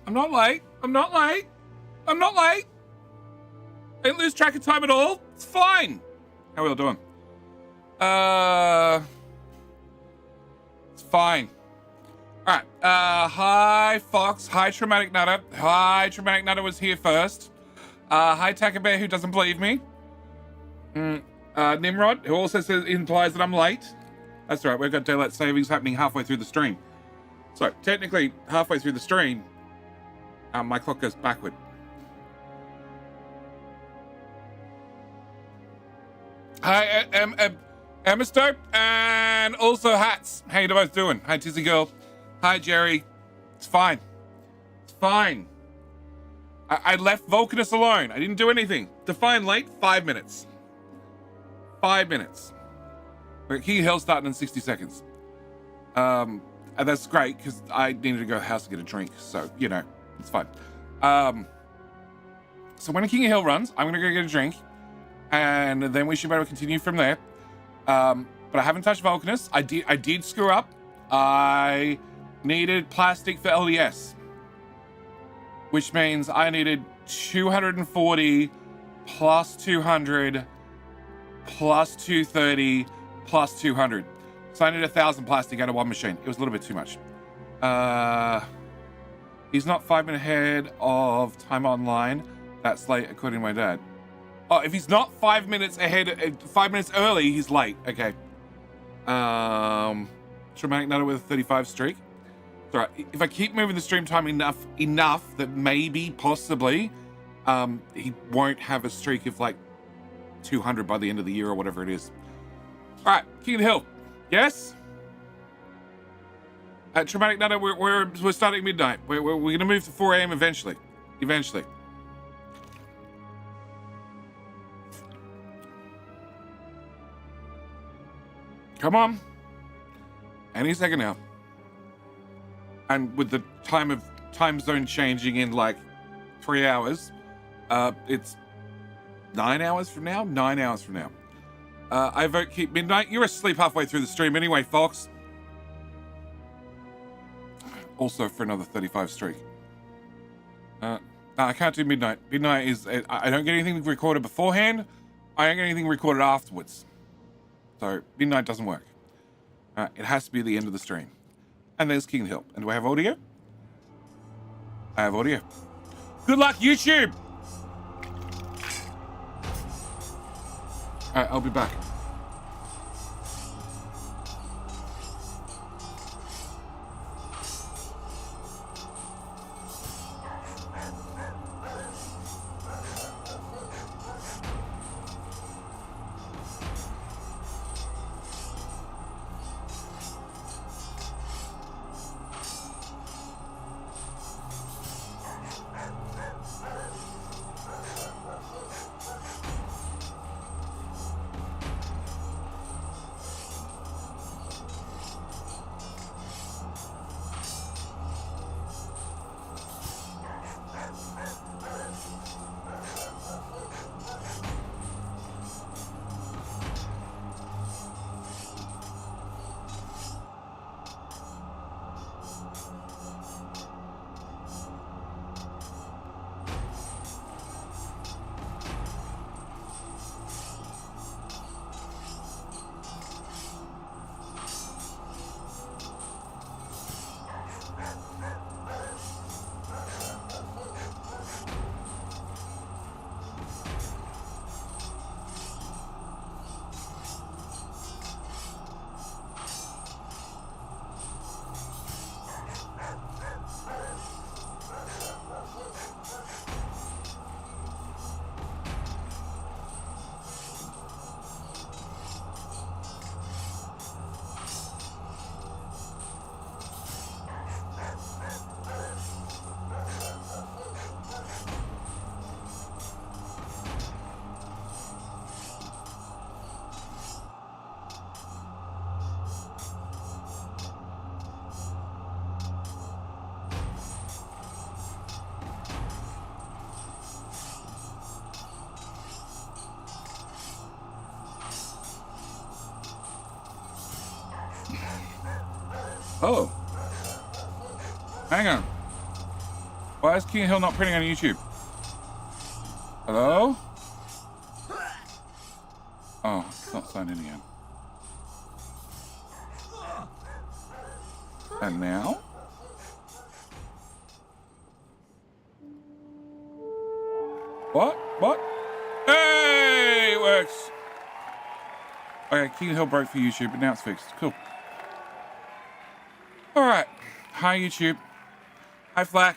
I'm not late. I'm not late. I'm not late. I didn't lose track of time at all. It's fine. How are we all doing? It's fine. All right. Hi, Fox. Hi, Traumatic Nutter. Hi, Traumatic Nutter was here first. Hi, Taka Bear, who doesn't believe me. Nimrod, who also implies that I'm late. That's all right. We've got daylight savings happening halfway through the stream. So technically, halfway through the stream, my clock goes backward. Hi, Emma Stope, and also Hats. How you both doing? Hi, Tizzy Girl. Hi, Jerry. It's fine. It's fine. I left Vulcanus alone. I didn't do anything. Define late, 5 minutes. 5 minutes. King Hill starting in 60 seconds. And that's great because I needed to go to the house to get a drink. So, you know, it's fine. So when King Hill runs, I'm going to go get a drink. And then we should be able to continue from there. But I haven't touched Vulcanus. I did screw up. I needed plastic for LDS, which means I needed 240 plus 200 plus 230 plus 200. So I need 1,000 plastic out of one machine. It was a little bit too much. He's not 5 minutes ahead of time online. That's late, according to my dad. Oh, if he's not 5 minutes ahead, 5 minutes early, he's late. Okay. Traumatic Nutter with a 35 streak. It's all right. If I keep moving the stream time enough that maybe, possibly, he won't have a streak of like 200 by the end of the year or whatever it is. All right, King of the Hill. Yes? Traumatic Nutter, we're starting midnight. We're going to move to 4 a.m. eventually. Eventually. Come on. Any second now. And with the time zone changing in like 3 hours, it's 9 hours from now? 9 hours from now. I vote keep midnight. You're asleep halfway through the stream anyway, Fox. Also for another 35 streak. No, I can't do midnight. Midnight is, I don't get anything recorded beforehand. I don't get anything recorded afterwards. So midnight doesn't work. It has to be the end of the stream. And there's King Hill. And do I have audio? I have audio. Good luck, YouTube! Alright, I'll be back. Oh. Hang on. Why is King Hill not printing on YouTube? Hello? Oh, it's not signed in again. And now? What? What? Hey, it works. Okay, King Hill broke for YouTube, but now it's fixed. Cool. All right. Hi, YouTube. Hi, Flack.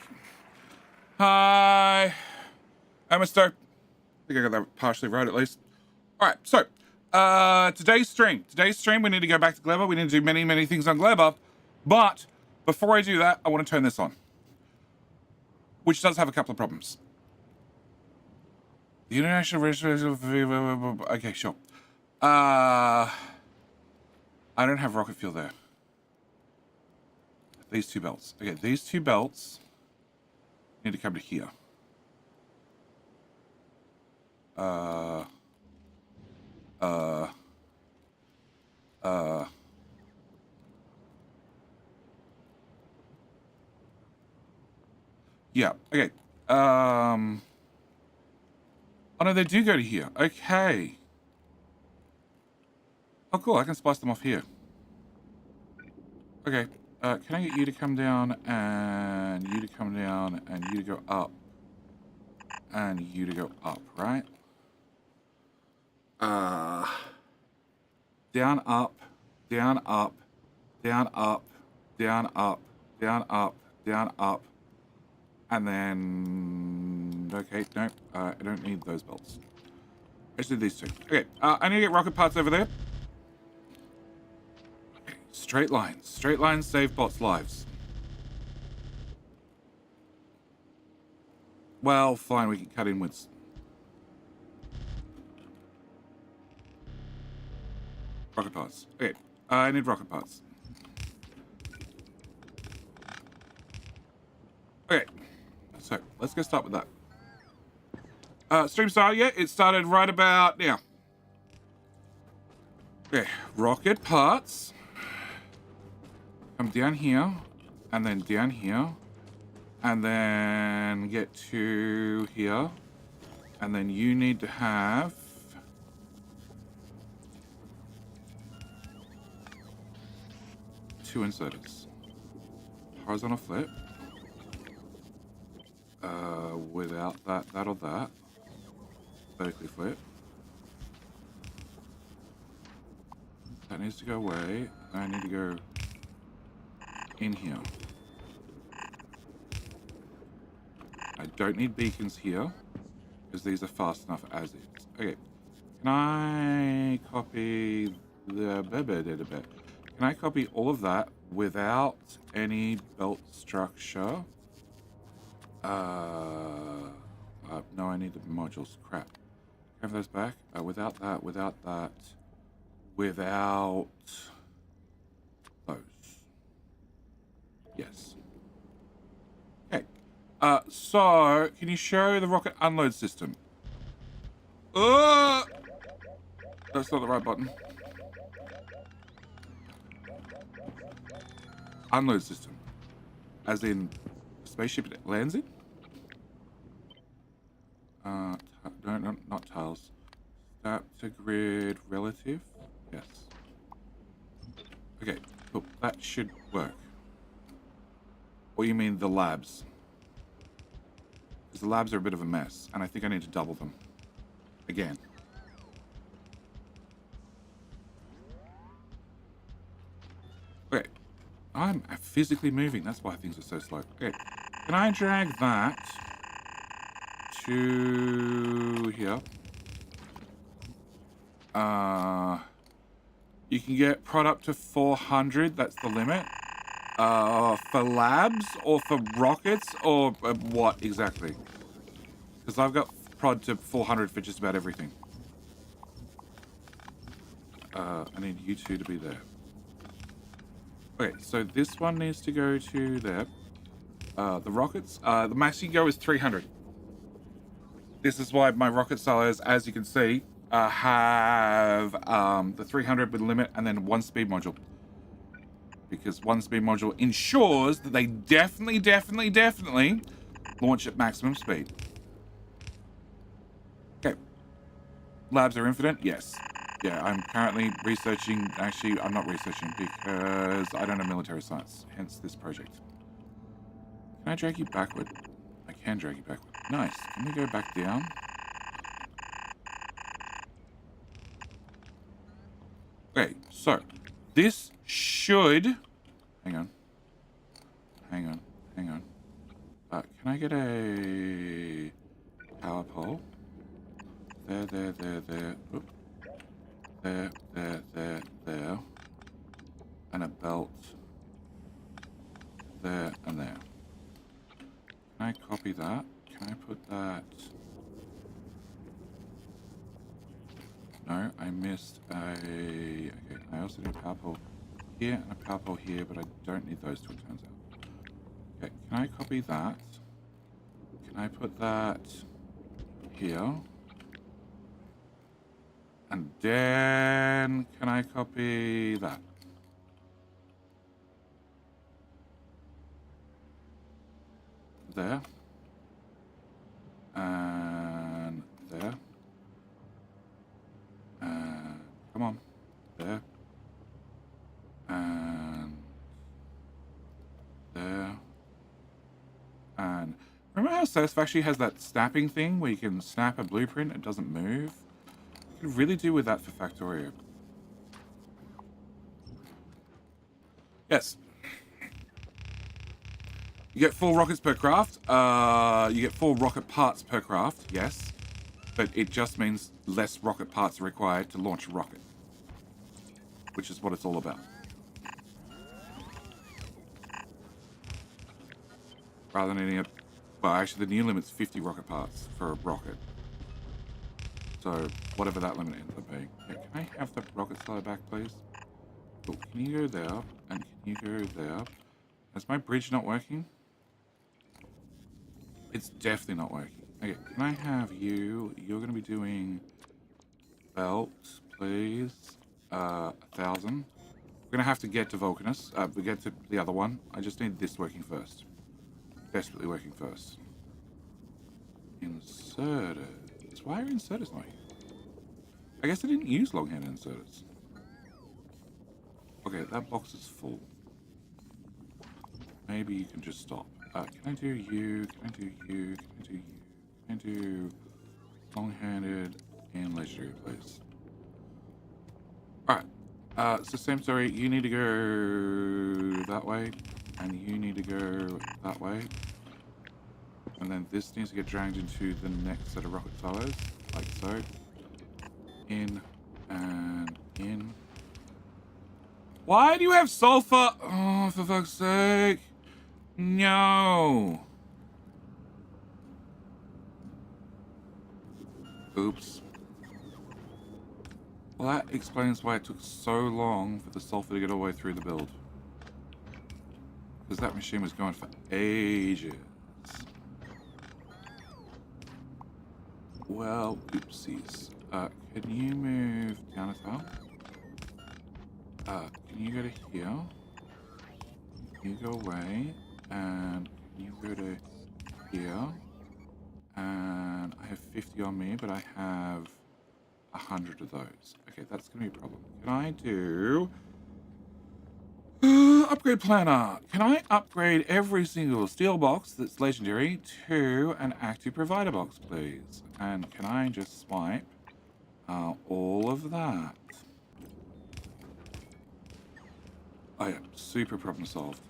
Hi, Amisto. I think I got that partially right, at least. All right, so today's stream, we need to go back to Gleba. We need to do many, many things on Gleba. But before I do that, I want to turn this on, which does have a couple of problems. The International Registration. Okay, sure. I don't have rocket fuel there. These two belts. Okay, these two belts need to come to here. Yeah, okay. Oh no, they do go to here. Okay. Oh, cool, I can splice them off here. Okay, can I get you to come down, and you to come down, and you to go up, and you to go up, right? Down, up, down, up, down, up, down, up, down, up, down, up, and then, okay, no, I don't need those belts. I just need these two. Okay, I need to get rocket parts over there. Okay, straight lines save bots' lives. Well, fine, we can cut inwards. Rocket parts. Okay, I need rocket parts. Okay, so let's go start with that. Stream started, yeah, it started right about now. Okay, rocket parts. Come down here, and then down here, and then get to here, and then you need to have two inserters. Horizontal flip. Without that or that. Vertically flip. That needs to go away. I need to go in here. I don't need beacons here, because these are fast enough as is. Okay. Can I copy the... Can I copy all of that without any belt structure? No, I need the modules. Crap. Have those back. Without that, without those. Yes. Okay. So, can you show the rocket unload system? That's not the right button. Unload system. As in, spaceship it lands in? No, not tiles. Start to grid relative. Yes. Okay, cool. That should work. Or you mean the labs? Because the labs are a bit of a mess, and I think I need to double them. Again. Okay. I'm physically moving. That's why things are so slow. Okay. Can I drag that to here? You can get prod up to 400. That's the limit. For labs or for rockets or what exactly? Because I've got prod to 400 for just about everything. I need you two to be there. Okay, so this one needs to go to there. The rockets, the max you can go is 300. This is why my rocket silos, as you can see, have the 300 with limit and then one speed module. Because one speed module ensures that they definitely Launch at maximum speed. Okay. Labs are infinite? Yes. Yeah, I'm currently researching. Actually, I'm not researching because I don't know military science. Hence this project. Can I drag you backward? I can drag you backward. Nice. Can we go back down? Okay, so this should... Hang on. Hang on. Hang on. Can I get a power pole? There, there, there, there. Oop. There, there, there, there. And a belt. There and there. Can I copy that? Can I put that... No, I missed a... Okay, I also need a power pole here and a power pole here, but I don't need those two, it turns out. Okay, can I copy that? Can I put that here? And then can I copy that? There. And there. Come on. There. And there. And remember how Satisfactory has that snapping thing where you can snap a blueprint and it doesn't move? You could really do with that for Factorio. Yes. You get 4 rockets per craft. You get 4 rocket parts per craft, yes. But it just means less rocket parts are required to launch a rocket. Which is what it's all about. Rather than needing well, actually the new limit's 50 rocket parts for a rocket. So, whatever that limit ends up being. Yeah, can I have the rocket silo back, please? Cool. Can you go there? And can you go there? Is my bridge not working? It's definitely not working. Okay, can I have you? You're going to be doing belt, please. 1,000. We're going to have to get to Vulcanus. We get to the other one. I just need this working first. Desperately working first. Inserters. Why are inserters not here? I guess I didn't use long-hand inserters. Okay, that box is full. Maybe you can just stop. Can I do you? Can I do you? Can I do you? Can I do long-handed and legendary, please? Alright. So same story. You need to go that way. And you need to go that way. And then this needs to get dragged into the next set of rocket silos. Like so. In and in. Why do you have sulfur? Oh, for fuck's sake. No. Oops. Well, that explains why it took so long for the sulfur to get all the way through the build. Because that machine was going for ages. Well, oopsies. Can you move down a tile? Can you go to here? Can you go away? And can you go to here? And I have 50 on me, but I have 100 of those. Okay, that's going to be a problem. Can I do... upgrade planner. Can I upgrade every single steel box that's legendary to an active provider box, please? And can I just swipe all of that? Oh yeah, super problem solved.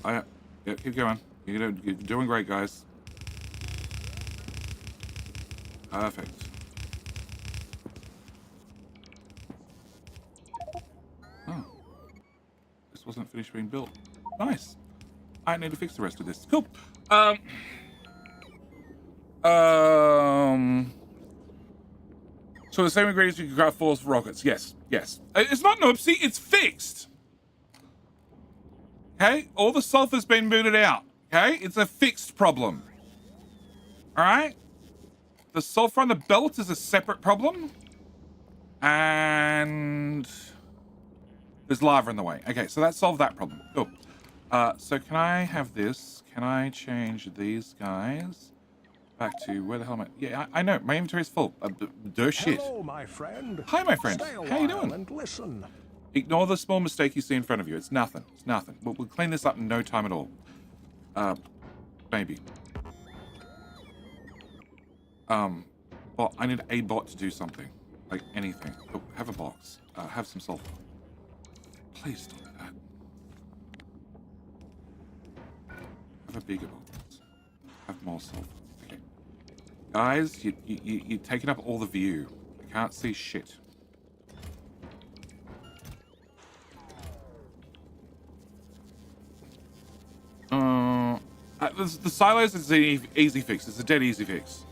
Oh yeah, yeah, keep going. You're doing great, guys. Perfect. Oh. This wasn't finished being built. Nice. I need to fix the rest of this. Cool. So the same ingredients you can craft 4 rockets. Yes, yes. It's not an oopsie, it's fixed. Okay? All the sulfur's been booted out. Okay? It's a fixed problem. Alright? The sulfur on the belt is a separate problem. And there's lava in the way. Okay, so that solved that problem. Cool. So can I have this? Can I change these guys back to where the hell am I? Yeah, I know. My inventory is full. Shit. Hello, my friend. Hi, my friend. Stay a How you while doing? and listen. Ignore the small mistake you see in front of you. It's nothing. It's nothing. We'll clean this up in no time at all. Maybe. Well, I need a bot to do something. Like anything. Oh, have a box. Have some sulfur. Please don't do that. Have a bigger box. Have more sulfur. Okay. Guys, you're taking up all the view. I can't see shit. The silos is an easy fix. It's a dead easy fix.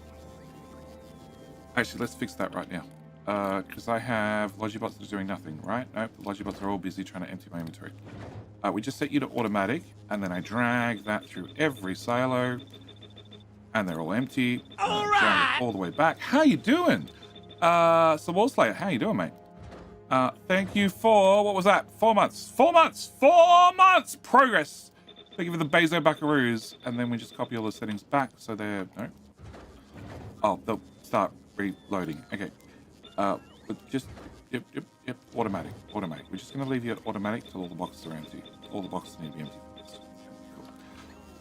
Actually, let's fix that right now. Because I have Logibots that are doing nothing, right? Nope, the Logibots are all busy trying to empty my inventory. We just set you to automatic, and then I drag that through every silo, and they're all empty. All Drag right. it all the way back. How you doing? So Wallslayer, how you doing, mate? Thank you for, what was that? 4 months. 4 months! 4 months! Progress! Thank you for the Bezo Buckaroos. And then we just copy all the settings back so they're, no. Oh, they'll start reloading. Okay. But just, yep, automatic. We're just going to leave you at automatic till all the boxes are empty. All the boxes need to be empty. Cool.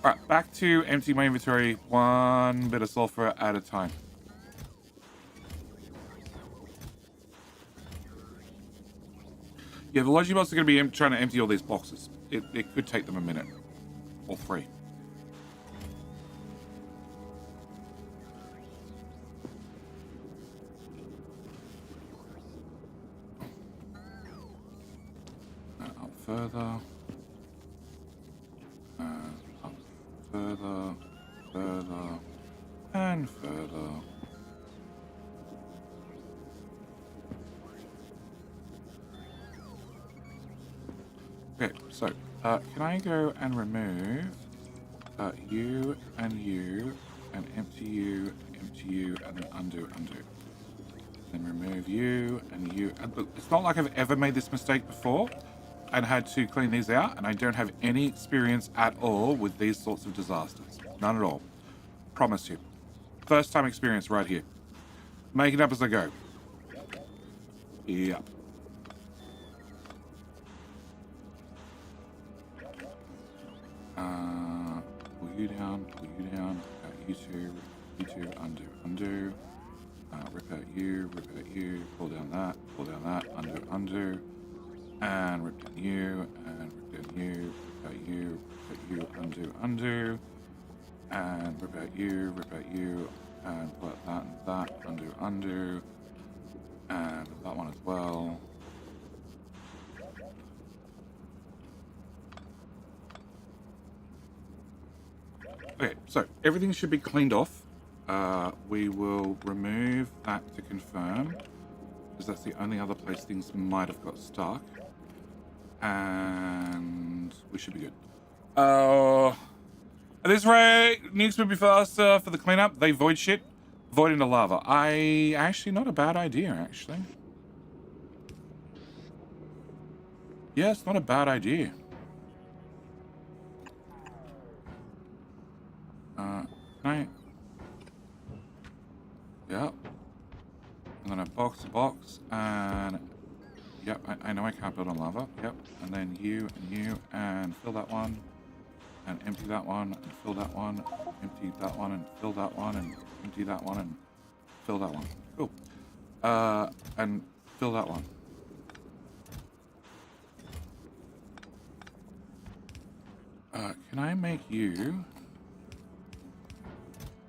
All right, back to empty my inventory. One bit of sulfur at a time. Yeah, the Logibots are going to be trying to empty all these boxes. It could take them a minute. Or 3. Up further. Up further. Further. And further. Okay, so, can I go and remove you, and empty you, and then undo. Then remove you, and you. And look, it's not like I've ever made this mistake before and had to clean these out, and I don't have any experience at all with these sorts of disasters. None at all. Promise you. First time experience right here. Make it up as I go. Yep. Pull you down, you two, undo, rip out you, pull down that, undo, and rip down you, and rip down you, rip out you, undo, and rip out you, and pull out that, undo, and that one as well. Okay, so everything should be cleaned off. We will remove that to confirm, because that's the only other place things might have got stuck. And we should be good. At this rate, nukes would be faster for the cleanup. They void shit. Void into lava. Actually, not a bad idea, actually. Yeah, it's not a bad idea. Right. Yep. And then a box, and yep, I know I can't build on lava. Yep. And then you, and fill that one, and empty that one, and fill that one, empty that one, and fill that one, and empty that one, and fill that one. Cool. And fill that one. Can I make you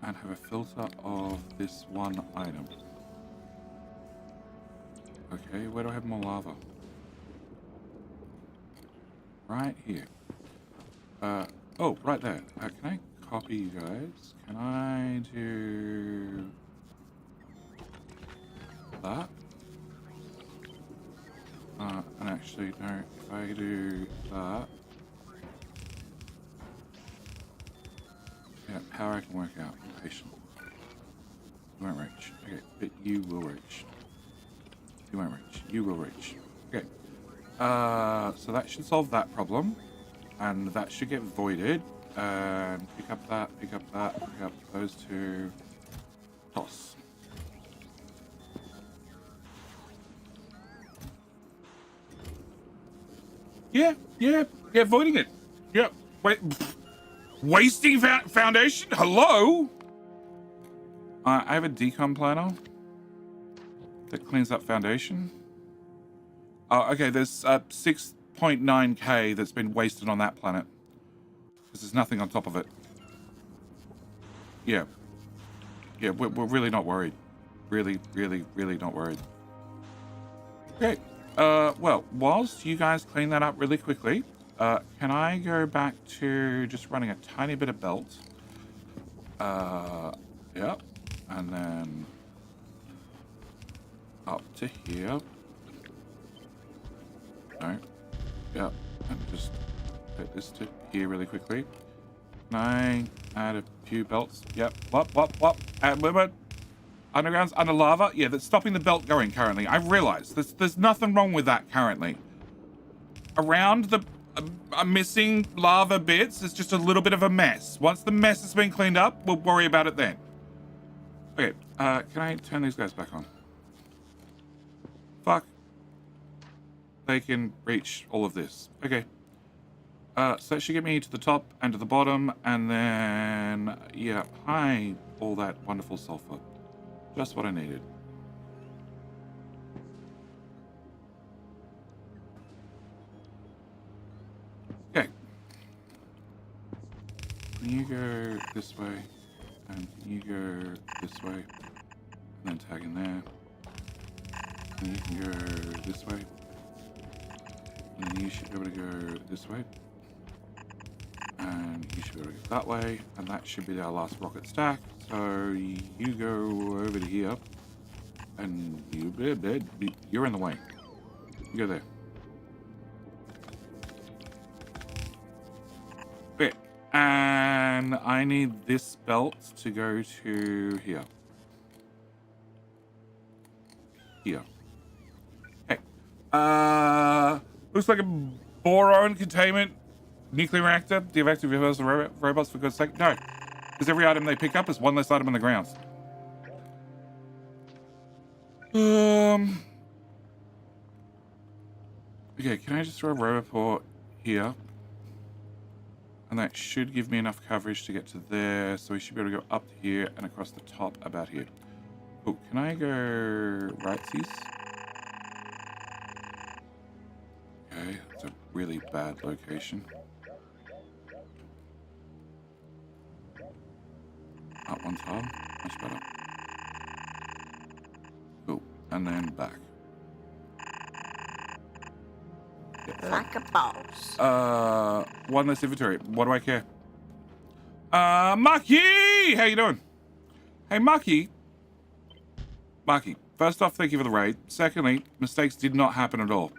and have a filter of this one item? Okay, where do I have more lava? Right here. Oh, right there. Can I copy you guys? Can I do that? And actually, no, if I do that, yeah, how I can work out. Be patient. You won't reach. Okay, but you will reach. You won't reach. You will reach. Okay. So that should solve that problem. and that should get voided. And pick up that, pick up that, pick up those two. Toss. Yeah, voiding it. Yeah, wait. Wasting foundation? Hello? I have a decom planner that cleans up foundation. Oh, okay, there's 6.9k that's been wasted on that planet. Because there's nothing on top of it. Yeah. Yeah, we're really not worried. Really not worried. Okay. Well, whilst you guys clean that up really quickly, can I go back to just running a tiny bit of belt? Yeah. And then up to here. No. Yeah. And just put this to here really quickly. Can I add a few belts? Yep. What? Add limit. Underground's under lava? Yeah, that's stopping the belt going currently. I've realized there's nothing wrong with that currently. Around the missing lava bits is just a little bit of a mess. Once the mess has been cleaned up, we'll worry about it then. Okay, can I turn these guys back on? Fuck. They can reach all of this. Okay. So that should get me to the top and to the bottom, and then, yeah, hi, all that wonderful sulfur. Just what I needed. Okay. Can you go this way? And can you go this way? And then tag in there. And you can go this way. And then you should be able to go this way. And you should be able to go that way. And that should be our last rocket stack. So you go over to here. And you're in the way. You go there. Okay. And I need this belt to go to here. Here. Okay. Looks like a boron containment nuclear reactor. Deactivate reversal robots for God's sake. No. Because every item they pick up is one less item on the ground. Okay, can I just throw a roboport here? And that should give me enough coverage to get to there. So we should be able to go up here and across the top about here. Oh, can I go rightsies? Okay, that's a really bad location. Up one tile, much better. Cool, and then back. Yeah. Like a boss. One less inventory. What do I care? Maki! How you doing? Hey, Maki. Maki, first off, thank you for the raid. Secondly, mistakes did not happen at all.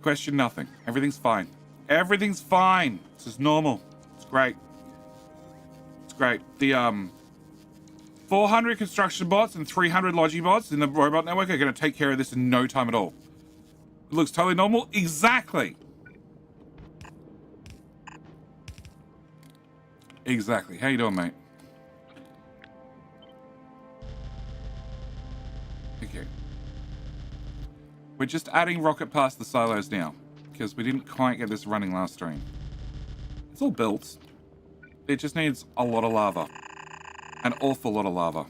Question nothing. Everything's fine. Everything's fine. This is normal. It's great. It's great. The, 400 construction bots and 300 logi bots in the robot network are going to take care of this in no time at all. It looks totally normal. Exactly. Exactly. How you doing, mate? Okay. We're just adding rocket past the silos now, because we didn't quite get this running last stream. It's all built. It just needs a lot of lava. An awful lot of lava.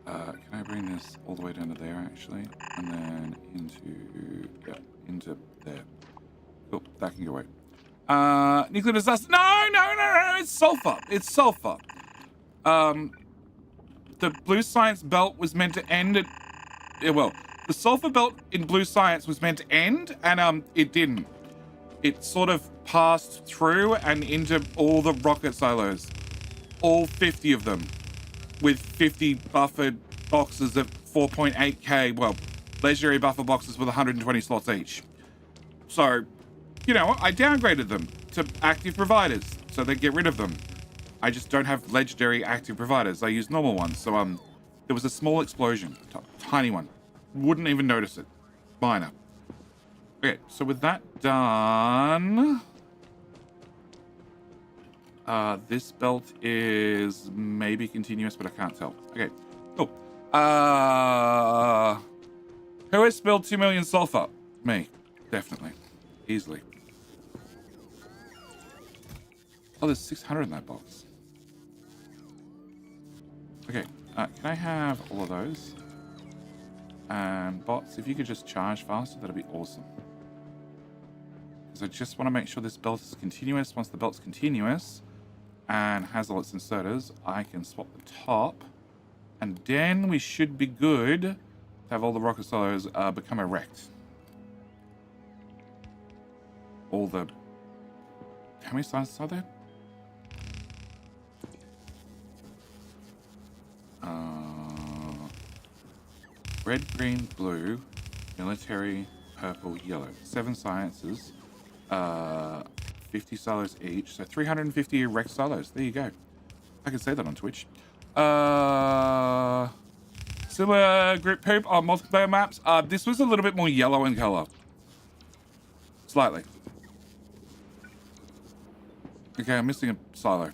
Can I bring this all the way down to there, actually? And then into there. Cool, that can go away. Nuclear disaster. No, it's sulfur. It's sulfur. The blue science belt was meant to end at... well, the sulfur belt in blue science was meant to end, and it didn't. It sort of passed through and into all the rocket silos. All 50 of them. With 50 buffered boxes of 4.8k, well, legendary buffer boxes with 120 slots each. So, you know, I downgraded them to active providers, so they get rid of them. I just don't have legendary active providers. I use normal ones. So, there was a small explosion, tiny one. Wouldn't even notice it. Minor. Okay, so with that done, this belt is maybe continuous, but I can't tell. Okay, cool. Who has spilled 2 million sulfur? Me, definitely, easily. Oh, there's 600 in that box. Okay, can I have all of those? And bots, if you could just charge faster, that'd be awesome. Because I just want to make sure this belt is continuous. Once the belt's continuous and has all its inserters, I can swap the top. And then we should be good to have all the rocket solos become erect. All the... How many sizes are there? Red, green, blue, military, purple, yellow. 7 sciences. 50 silos each. So 350 erect silos. There you go. I can say that on Twitch. Similar group poop on multiplayer maps. This was a little bit more yellow in color. Slightly. Okay, I'm missing a silo.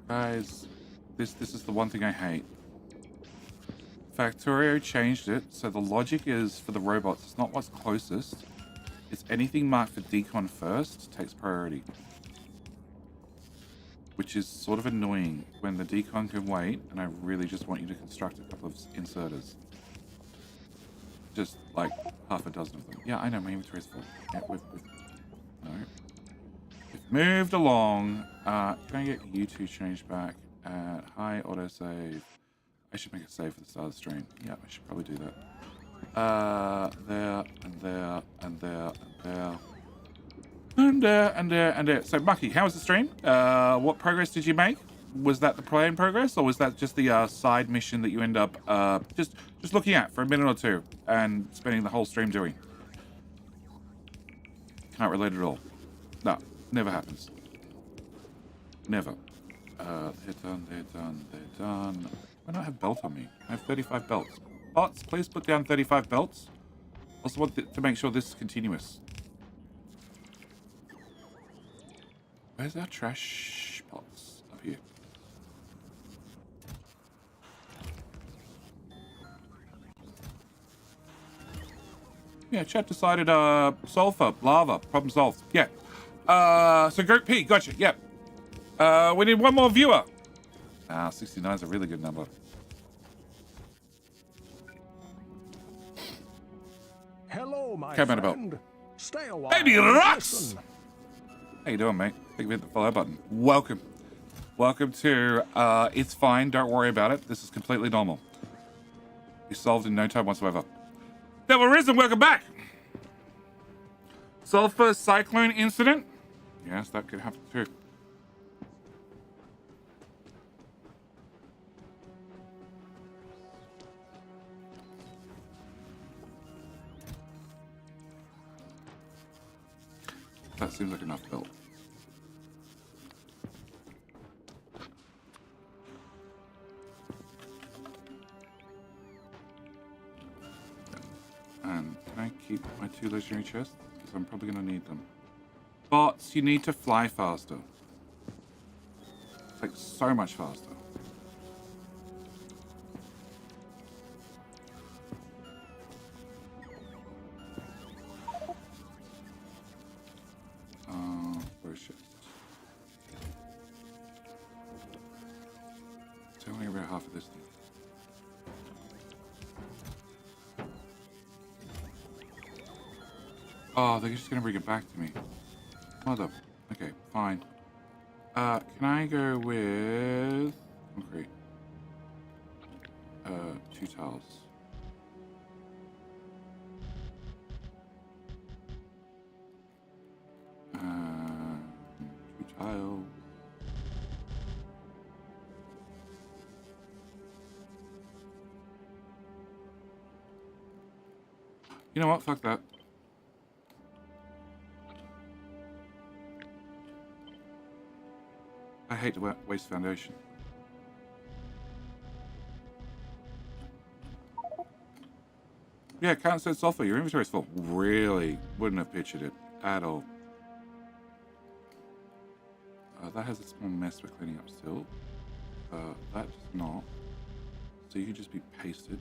Guys, this is the one thing I hate. Factorio changed it, so the logic is for the robots, it's not what's closest. It's anything marked for decon first takes priority. Which is sort of annoying when the decon can wait, and I really just want you to construct a couple of inserters. Just like half a dozen of them. Yeah, I know, my inventory's full. Yeah, we've no. We've moved along. Can I get you two changed back? Hi, autosave. I should make a save for the start of the stream. Yeah, I should probably do that. There, and there, and there, and there. And there, and there, and there. So, Mucky, how was the stream? What progress did you make? Was that the play in progress, or was that just the side mission that you end up just looking at for a minute or two and spending the whole stream doing? Can't relate at all. No, never happens. Never. They're done, they're done, they're done. Why not have belt on me? I have 35 belts. Bots, please put down 35 belts. Also want to make sure this is continuous. Where's our trash pots? Up here. Yeah, chat decided sulfur, lava, problem solved. Yeah. So Group P, gotcha, yep. We need one more viewer. 69 is a really good number. Hello, my friend. friend. Stay a while. Baby rocks! How you doing, mate? Think we hit the follow button. Welcome. Welcome to It's Fine, Don't Worry About It. This is completely normal. You solved in no time whatsoever. Devil Risen, welcome back! Sulfur cyclone incident? Yes, that could happen too. That seems like enough built. And can I keep my 2 legendary chests? Because I'm probably going to need them. Bots, you need to fly faster. It's like so much faster. Bullshit. It's only about half of this thing. Oh, they're just gonna bring it back to me. Mother. Okay, fine. Can I go with concrete? 2 tiles. Tile. You know what? Fuck that. I hate to waste foundation. Yeah, can't set sulfur. Your inventory is full. Really? Wouldn't have pictured it at all. That has a small mess we're cleaning up still. That does not. So you can just be pasted.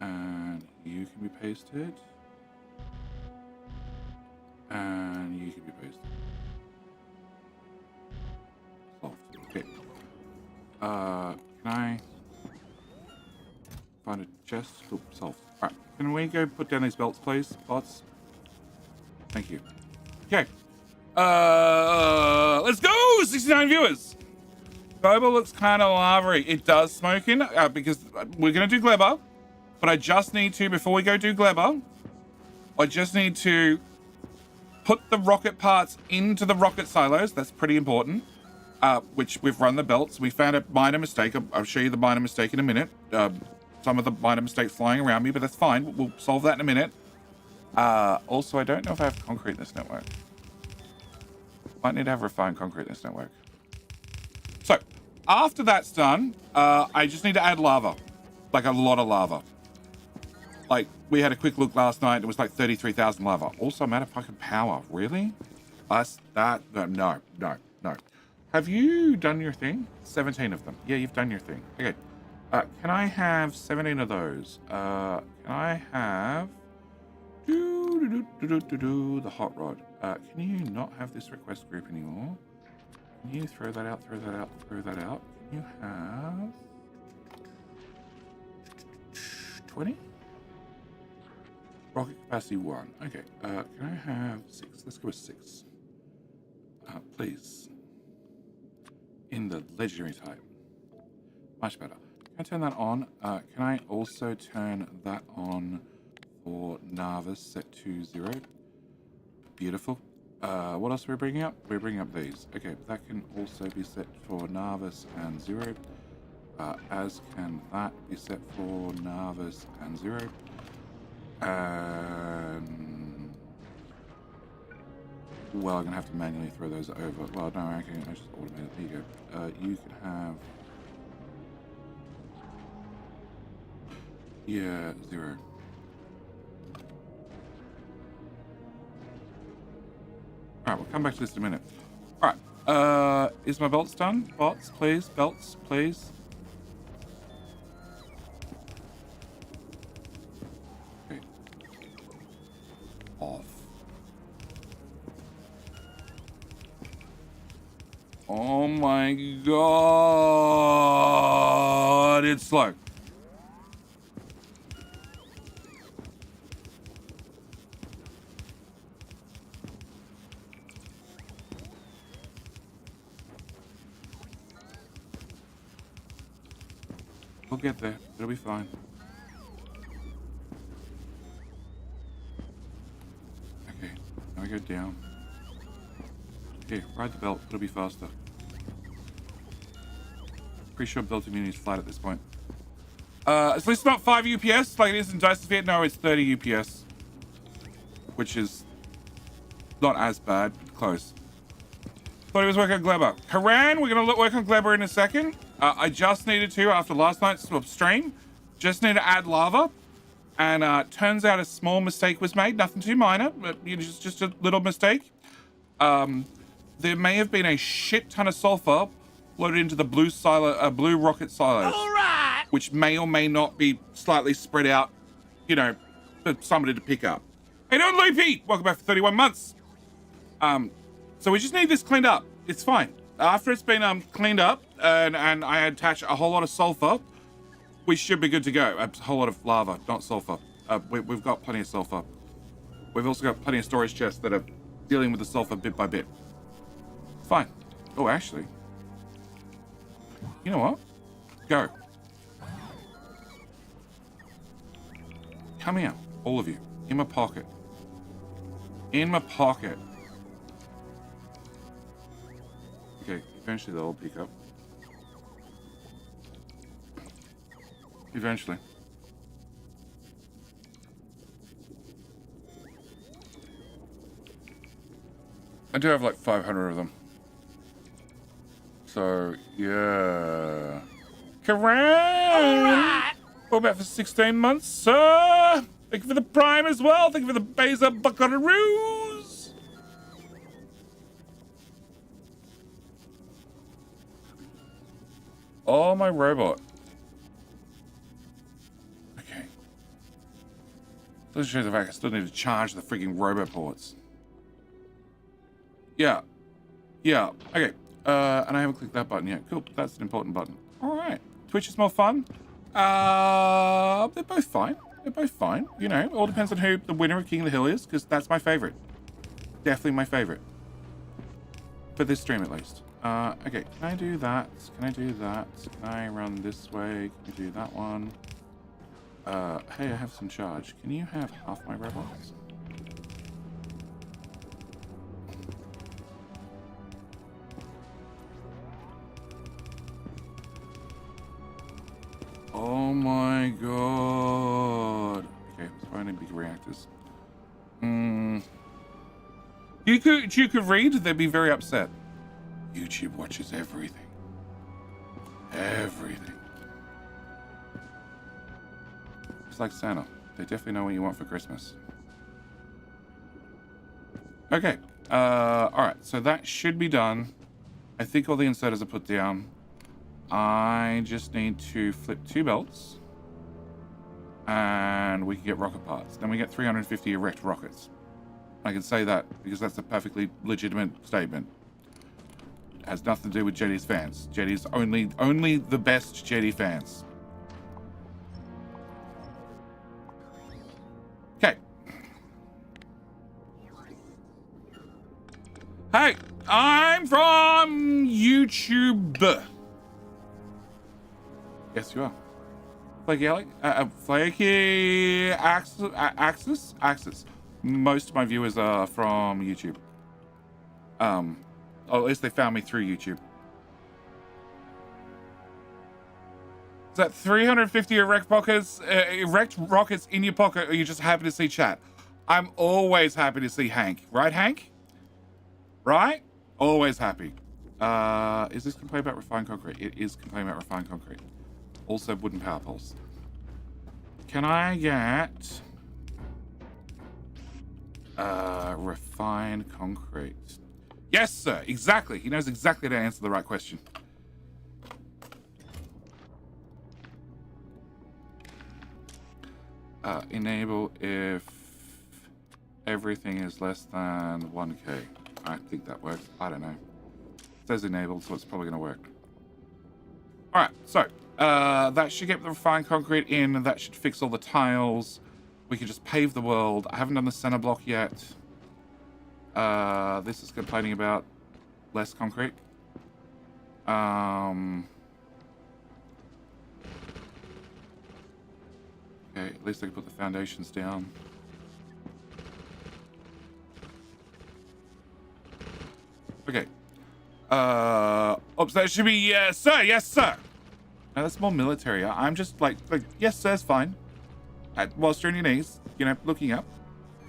And you can be pasted. And you can be pasted. Solved. Okay. Can I find a chest? Oh, solved. Alright. Can we go put down these belts, please, bots? Thank you. Okay. Let's go! 69 viewers! Gleba looks kind of lavery. It does smoke in, because we're going to do Gleba. But I just need to, before we go do Gleba, I just need to put the rocket parts into the rocket silos. That's pretty important. Which we've run the belts. We found a minor mistake. I'll show you the minor mistake in a minute. Some of the minor mistakes flying around me, but that's fine. We'll solve that in a minute. Also, I don't know if I have concrete in this network. Might need to have refined concrete in this network. So, after that's done, I just need to add lava. Like a lot of lava. Like, we had a quick look last night. It was like 33,000 lava. Also, I'm out of fucking power. Really? No. Have you done your thing? 17 of them. Yeah, you've done your thing. Okay. Can I have 17 of those? Can I have... the hot rod. Can you not have this request group anymore? Can you throw that out, throw that out, throw that out? Can you have... 20? Rocket capacity 1. Okay. Can I have 6? Let's go with 6. Please. In the legendary type. Much better. Can I turn that on? Can I also turn that on for Narvis set to 0? Beautiful. What else are we bringing up? We're bringing up these. Okay, that can also be set for Narvis and 0. As can that be set for Narvis and 0. Well, I'm going to have to manually throw those over. Well, no, I can just automate it. There you go. You can have... Yeah, 0. Alright, we'll come back to this in a minute. Alright, is my belts done? Bots, please. Belts, please. Okay. Off. Oh my god, it's slow. We'll get there. It'll be fine. Okay, now we go down. Okay, ride the belt. It'll be faster. Pretty sure belt immunity is flat at this point. At least not 5 UPS like it is in Dice Viet. No, it's 30 UPS. Which is not as bad, but close. Thought he was working on Gleba. Haran, we're going to work on Gleba in a second. I just needed to, after last night's stream, just need to add lava. And turns out a small mistake was made. Nothing too minor, but just a little mistake. There may have been a shit ton of sulfur loaded into the blue rocket silos. All right. Which may or may not be slightly spread out, you know, for somebody to pick up. Hey, doing, Loopy? Welcome back for 31 months. So we just need this cleaned up. It's fine. After it's been cleaned up and I attach a whole lot of sulfur, we should be good to go. A whole lot of lava, not sulfur. We've got plenty of sulfur. We've also got plenty of storage chests that are dealing with the sulfur bit by bit. It's fine. Oh, actually, you know what? Go. Come here, all of you. In my pocket. In my pocket. Okay, eventually they'll all pick up. Eventually. I do have like 500 of them. So, yeah. Correct! What about for 16 months, sir? Thank you for the Prime as well. Thank you for the Beza Buckaroos. Oh, my robot. Okay. Doesn't show the fact I still need to charge the freaking robot ports. Yeah. Yeah. Okay. And I haven't clicked that button yet. Cool. That's an important button. All right. Twitch is more fun. They're both fine. They're both fine. You know, it all depends on who the winner of King of the Hill is, because that's my favorite. Definitely my favorite. For this stream, at least. Okay. Can I do that? Can I do that? Can I run this way? Can I do that one? Hey, I have some charge. Can you have half my robots? Oh my god. Okay, let's find big reactors. You could read, they'd be very upset. YouTube watches everything. Everything. It's like Santa. They definitely know what you want for Christmas. Okay. Alright, so that should be done. I think all the inserters are put down. I just need to flip 2 belts. And we can get rocket parts. Then we get 350 erect rockets. I can say that because that's a perfectly legitimate statement. It has nothing to do with Jetty's fans. Jetty's only the best Jetty fans. Okay. Hey, I'm from YouTube. Yes, you are. Flaky Axis. Most of my viewers are from YouTube. Or at least they found me through YouTube. Is that 350 erect rockets in your pocket, or are you just happy to see chat? I'm always happy to see Hank. Right, Hank? Right? Always happy. Is this complaining about refined concrete? It is complaining about refined concrete. Also wooden power poles. Can I get refined concrete? Yes, sir. Exactly. He knows exactly how to answer the right question. Enable if everything is less than 1k. I think that works. I don't know. It says enabled, so it's probably going to work. Alright, so that should get the refined concrete in. That should fix all the tiles. We can just pave the world. I haven't done the center block yet. This is complaining about less concrete. Okay, at least I can put the foundations down. Okay. Oops, that should be yes, sir. Yes, sir. Now that's more military. I'm just like yes, sir, it's fine. Whilst you're on your knees, you know, looking up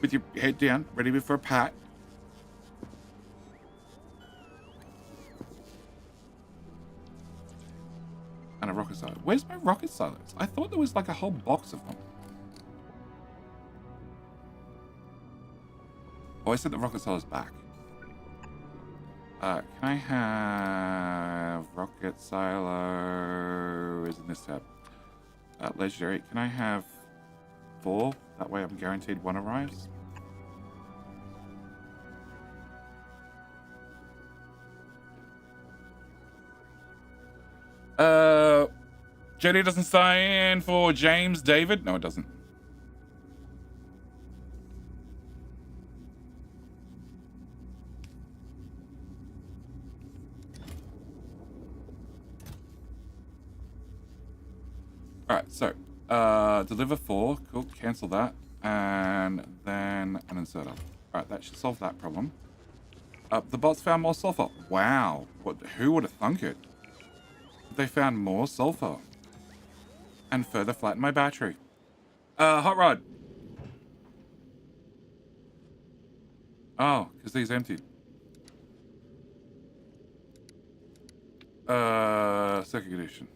with your head down, ready for a pat. And a rocket silo. Where's my rocket silos? I thought there was like a whole box of them. Oh, I said the rocket silo's back. Can I have rocket silo? Is in this tab. Legendary. Can I have 4? That way I'm guaranteed 1 arrives. Jenny doesn't sign for James David? No, it doesn't. Alright, so, deliver 4. Cool, cancel that. And then an inserter. Alright, that should solve that problem. The bots found more sulfur. Wow. Who would have thunk it? They found more sulfur. And further flattened my battery. Hot Rod. Oh, because these emptied. Second edition.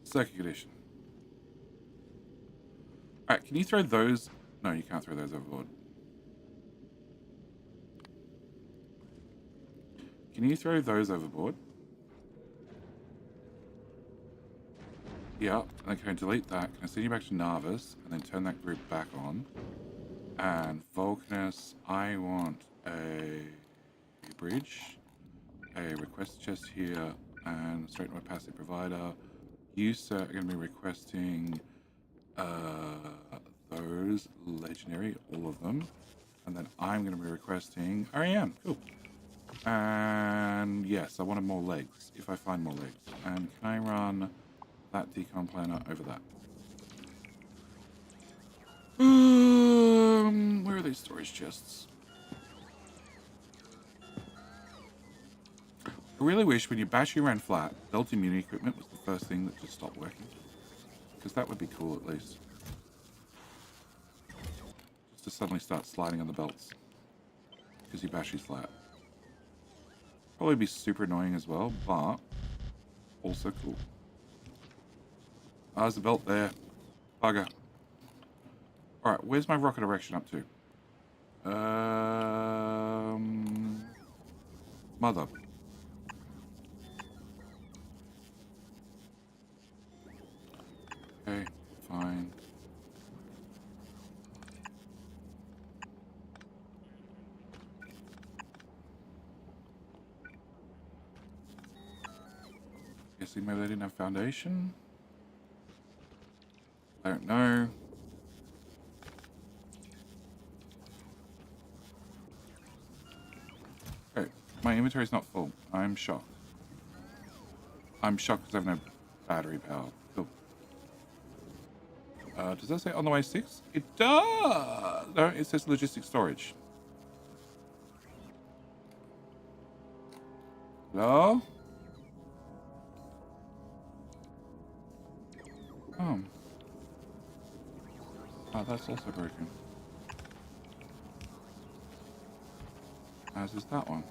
Second edition. Alright, can you throw those? No, you can't throw those overboard. Can you throw those overboard? Yeah, and then can I delete that? Can I send you back to Narvis and then turn that group back on? And Vulcanus, I want a bridge, a request chest here, and straight to my passive provider. You, sir, are going to be requesting those legendary, all of them. And then I'm going to be requesting REM. Cool. And yes, I wanted more legs, if I find more legs. And can I run that decon planner over that? Where are these storage chests? I really wish when your battery ran flat, belt immunity equipment was the first thing that just stopped working. Because that would be cool at least. Just to suddenly start sliding on the belts. Because your battery's flat. Probably be super annoying as well, but also cool. There's the belt there. Bugger. Alright, where's my rocket erection up to? Mother. Okay, fine. Guessing maybe they didn't have foundation? I don't know. Okay, my inventory's not full. I'm shocked. I'm shocked because I have no battery power. Cool. Does that say on the way 6? It does! No, it says logistic storage. Hello? Oh, that's also broken. As is that one.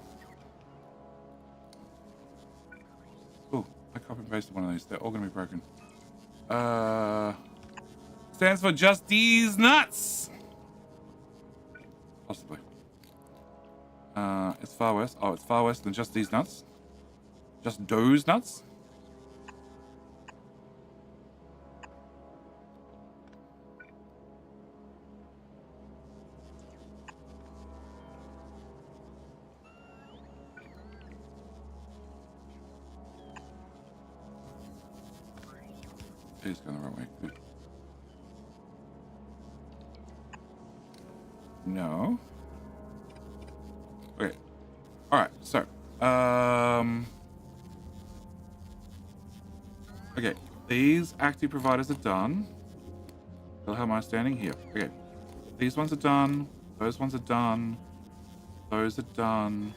Cool. I copy and pasted one of these. They're all going to be broken. Stands for just these nuts. Possibly. It's far west. Oh, it's far west than just these nuts. Just those nuts. He's going the wrong way. Good. No. Okay. Alright, so. Okay. These active providers are done. How am I standing here? Okay. These ones are done. Those ones are done. Those are done.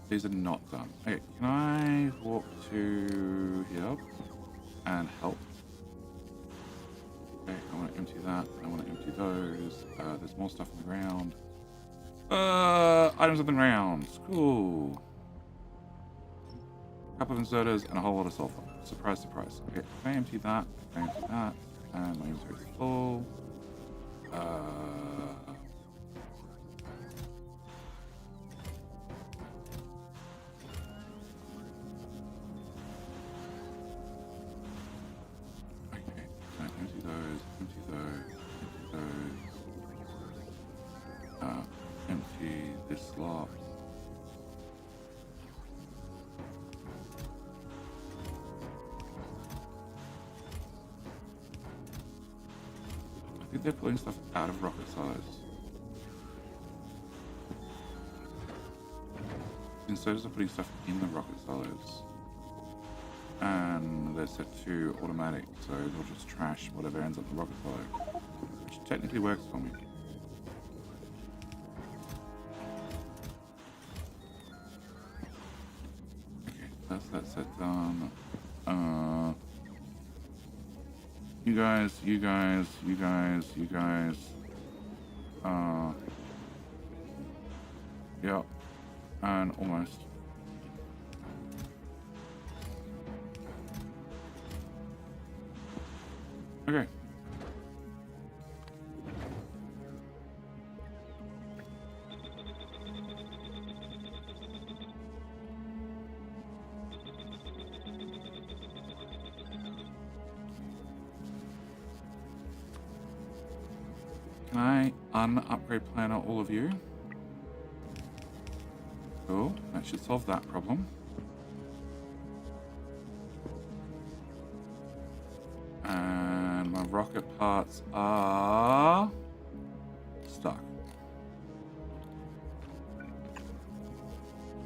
These are not done. Okay. Can I walk to here and help? Okay, I want to empty that. I want to empty those. There's more stuff on the ground. Items on the ground. Cool. A couple of inserters and a whole lot of sulfur. Surprise, surprise. Okay, can I empty that? Can I empty that? And my inventory is full. Empty this slot. I think they're pulling stuff out of rocket silos. Inserters are putting stuff in the rocket silos. And they're set to automatic, so they'll just trash whatever ends up in the rocket silo. Which technically works for me. That's set done. You guys. Yep. And almost. Okay. Can I un-upgrade planner all of you? Cool. That should solve that problem. And my rocket parts are stuck.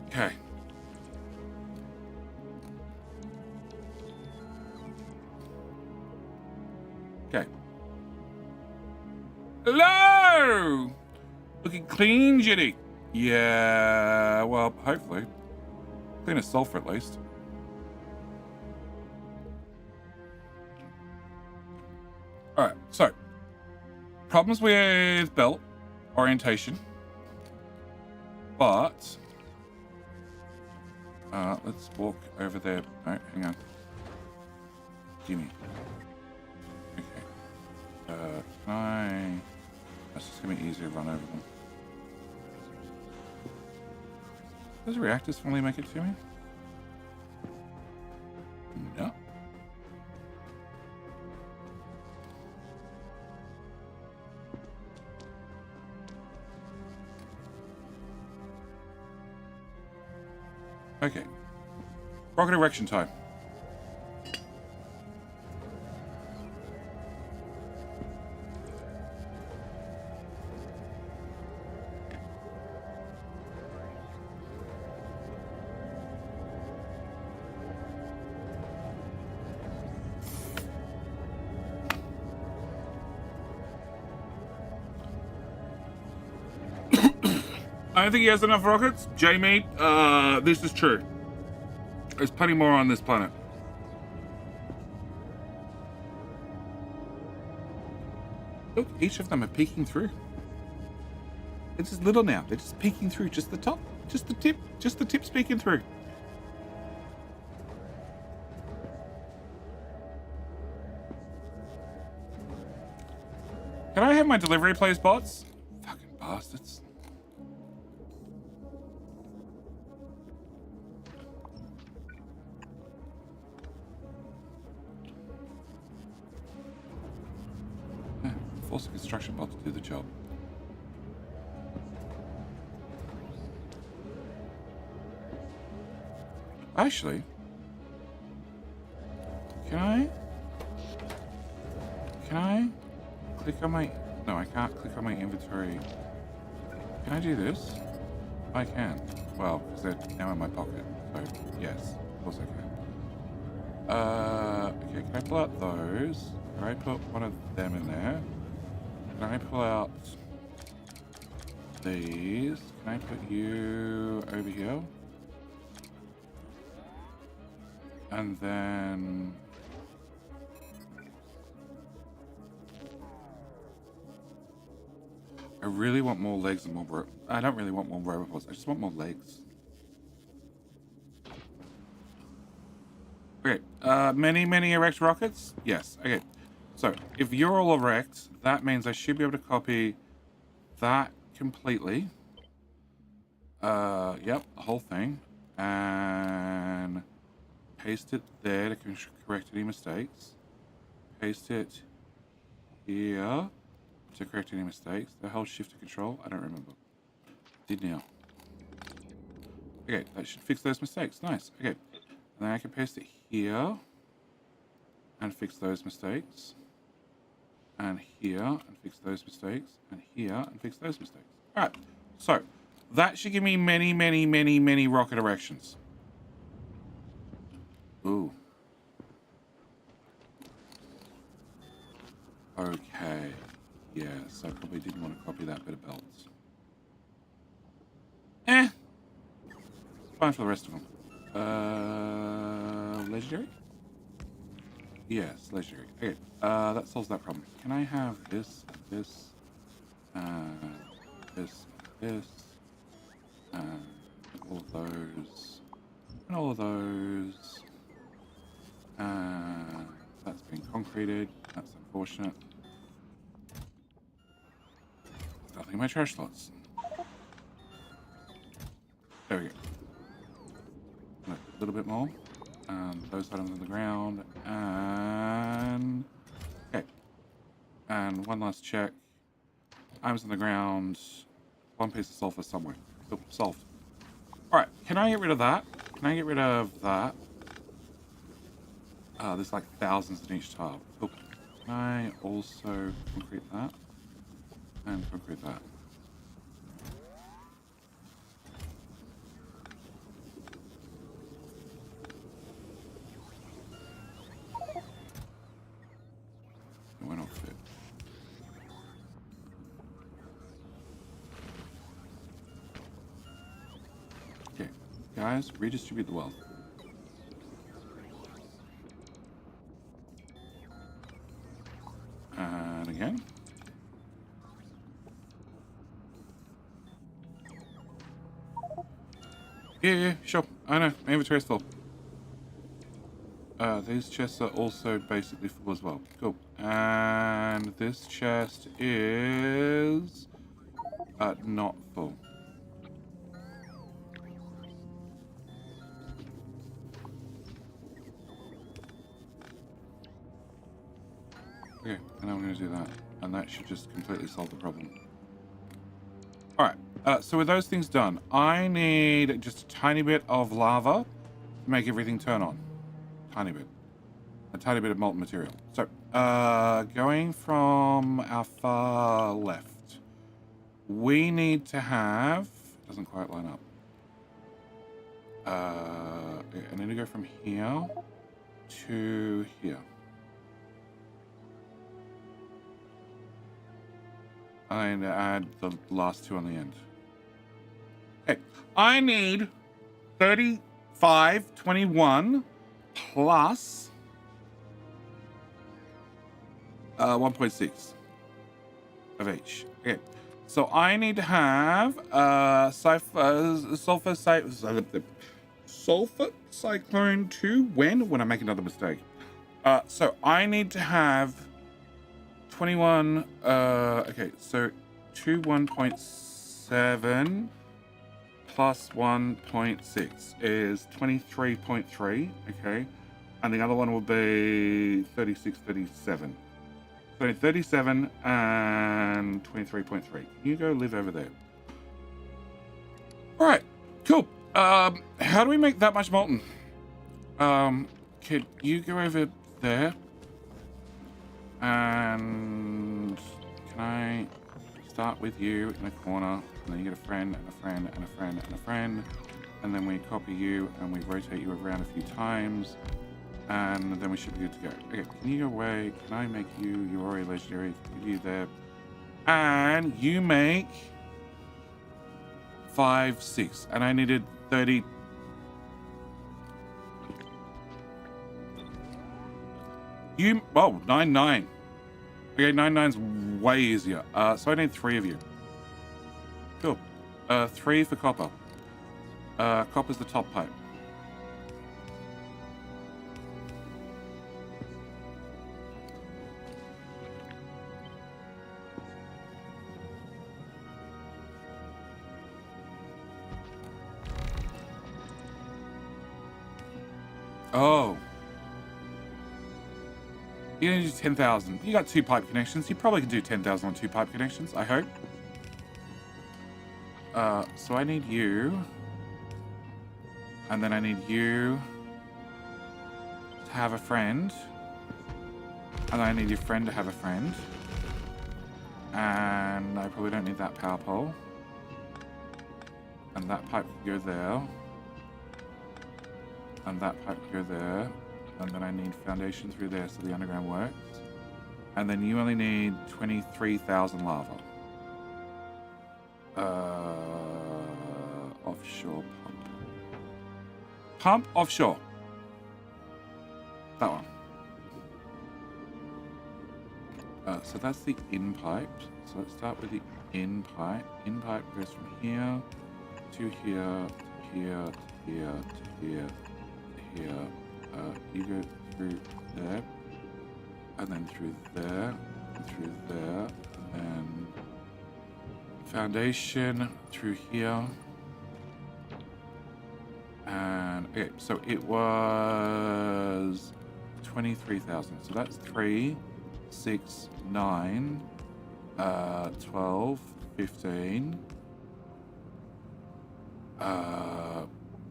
Okay. Okay. Hello! Looking clean, Jitty. Yeah, well, hopefully. Clean as sulfur at least. Alright, so. Problems with belt orientation. But. Let's walk over there. No, hang on. Gimme. Okay. Can I. That's just gonna be easier to run over them. Does reactors finally make it to me? No. Okay. Rocket erection time. I don't think he has enough rockets. Jamie, this is true. There's plenty more on this planet. Look, each of them are peeking through. It's just little now. They're just peeking through. Just the top. Just the tip. Just the tip's peeking through. Can I have my delivery please, bots? Fucking bastards. Force a construction bot to do the job. Actually, can I click on my, no, I can't click on my inventory. Can I do this? I can. Well, because they're now in my pocket. So, yes, of course I can. Okay, can I pull out those? Can I put one of them in there? Can I pull out these? Can I put you over here? And then... I really want more legs and more... I don't really want more robots. I just want more legs. Okay. Many erect rockets? Yes. Okay. So, if you're all erect, that means I should be able to copy that completely. Yep, the whole thing. And paste it there to correct any mistakes. Paste it here to correct any mistakes. The whole shift to control, I don't remember. Did now. Okay, that should fix those mistakes. Nice. Okay. And then I can paste it here and fix those mistakes. And here and fix those mistakes. And here and fix those mistakes. Alright. So that should give me many rocket erections. Ooh. Okay. Yes, I probably didn't want to copy that bit of belts. Fine for the rest of them. Legendary? Yes, legendary. Okay, that solves that problem. Can I have this, this, this, and all of those, and all of those, and that's been concreted. That's unfortunate. Nothing in my trash slots. There we go. A little bit more. Those items on the ground. And... okay. And one last check. Items on the ground. One piece of sulfur somewhere. Oh, solved. Alright, can I get rid of that? Can I get rid of that? There's like thousands in each tile. Oh, can I also concrete that? And concrete that. It went off fit. Okay, guys, redistribute the wealth. And again. Yeah, sure. I know. My inventory's full. These chests are also basically full as well. Cool. And this chest is not full. Okay, and I'm going to do that. And that should just completely solve the problem. Alright, so with those things done, I need just a tiny bit of lava to make everything turn on. Tiny bit. A tiny bit of molten material. So, going from our far left, we need to have... it doesn't quite line up. I need to go from here to here. I need to add the last two on the end. Okay, I need 3521 plus 1.6 of each. Okay, so I need to have sulfur cyclone 2 when I make another mistake. So I need to have 21, okay, so 1.7 plus 1.6 is 23.3, okay, and the other one will be 36, 37. So 37 and 23.3. Can you go live over there? All right, cool. How do we make that much molten? Could you go over there? And can I start with you in a corner, and then you get a friend and a friend and a friend and a friend, and then we copy you and we rotate you around a few times, and then we should be good to go. Okay, can you go away? Can I make you? You're already legendary. Give you there, and you make 5, 6, and I needed 30. Oh, 9, 9. Okay, 9, 9's way easier. So I need 3 of you. Cool. 3 for copper. Copper's the top pipe. Oh. You need to do 10,000. You got 2 pipe connections. You probably can do 10,000 on 2 pipe connections, I hope. So I need you. And then I need you to have a friend. And I need your friend to have a friend. And I probably don't need that power pole. And that pipe can go there. And that pipe can go there. And then I need foundation through there so the underground works. And then you only need 23,000 lava. Offshore pump. Pump offshore. That one. So that's the in pipe. So let's start with the in pipe. In pipe goes from here to here, to here, to here, to here, to here. You go through there. and then through there, and through there, and then foundation through here. And okay, so it was 23,000. So that's 3, 6, 9, 12, 15,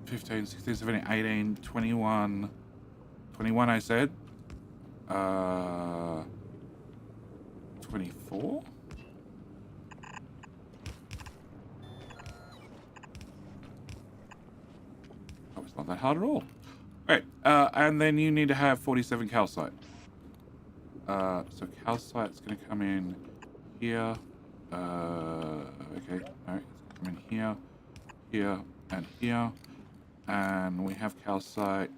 15, 16, 17, 18, 21, 21 I said. 24? Oh, it's not that hard at all. Alright, and then you need to have 47 calcite. So calcite's going to come in here. Okay, no, it's come in here, here, and here. And we have calcite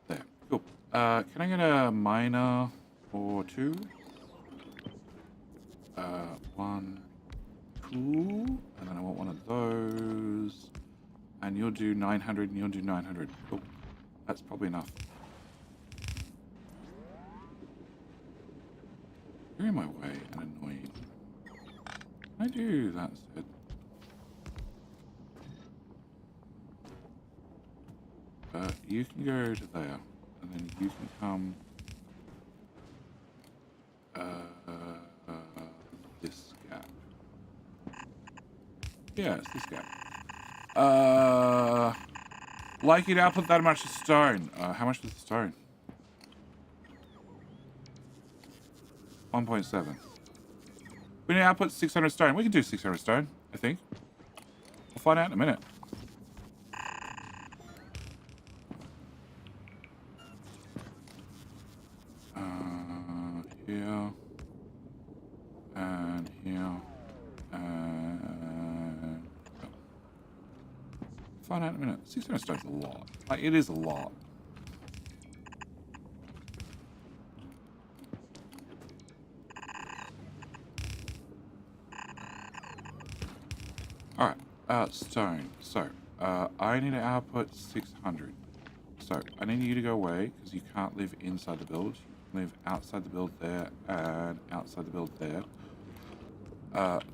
there. Cool. Can I get a miner or 2? 1, 2, and then I want one of those. And you'll do 900, and you'll do 900. Cool. That's probably enough. You're in my way and annoying. Can I do that instead? You can go to there, and then you can come this gap. Yeah, it's this gap. Like you'd output that much of stone. How much was the stone? 1.7. We need to output 600 stone. We can do 600 stone, I think. We'll find out in a minute. Here. And here. And... Oh. Find out in a minute. 600 stone's a lot. Like, it is a lot. Alright, stone. So, I need to output 600. So, I need you to go away, because you can't live inside the build. You can live outside the build there, and outside the build there.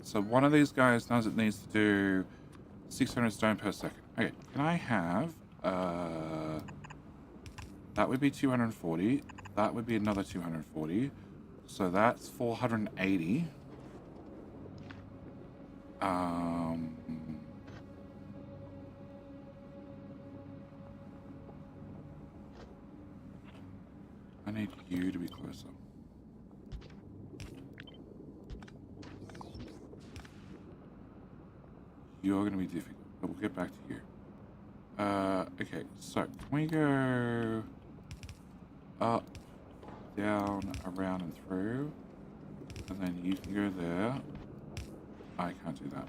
So one of these guys knows it needs to do 600 stone per second. Okay, can I have, that would be 240. That would be another 240. So that's 480. I need you to be closer. You're going to be difficult, but we'll get back to you. Okay, so can we go up, down, around, and through? And then you can go there. I can't do that.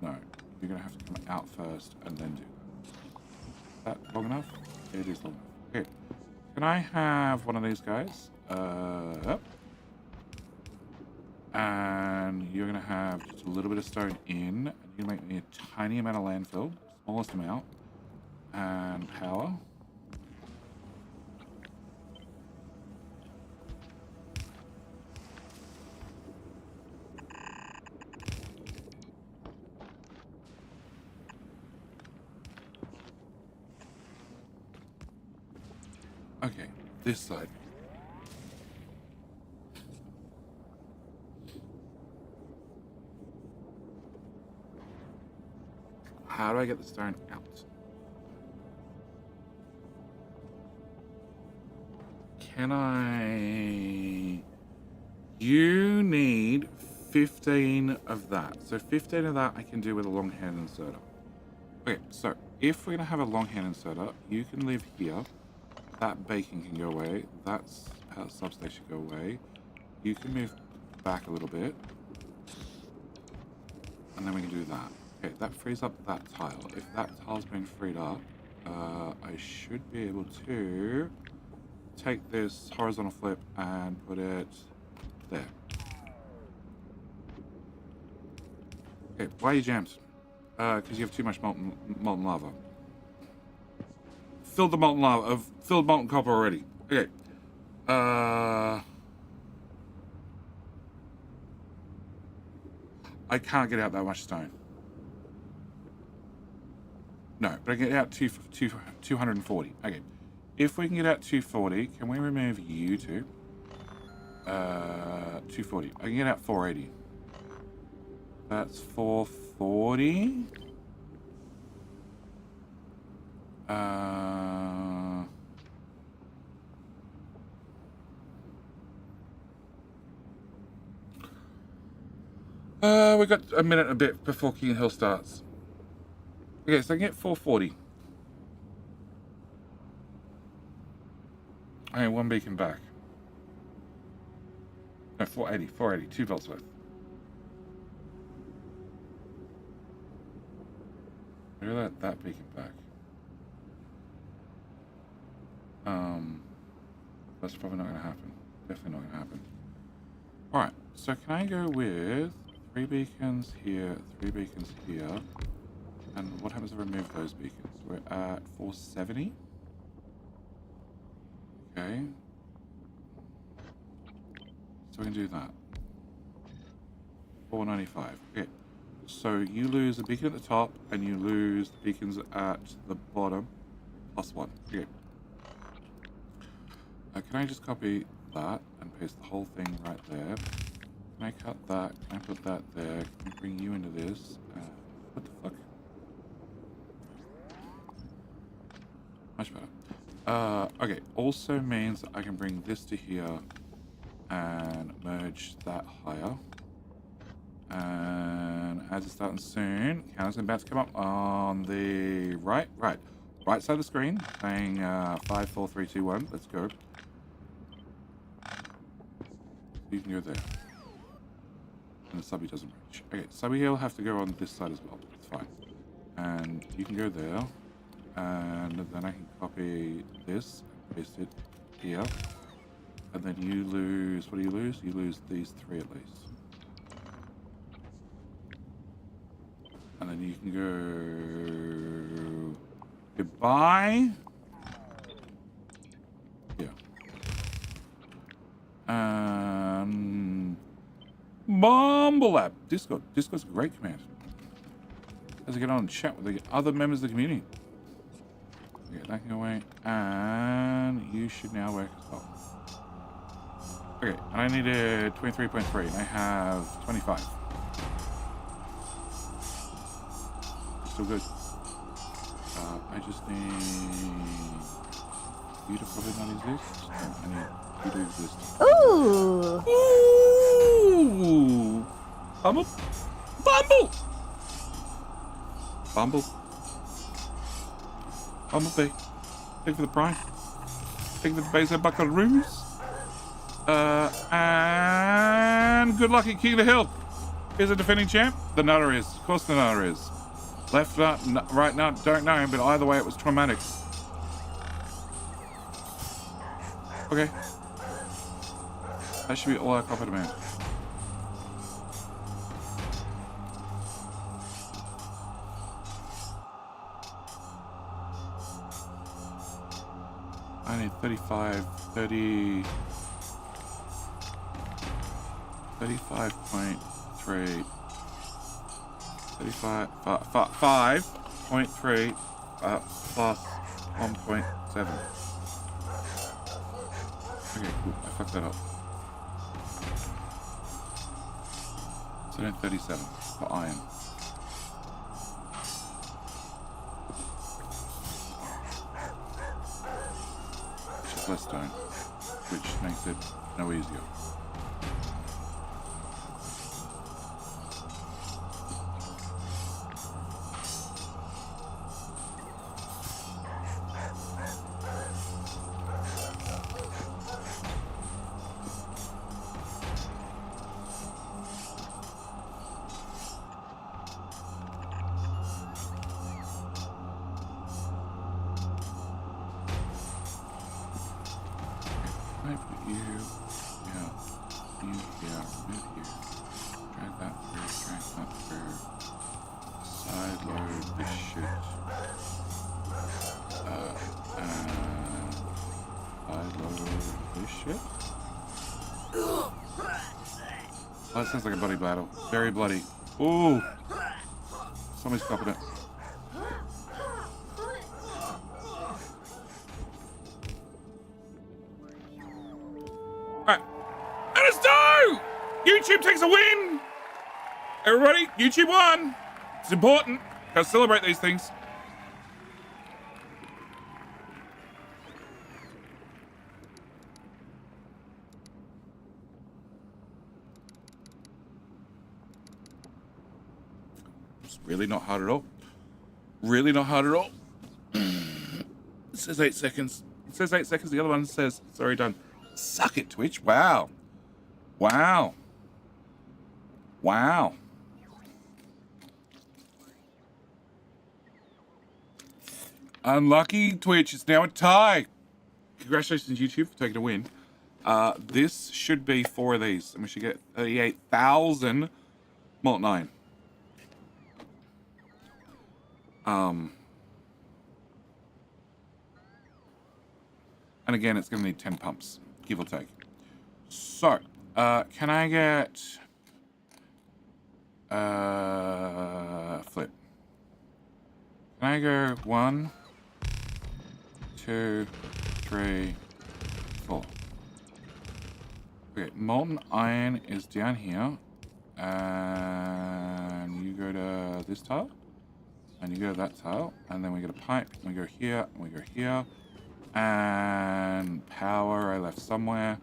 No, you're going to have to come out first and then do that. Is that long enough? It is long enough. Okay. Can I have one of these guys? Up. And you're going to have just a little bit of stone in. And you make me a tiny amount of landfill. Smallest amount. And power. Okay, this side. How do I get the stone out? Can I... You need 15 of that. So 15 of that I can do with a long hand inserter. Okay, so if we're going to have a long hand inserter, you can live here. That baking can go away. That substation go away. You can move back a little bit. And then we can do that. Okay, that frees up that tile. If that tile's been freed up, I should be able to take this horizontal flip and put it there. Okay, why are you jammed? Because you have too much molten lava. Filled the molten lava, filled molten copper already. Okay. I can't get out that much stone. No, but I can get out 240. Okay. If we can get out 240, can we remove you two? 240. I can get out 480. That's 440. We got a minute and a bit before King Hill starts. Okay, so I can get 440. Okay, one beacon back. No, 480, 480, 2 volts worth. Look at that beacon back. That's probably not going to happen. Definitely not going to happen. Alright, so can I go with 3 beacons here, 3 beacons here, and what happens if I remove those beacons? We're at 470. Okay. So we can do that. 495. Okay. So you lose a beacon at the top, and you lose the beacons at the bottom. +1. Okay. Can I just copy that and paste the whole thing right there? Can I cut that? Can I put that there? Can I bring you into this? What the fuck? Much better. Okay. Also means that I can bring this to here and merge that higher. And as it's starting soon, counter's about to come up on the right side of the screen, saying 5, 4, 3, 2, 1. Let's go. You can go there. And the subby doesn't reach. Okay, subby here will have to go on this side as well. It's fine. And you can go there. And then I can copy this, paste it here. And then you lose, what do you lose? You lose these 3 at least. And then you can go goodbye. Yeah. Mumble Lab. Discord's a great command. As I get on and chat with the other members of the community. Okay, that can go away. And you should now work as well. Okay, and I needed 23.3. And I have 25. Still good. I just need you to probably not exist. No, I need you to exist. Ooh! Ooh! Bumble! Bumble! Bumble. Bumblebee. Thank you for the prime. Thank you for the base of buckaroos. And good luck at King of the Hill. Is a defending champ? The Nutter is. Of course the Nutter is. Left nut, right nut, don't know, but either way it was traumatic. Okay. That should be all our copper demand. I need 35, 30, 35.3. 5.3 plus 1.7. Okay, cool. I fucked that up. So then 37 for iron. Which is less stone, which makes it no easier. shit. Oh, that sounds like a bloody battle. Very bloody. Ooh. Somebody's stopping it. Alright. And it's done! YouTube takes a win! Everybody, YouTube won! It's important. Gotta celebrate these things. It's really not hard at all. Really not hard at all. It says 8 seconds. It says 8 seconds. The other one says it's already done. Suck it, Twitch. Wow. Wow. Wow. Unlucky, Twitch. It's now a tie. Congratulations, YouTube, for taking a win. This should be 4 of these, and we should get 38,000 molten iron. And again, it's going to need 10 pumps, give or take. So, can I get... flip. Can I go 1, 2, 3, 4? Okay, molten iron is down here. And you go to this tile. And you go to that tile. And then we get a pipe. And we go here. And we go here. And power I left somewhere.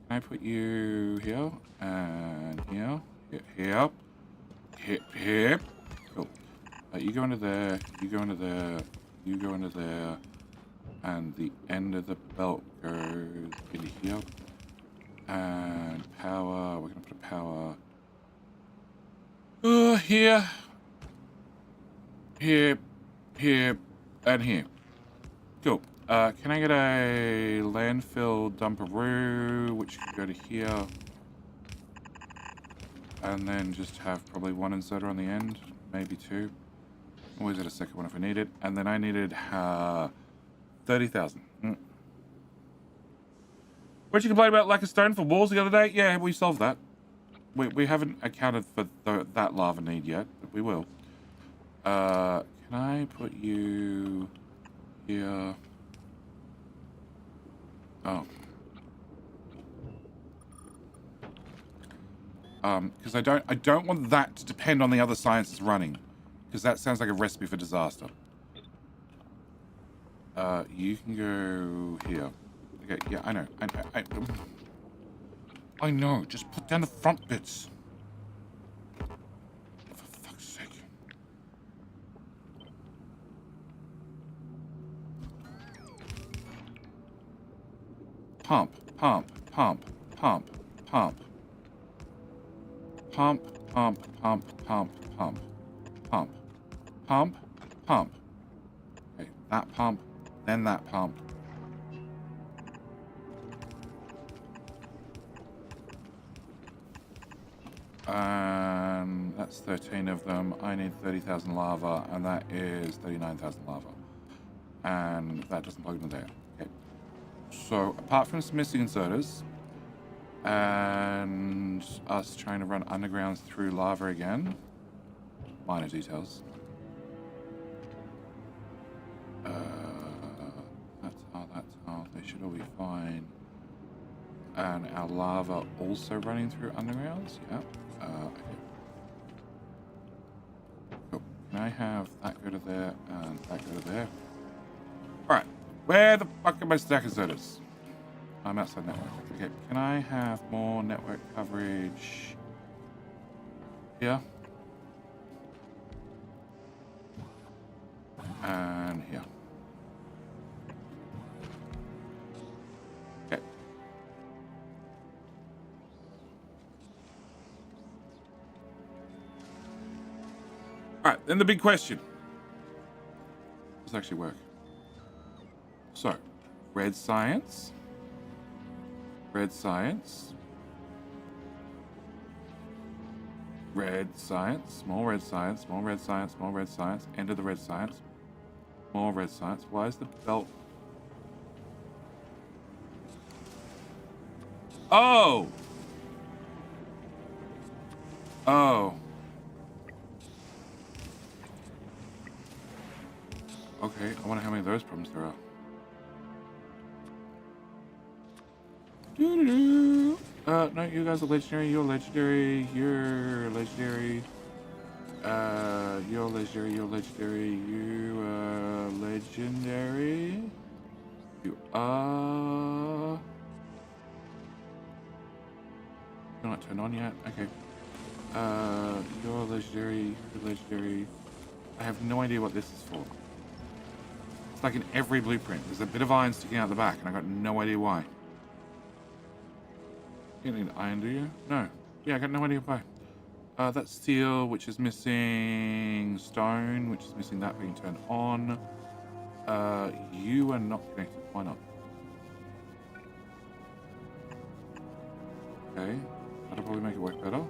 Can I put you here? And here. Here. Here. Cool. You go into there. You go into there. You go into there. And the end of the belt goes into here. And power. We're going to put a power. Here. Here. Here. And here. Cool. Can I get a landfill dumperoo, which can go to here, and then just have probably 1 inserter on the end, maybe 2. Always get a second one if I need it. And then I needed 30,000. What you complain about lack of stone for walls the other day? Yeah, we solved that. We haven't accounted for that lava need yet, but we will. Can I put you here? Oh. Because I don't want that to depend on the other sciences running, because that sounds like a recipe for disaster. You can go here. Okay, yeah, I know. I know. Just put down the front bits. For fuck's sake. Pump, pump, pump, pump, pump. Pump, pump, pump, pump, pump. Pump. Pump, pump. Okay, that pump, then that pump. And that's 13 of them. I need 30,000 lava, and that is 39,000 lava. And that doesn't plug into there. Okay. So, apart from some missing inserters, and us trying to run undergrounds through lava again, minor details. That's how, they should all be fine. And our lava also running through undergrounds, yeah. Okay. Cool. Can I have that go to there and that go to there? Alright, where the fuck are my stack inserters? I'm outside network. Okay, can I have more network coverage here? And here. Okay. Alright, then the big question. Does this actually work? So, red science. Red science. Red science. Small red science. Small red science. Small red science. End of the red science. More red science. Why is the belt... Oh. Oh. Okay, I wonder how many of those problems there are. Doo-doo-doo. No, you guys are legendary, you're legendary, you're legendary. You're legendary, you're legendary, you are legendary. You are... You're not turned on yet? Okay. You're legendary, you're legendary. I have no idea what this is for. It's like in every blueprint. There's a bit of iron sticking out the back, and I got no idea why. You don't need iron, do you? No. Yeah, I got no idea why. That's steel, which is missing stone, which is missing that being turned on. You are not connected. Why not? Okay. That'll probably make it work better.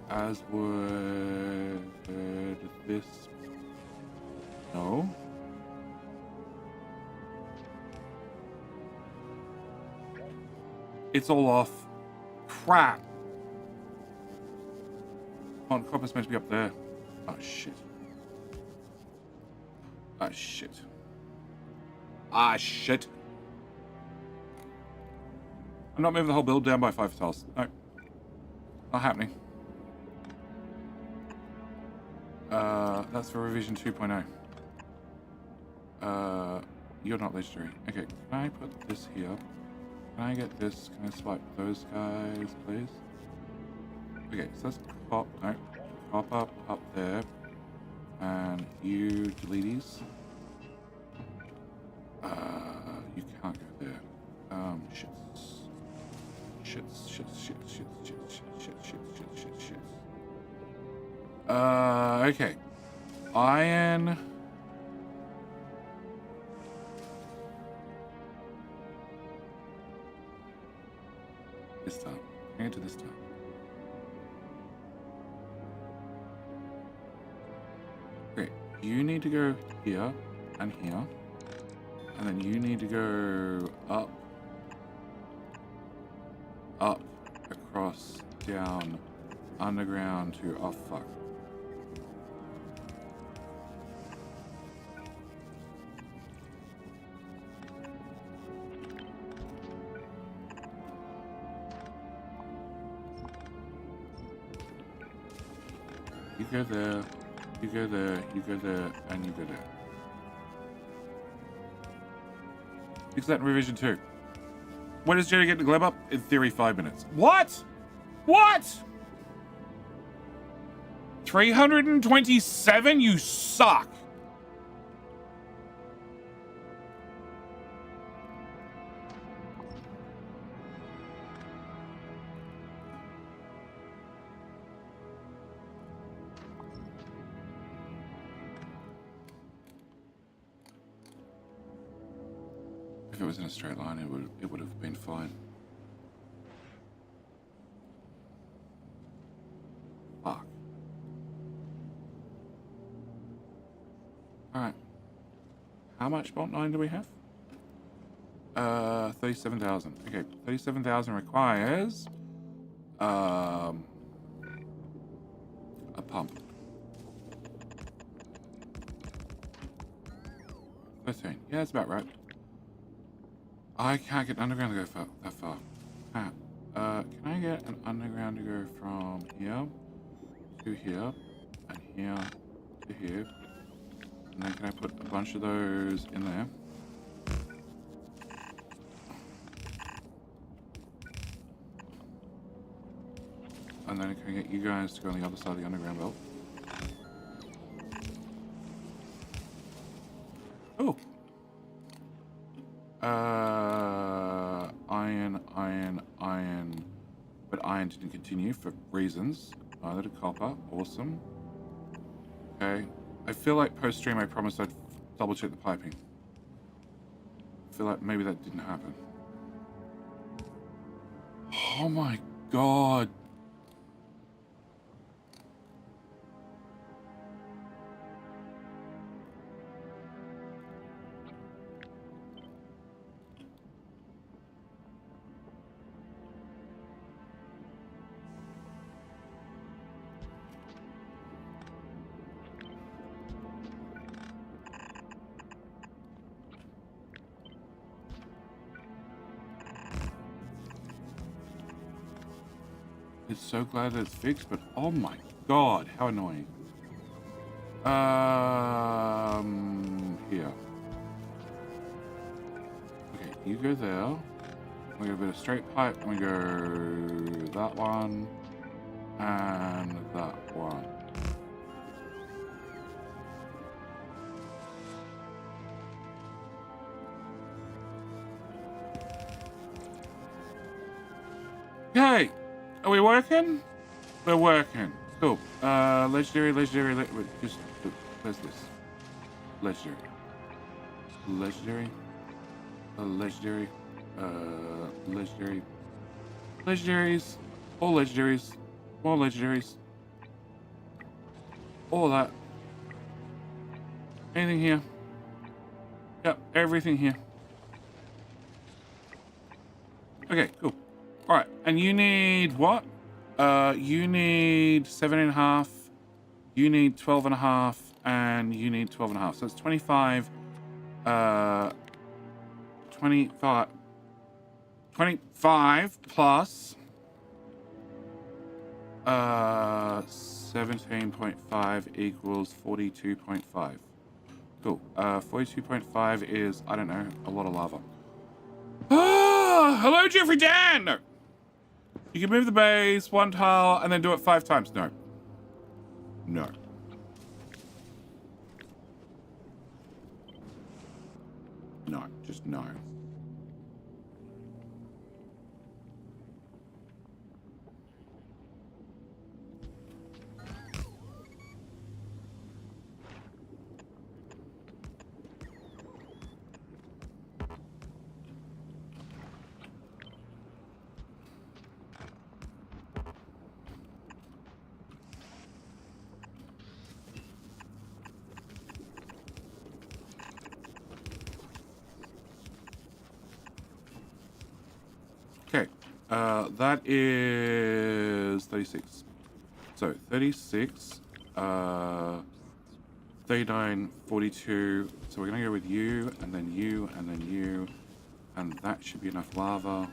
As would this. No. It's all off. Crap. Oh, the copper's meant to be up there. Oh, shit. Ah, shit. Ah, shit. I'm not moving the whole build down by 5 tiles. No. Not happening. That's for revision 2.0. You're not legendary. Okay, can I put this here? Can I get this? Can I swipe those guys, please? Okay, so let's pop, no, pop up there. And you deletes. You can't go there. Shits. Okay. Iron. This time. Bring it to this time. Great. You need to go here and here. And then you need to go up, across, down, underground to, oh fuck. You go there, you go there, you go there, and you go there. Fix that in revision 2. When does Jerry get to Gleba? In theory, 5 minutes. What? What? 327? You suck. If it was in a straight line, it would have been fine. Fuck. Alright. How much bolt 9 do we have? 37,000. Okay, 37,000 requires a pump. 13. Yeah, that's about right. I can't get underground to go that far. Can I get an underground to go from here to here and here to here? And then can I put a bunch of those in there? And then can I get you guys to go on the other side of the underground belt? Oh! Iron. But iron didn't continue for reasons. Neither did copper. Awesome. Okay. I feel like post-stream I promised I'd double-check the piping. I feel like maybe that didn't happen. Oh my god. just so glad that it's fixed, but oh my god, how annoying. Here. Okay, you go there. We go a bit of straight pipe, and we go that one, and that one. Okay, are we working? We're working. Cool. Legendary, just, where's this? Legendary. Legendary. Legendary. Legendary. Legendaries. All legendaries. More legendaries. All that. Anything here? Yep, everything here. Okay, cool. Alright, and you need what? You need 7.5, you need 12.5, and you need 12.5. So it's 25, 25 plus 17.5 equals 42.5. Cool. 42.5 is, I don't know, a lot of lava. Ah, hello, Jeffrey Dan! No. You can move the base, one tile, and then do it 5 times. No. No. No, just no. Okay, that is 36. So 36, 39, 42. So we're gonna go with you, and then you, and then you, and that should be enough lava.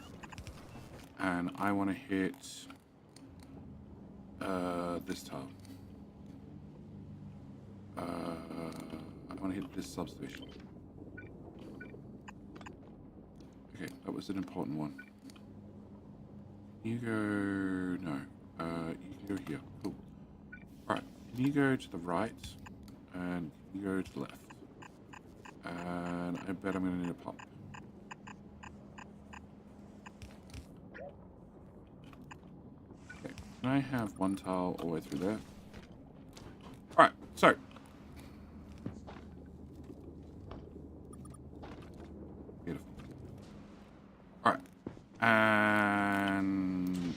And I want to hit this tile. I want to hit this substation. Okay, that was an important one. You go... no. You can go here. Cool. Alright, can you go to the right? And you go to the left. And I bet I'm going to need a pump. Okay, can I have one tile all the way through there? Alright, so... beautiful. Alright. And...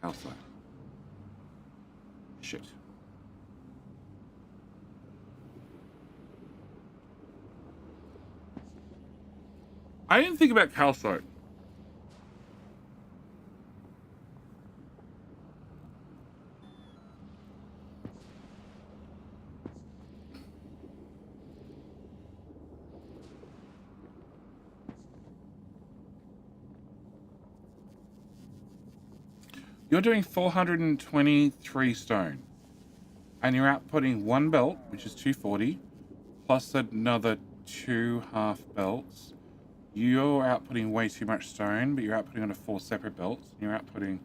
calcite. Shit. I didn't think about calcite. You're doing 423 stone, and you're outputting one belt, which is 240, plus another 2 half belts. You're outputting way too much stone, but you're outputting onto 4 separate belts. You're outputting,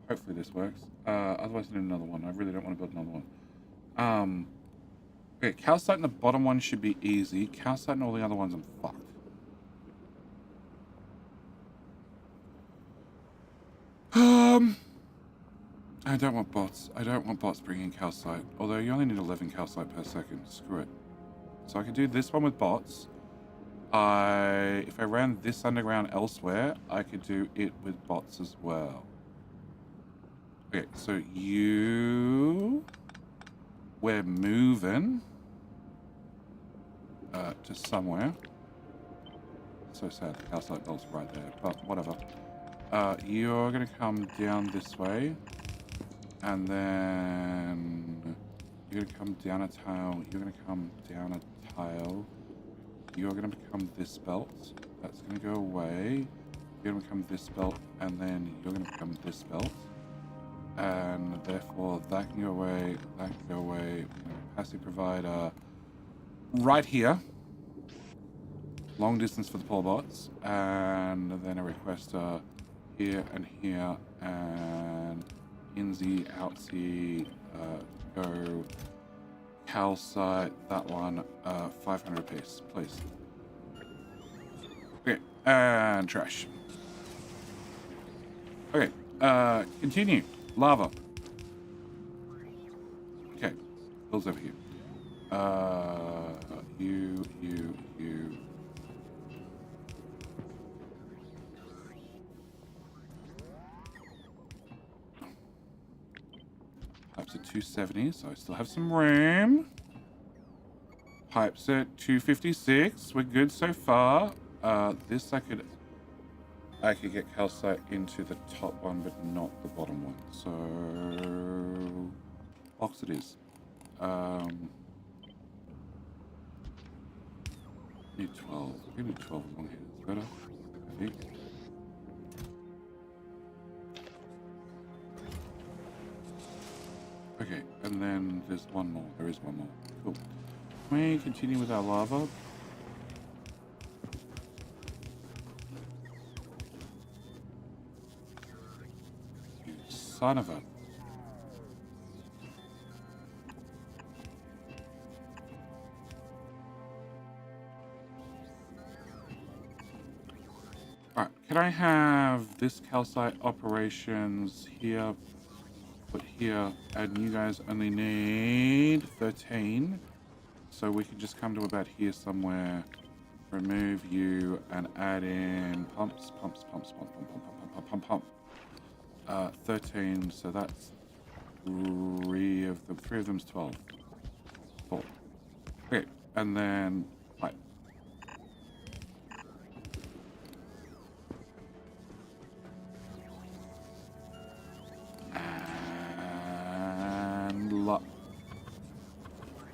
hopefully this works. Otherwise I need another one. I really don't want to build another one. Okay, calcite in the bottom one should be easy. Calcite and all the other ones I'm fucked. I don't want bots. I don't want bots bringing calcite. Although you only need 11 calcite per second. Screw it. So I can do this one with bots. If I ran this underground elsewhere, I could do it with bots as well. Okay, so we're moving to somewhere. So sad, the calcite belt's right there, but whatever. You're gonna come down this way, and then you're gonna come down a tile. You're gonna come down a tile. You're gonna become this belt. That's gonna go away. you're going to become this belt, and then you're going to become this belt. And therefore, that can go away, that can go away. Capacity provider right here. Long distance for the polar bots. And then a requester here and here. And insy, outsy, go calcite, that one, 500 apiece, please. Okay, and trash. Okay, continue. Lava. Okay, Bill's over here. You. Pipes at 270, so I still have some room. Pipes at 256. We're good so far. This I could get calcite into the top one, but not the bottom one. So box it is. Need 12. We need 12 along here. It's better, I think. Okay, and then there's one more. There is one more. Cool. Can we continue with our lava? You son of a... Alright, can I have this calcite operations here, put here, and you guys only need 13, so we can just come to about here somewhere, remove you, and add in pumps. 13, so that's 3 of them. 3 of them's 12. 4. Okay, and then pipe.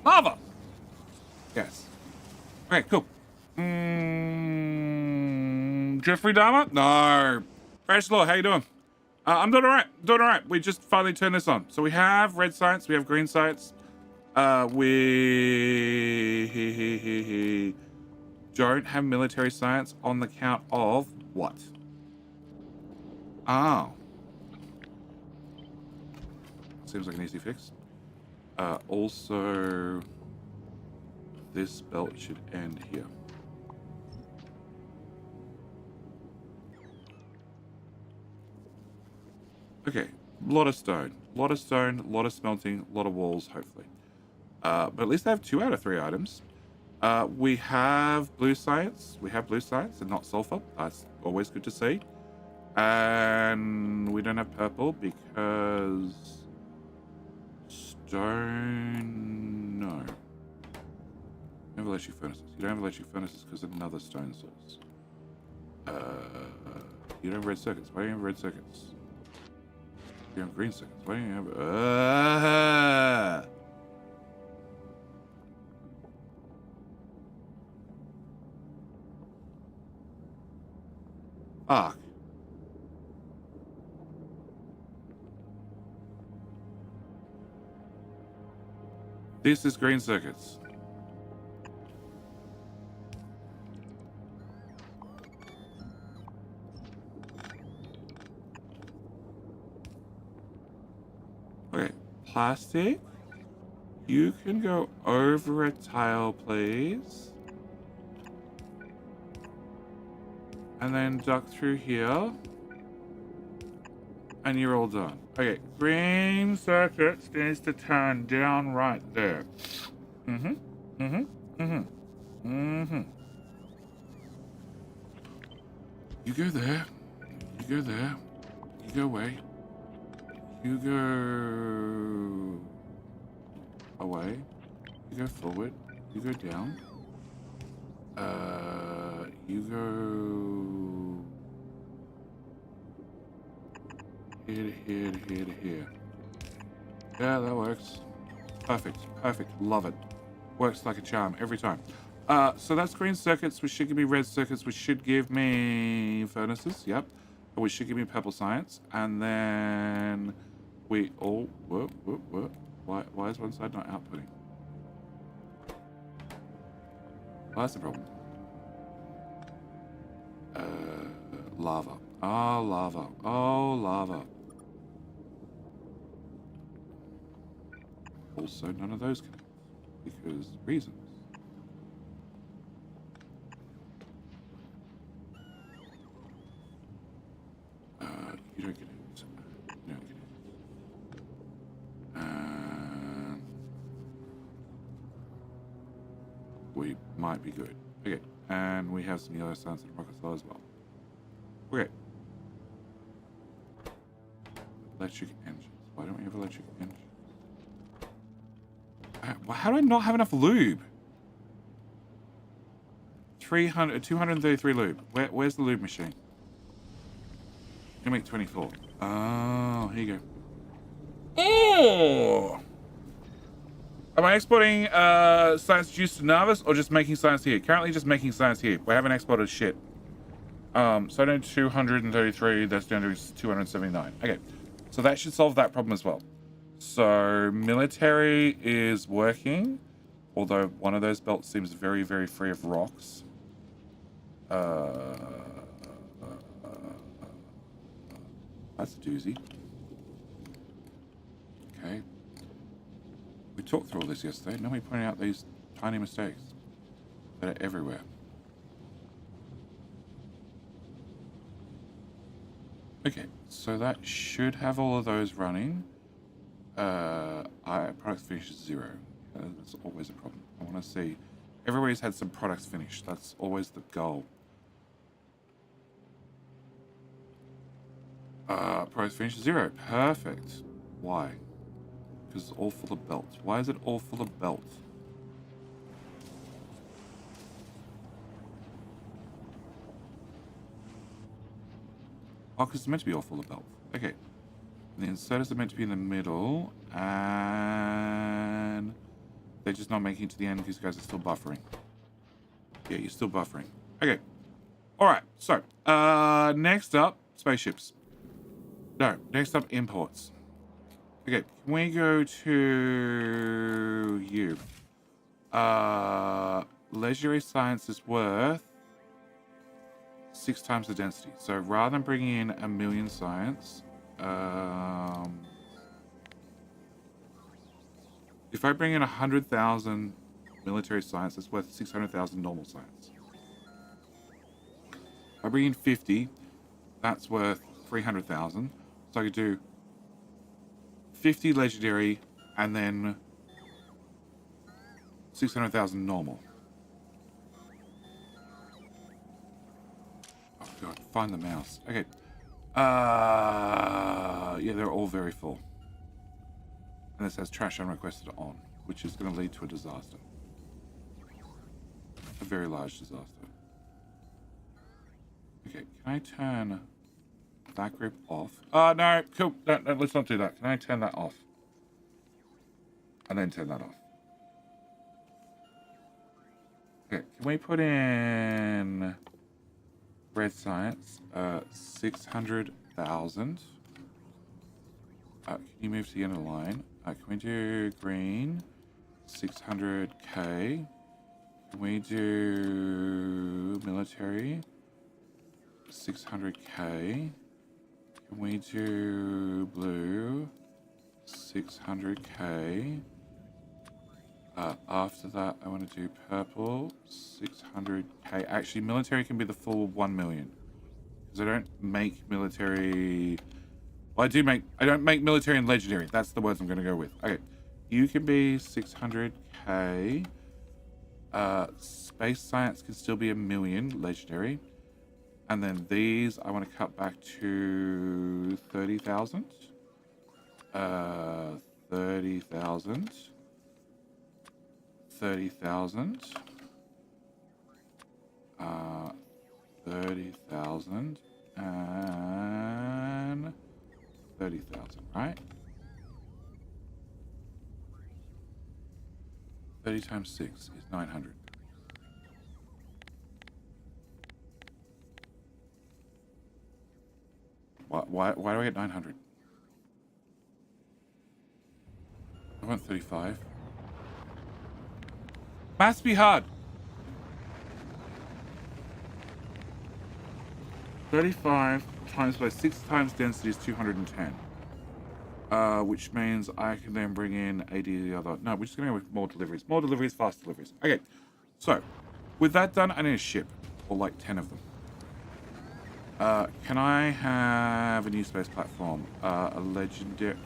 Lava! Yes. Okay, cool. Jeffrey Dahmer? No. Crash Law, how you doing? I'm doing alright. We just finally turned this on. So we have red sites, we have green sites. We don't have military science on the count of what? Oh. Seems like an easy fix. Also, this belt should end here. Okay, lot of stone, lot of smelting, lot of walls, hopefully. But at least I have 2 out of 3 items. We have blue science, and not sulfur. That's always good to see. And we don't have purple because stone, no. Have electric furnaces. You don't have electric furnaces because of another stone source. You don't have red circuits. Why do you have red circuits? You have green circuits. Why do you have... Fuck. This is green circuits. Okay, plastic. You can go over a tile, please. And then duck through here. And you're all done. Okay, green circuits needs to turn down right there. You go there. You go there. You go away. You go away. You go forward. You go down. You go here to here. Yeah, that works. Perfect. Love it. Works like a charm every time. So that's green circuits, which should give me red circuits, which should give me furnaces. Yep. Which should give me purple science. And then we all... Whoa. Why is one side not outputting? Well, that's the problem. Lava. Oh, lava. Oh, lava. Also, none of those connect. Because reasons. You don't get it. You don't get it. We might be good. Okay. And we have some yellow science and rocket cell as well. Okay. Electric engines. Why don't we have electric engines? How do I not have enough lube? 233 lube. Where's the lube machine? Gonna make 24. Oh, here you go. Oh! Am I exporting science juice to Navis or just making science here? Currently just making science here. We haven't exported shit. So I know 233, that's down to 279. Okay, so that should solve that problem as well. So military is working, although one of those belts seems very, very free of rocks. That's a doozy. Okay. We talked through all this yesterday. Now we pointed out these tiny mistakes that are everywhere. Okay, so that should have all of those running. Product finish is 0. That's always a problem. I want to see. Everybody's had some products finished. That's always the goal. Product finish is 0. Perfect. Why? Because it's all full of belts. Why is it all full of belts? Oh, because it's meant to be all full of belts. Okay. The inserters are meant to be in the middle, and they're just not making it to the end because you guys are still buffering. Yeah, you're still buffering. Okay. Alright, so, next up, spaceships. No, next up, imports. Okay, can we go to you? Legendary science is worth 6 times the density. So rather than bringing in 1 million science, if I bring in 100,000 military science, it's worth 600,000 normal science. If I bring in 50, that's worth 300,000. So I could do 50 legendary and then 600,000 normal. Oh god, find the mouse. Okay. Yeah, they're all very full. And this has trash unrequested on, which is going to lead to a disaster. A very large disaster. Okay, can I turn that group off? No, cool. No, let's not do that. Can I turn that off? And then turn that off. Okay, can we put in red science? 600,000. Can you move to the end of the line? Can we do green? 600k. Can we do military? 600k. Can we do blue? 600k. After that, I want to do purple. 600k. Actually, military can be the full 1 million. Because I don't make military... Well, I don't make military and legendary. That's the words I'm going to go with. Okay. You can be 600k. Space science can still be 1 million legendary. And then these, I want to cut back to 30,000. 30,000. 30,000. 30,000. And 30,000, right? 30 times 6 is 900. Why do I get 900? I want 35. Must be hard. 35 times by 6 times density is 210. Which means I can then bring in 80 of the other. No, we're just going to go with more deliveries. More deliveries, fast deliveries. Okay, so with that done, I need a ship, or like 10 of them. Can I have a new space platform? A legendary,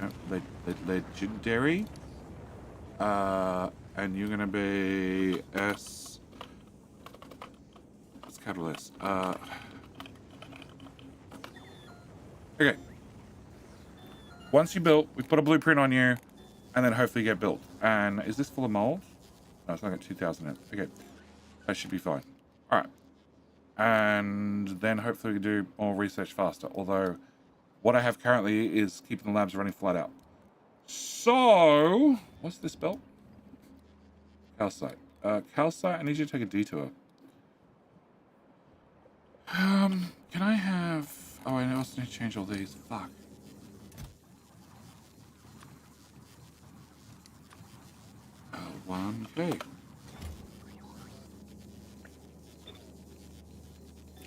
legendary. And you're going to be S. What's capital S? Okay. Once you built, we put a blueprint on you, and then hopefully you get built. And is this full of mold? No, it's not got 2,000 in it. Okay. That should be fine. All right. And then hopefully we can do more research faster. Although, what I have currently is keeping the labs running flat out. So, what's this belt? Calcite. Calcite, I need you to take a detour. Can I have... Oh, I also need to change all these. Fuck. Okay.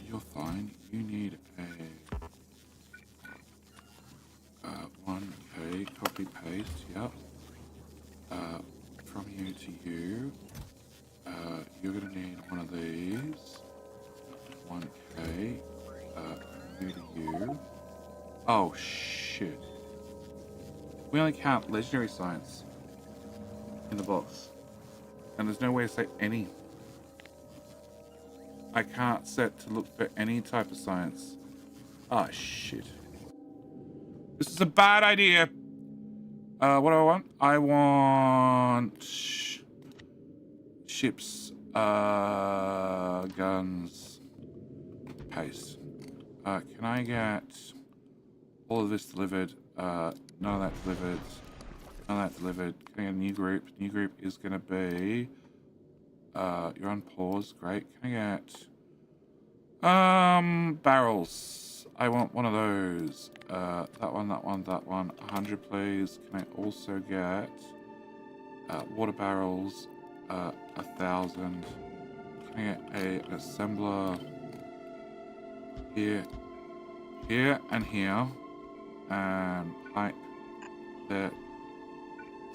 You're fine. You need a 1K copy paste. Yep. From you to you. You're gonna need one of these. 1K. You to you. Oh shit. We only count legendary science in the box. And there's no way to say any. I can't set to look for any type of science. Ah, shit. This is a bad idea. What do I want? I want ships, guns, paste. Can I get all of this delivered? None of that delivered. None of that delivered. Can I get a new group? New group is going to be... you're on pause. Great. Can I get... barrels. I want one of those. That one, that one, that one. 100, please. Can I also get... water barrels. 1,000. Can I get an assembler? Here. Here and here. And pipe. There.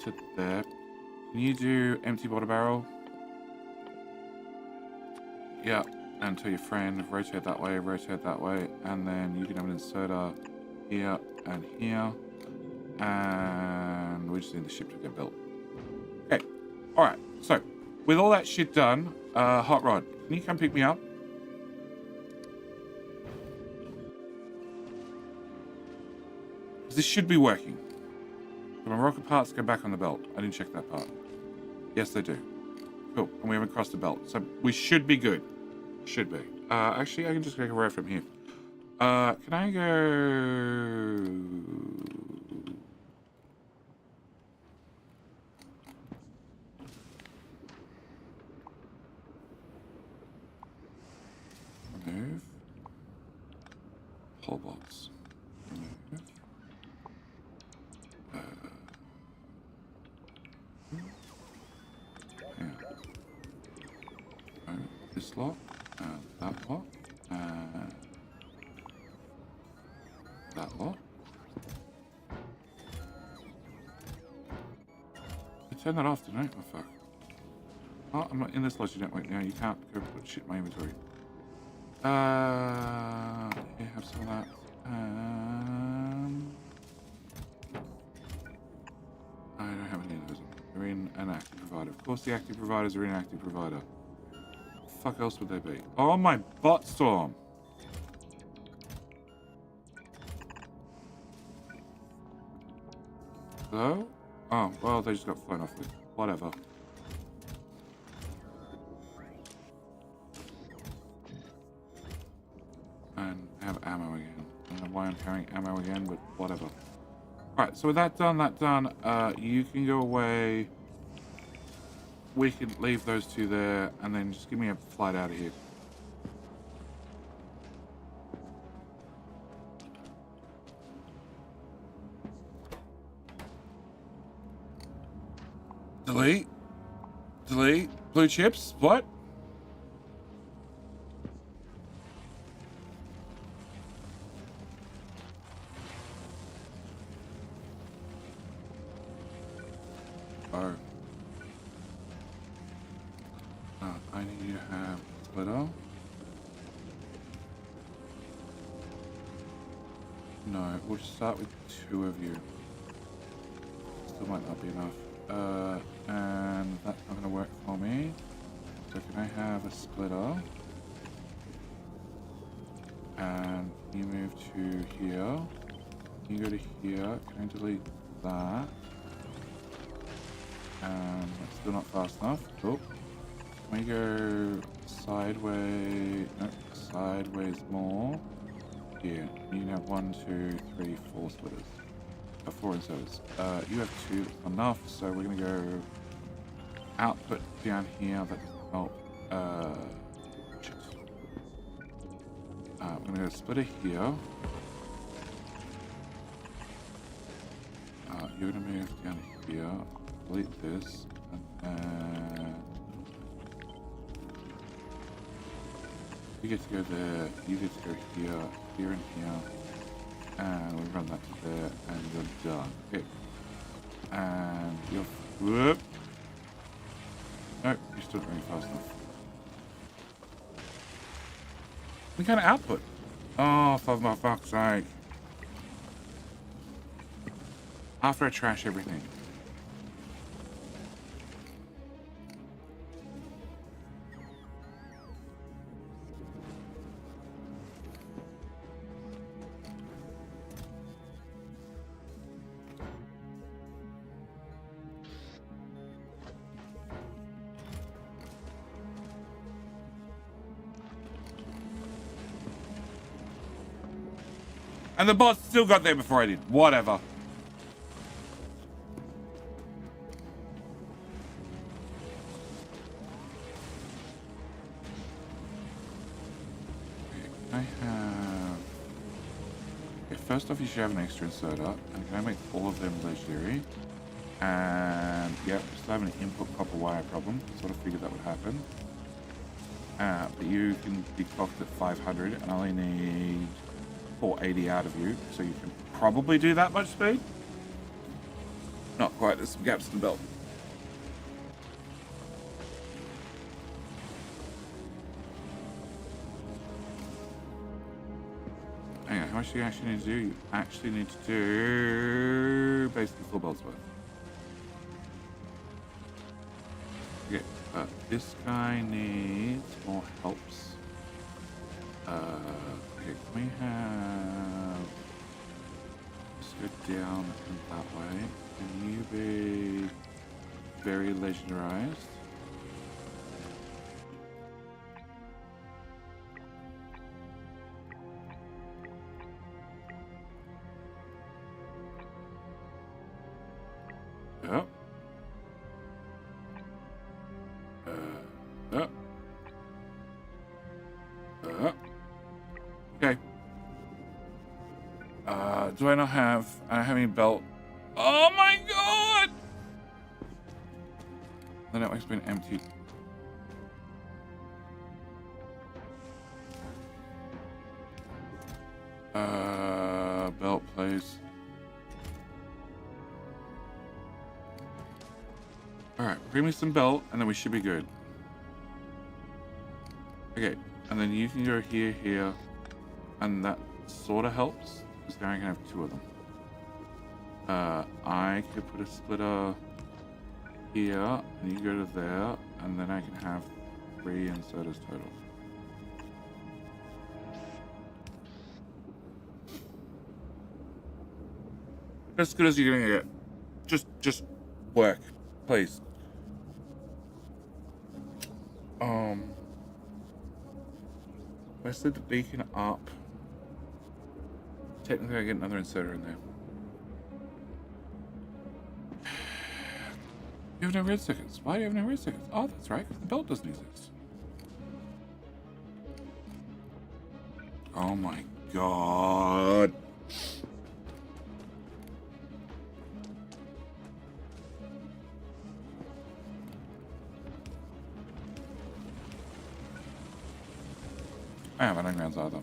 To there. Can you do empty water barrel? Yeah, and tell your friend, rotate that way, and then you can have an inserter here and here. And we just need the ship to get built. Okay, alright, so with all that shit done, Hot Rod, can you come pick me up? This should be working. So my rocket parts go back on the belt. I didn't check that part. Yes, they do. Cool. And we haven't crossed the belt. So we should be good. Should be. Actually, I can just go right from here. Can I go... Remove. Whole box. Remove. This lot, that lot, that lot. I turned that off, didn't I? Oh fuck. Oh, I'm not in this lodge network now. You can't go put shit in my inventory. Here, have some of that. I don't have any of those. They're in an active provider. Of course, the active providers are in an active provider. Fuck else would they be? Oh my bot storm. Hello? Oh, well, they just got flown off with. Whatever. And I have ammo again. I don't know why I'm carrying ammo again, but whatever. Alright, so with that done, you can go away. We can leave those two there, and then just give me a flight out of here. Delete. Delete. Blue chips? What? Oh. I need you to have a splitter. No, we'll just start with 2 of you. Still might not be enough. And that's not going to work for me. So can I have a splitter? And you move to here. You go to here. Can I delete that? And that's still not fast enough. Cool. Can we go sideways? No, sideways more. Here. You can have 1, 2, 3, 4 splitters. 4 inserters. You have 2, enough, so we're gonna go output down here. That doesn't help. We're gonna go splitter here. You're gonna move down here, delete this, and then you get to go there, you get to go here, here and here. And we run that to there, and you're done. Okay. And you're... Whoop. Nope, you're still going fast enough. We kind of output. Oh, for my fuck's sake. After I trash everything. And the boss still got there before I did. Whatever. I have... Okay, first off, you should have an extra inserter. And can I make all of them legendary? And, yeah, still have an input copper wire problem. Sort of figured that would happen. But you can be clocked at 500, and I only need 480 out of you, so you can probably do that much speed. Not quite, there's some gaps in the belt. Hang on, how much do you actually need to do? You actually need to do basically full belts worth. Okay, this guy needs more helps. Okay, can we have... Just go down and that way. Can you be very legendarized? Yep. Okay. Do I not have... I don't have any belt. Oh my god! The network's been emptied. Belt, please. Alright, bring me some belt, and then we should be good. Okay, and then you can go here, here, and that sort of helps, because now I can have 2 of them. I could put a splitter here, and you go to there, and then I can have 3 inserters total. As good as you're gonna get. Just work, please. Let's set the beacon up. Technically, I get another inserter in there. You have no red circuits. Why do you have no red circuits? Oh, that's right, because the belt doesn't exist. Oh my god. I have undergrounds either.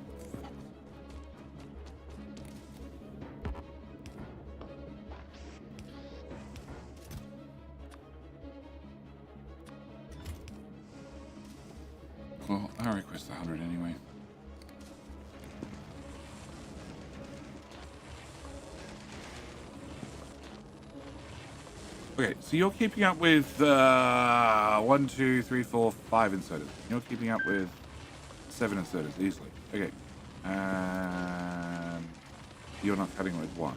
Well, I request 100 anyway. Okay, so you're keeping up with 1, 2, 3, 4, 5 inserters. You're keeping up with 7 inserters easily. Okay, and you're not cutting with 1.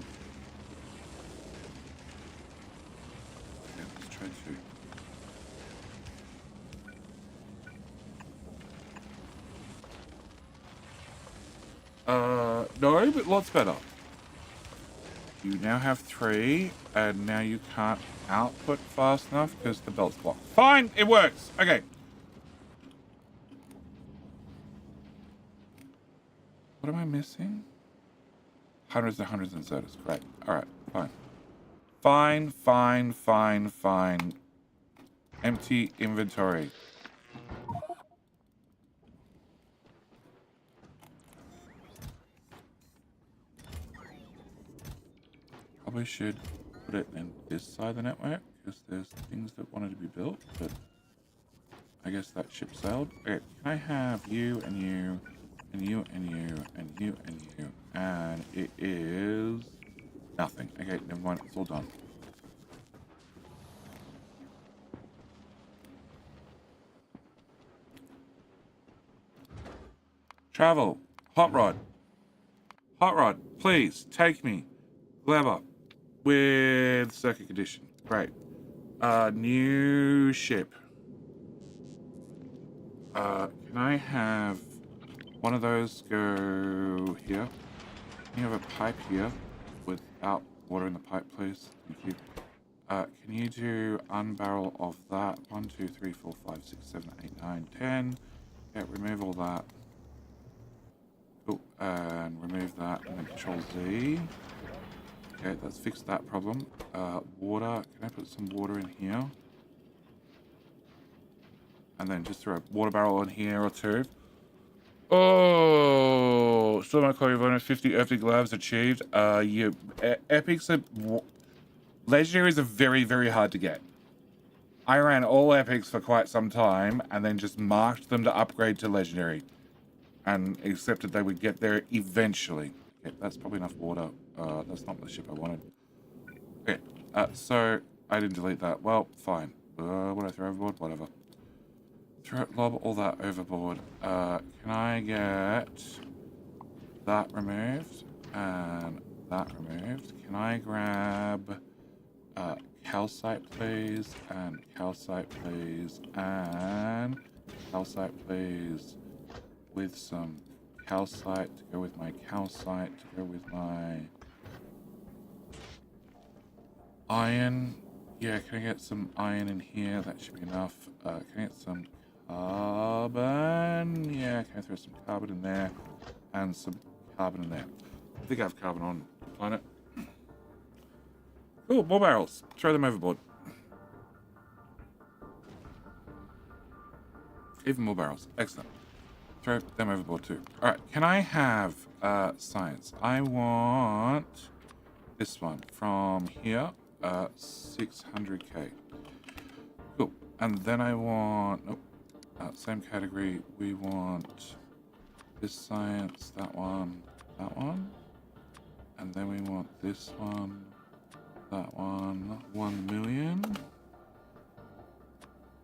Okay, let's try 2. No, but lots better. You now have 3, and now you can't output fast enough because the belt's blocked. Fine, it works. Okay. What am I missing? Hundreds and hundreds of inserters. Great. All right, fine. Fine, fine, fine, fine. Empty inventory. Probably should put it in this side of the network because there's things that wanted to be built, but I guess that ship sailed. Okay, can I have you and you and you and you and you and you? And it is nothing. Okay, never mind. It's all done. Travel. Hot rod. Hot rod, please take me. Gleba. With circuit condition. Great. New ship. Can I have one of those go here? Can you have a pipe here without water in the pipe, please? Thank you. Can you do unbarrel of that? 1, 2, 3, 4, 5, 6, 7, 8, 9, 10. Yeah, remove all that. Oh, and remove that and then Control Z. Okay, let's fix that problem. Water. Can I put some water in here? And then just throw a water barrel in here or 2. Oh, still my call. You've only 50 epic labs achieved. Epics are legendaries are very, very hard to get. I ran all epics for quite some time and then just marked them to upgrade to legendary, and accepted they would get there eventually. Okay, that's probably enough water. That's not the ship I wanted. Okay, so I didn't delete that. Well, fine. What did I throw overboard? Whatever. Lob all that overboard. Can I get that removed and that removed? Can I grab calcite, please, and calcite, please, and calcite, please, with some calcite to go with my calcite to go with my iron. Yeah, can I get some iron in here? That should be enough. Can I get some carbon? Yeah, can I throw some carbon in there? And some carbon in there. I think I have carbon on the planet. Cool, more barrels. Throw them overboard. Even more barrels. Excellent. Throw them overboard too. Alright, can I have science? I want this one from here. 600k. Cool. And then I want, nope, same category. We want this science, that one, and then we want this one, that one, 1 million.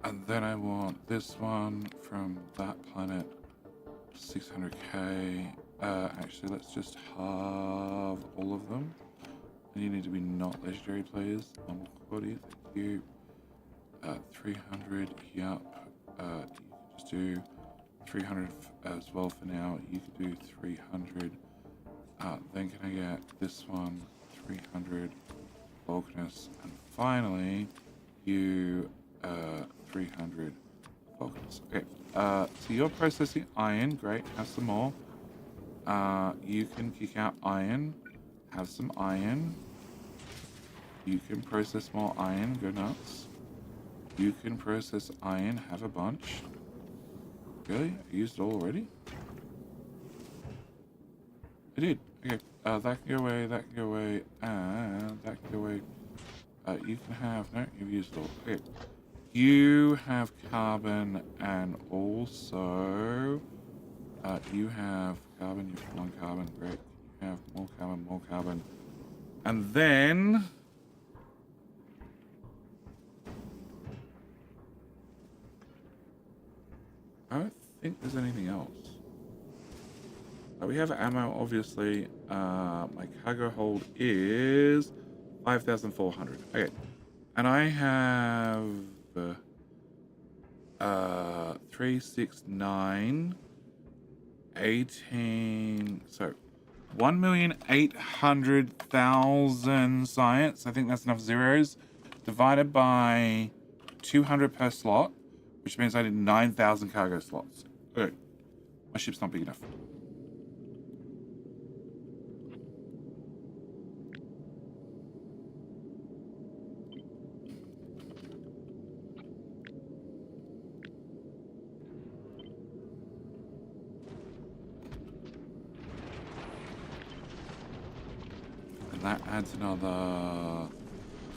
And then I want this one from that planet, 600k. Actually, let's just halve all of them. You need to be not legendary, please. Normal quality, thank you. 300, yep. You can just do 300 as well for now. You can do 300. Then can I get this one, 300, Vulcanus, and finally, you 300 Vulcanus. Okay. So you're processing iron, great. Have some more. You can kick out iron. Have some iron. You can process more iron, go nuts. You can process iron, have a bunch. Really? I used it all already? I did. Okay. That can go away, that can go away, and that can go away. You can have... No, you've used it all. Okay. You have carbon, and also... you have carbon, you have one carbon, great. You have more carbon, more carbon. And then... I don't think there's anything else. We have ammo, obviously. My cargo hold is 5,400. Okay. And I have 3, 6, 9, 18. So 1,800,000 science. I think that's enough zeros. Divided by 200 per slot, which means I need 9,000 cargo slots. Okay. My ship's not big enough. And that adds another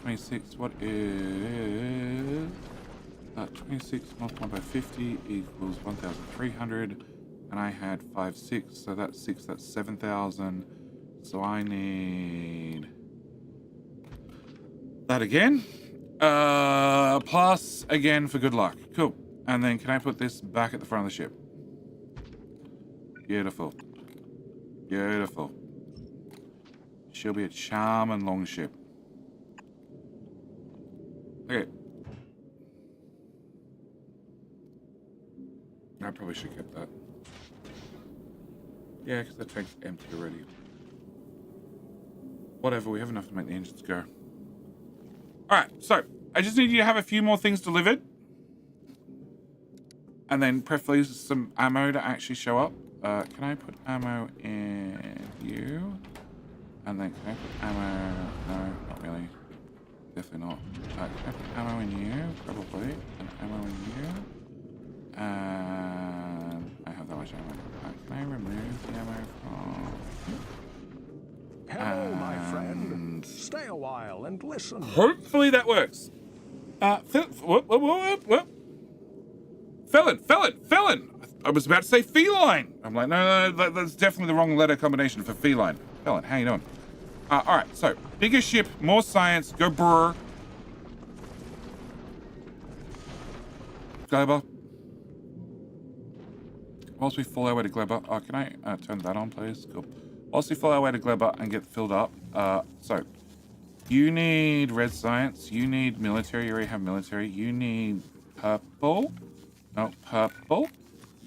26. What is 26 multiplied by 50 equals 1,300, and I had 5, 6, so that's 6, that's 7,000. So I need that again, plus again for good luck. Cool. And then can I put this back at the front of the ship? Beautiful. Beautiful. She'll be a charming long ship. Okay. I probably should have kept that. Yeah, because the tank's empty already. Whatever, we have enough to make the engines go. Alright, so I just need you to have a few more things delivered. And then preferably some ammo to actually show up. Can I put ammo in you? And then can I put ammo? No, not really. Definitely not. Can I put ammo in you? Probably. And ammo in you. And I have that much ammo. Can I remove the ammo from... Hello, my friend. Stay a while and listen. Hopefully that works. What? Felon! I was about to say feline. I'm like, no, that's definitely the wrong letter combination for feline. Felon, how you doing? All right, so bigger ship, more science. Go brr. Gleba. Whilst we follow our way to Gleba, can I turn that on, please? Cool. Whilst we follow our way to Gleba and get filled up, so you need red science, you need military, you already have military, you need purple, no, purple,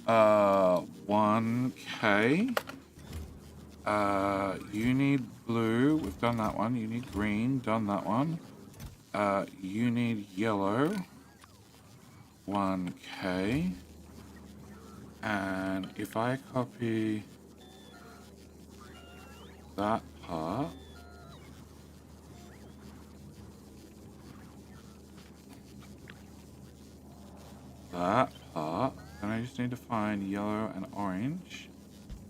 1K, you need blue, we've done that one, you need green, done that one, you need yellow, 1K, and if I copy that part, then I just need to find yellow and orange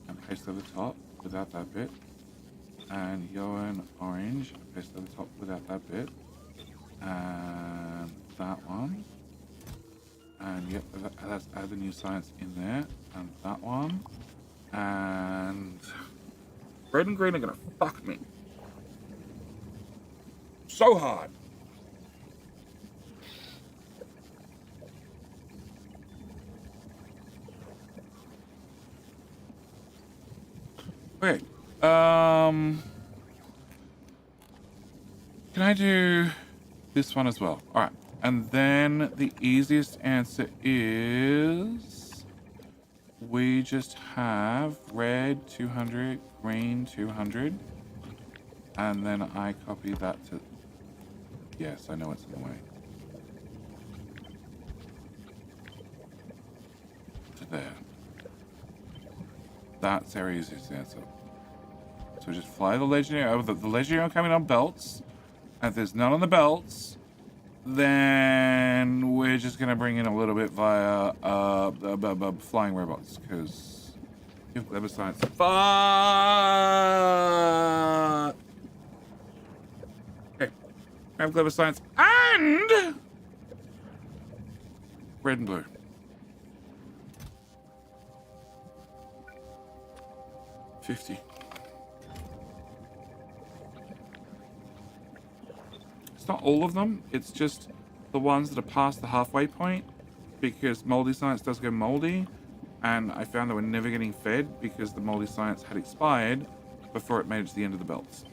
and paste over the top without that bit, and yellow and orange and paste over the top without that bit, and that one, and yep, let's add the new science in there, and that one, and red and green are gonna fuck me so hard. Okay, can I do this one as well? All right, and then the easiest answer is we just have red 200, green 200, and then I copy that to, yes, I know it's in the way, to there. That's our easiest answer. So just fly the Legionnaire, the Legionnaire coming on belts, and if there's none on the belts, then we're just gonna bring in a little bit via flying robots, because Give Gleba science. Fuck! Okay. Grab Gleba science and red and blue. 50. It's not all of them. It's just the ones that are past the halfway point, because moldy science does go moldy, and I found they were never getting fed because the moldy science had expired before it made it to the end of the belts.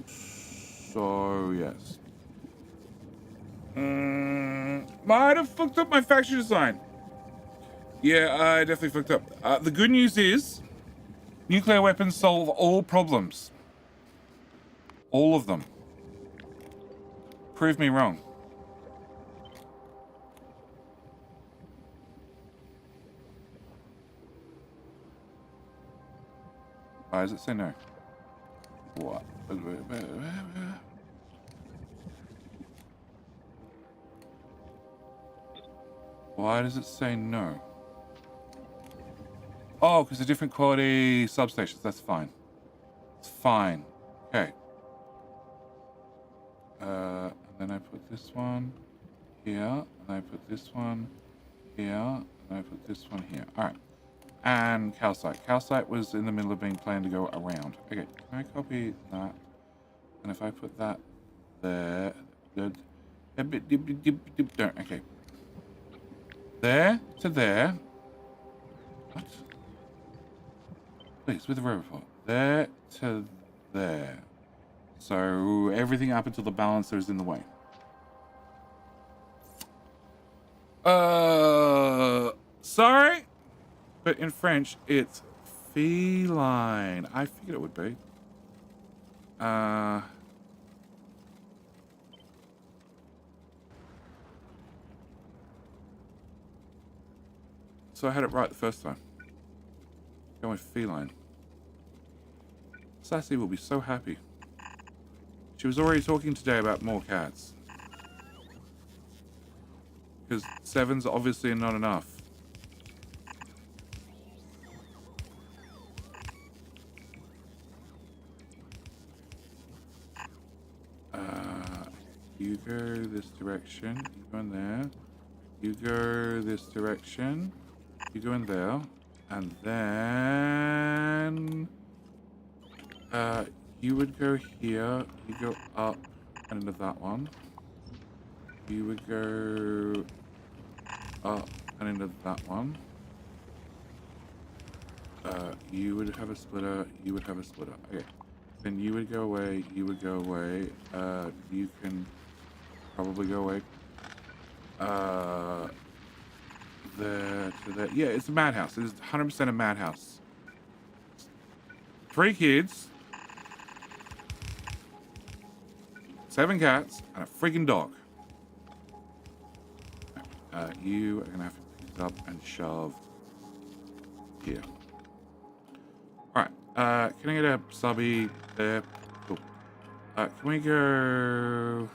So yes. Might have fucked up my factory design. Yeah, I definitely fucked up. The good news is nuclear weapons solve all problems. All of them. Prove me wrong. Why does it say no? What? Why does it say no? Oh, because they're different quality substations. That's fine. It's fine. Okay. And then I put this one here, and I put this one here, and I put this one here. All right. And calcite. Calcite was in the middle of being planned to go around. Okay, can I copy that? And if I put that there, good. Okay. There to there. What? Please, with the robot. There to there. So everything up until the balancer is in the way. Sorry, but in French it's feline. I figured it would be. So I had it right the first time. Going with feline. Sassy will be so happy. She was already talking today about more cats. Because 7's obviously not enough. You go this direction. You go in there. You go this direction. You go in there. And then... you would go here. You go up and into that one. You would go up and into that one. You would have a splitter. You would have a splitter. Okay. Then you would go away. You would go away. You can probably go away. There to there. Yeah, it's a madhouse. It is 100% a madhouse. 3 kids. 7 cats and a freaking dog. You are gonna have to pick it up and shove here. Alright, can I get a subby there? Cool. Can we go...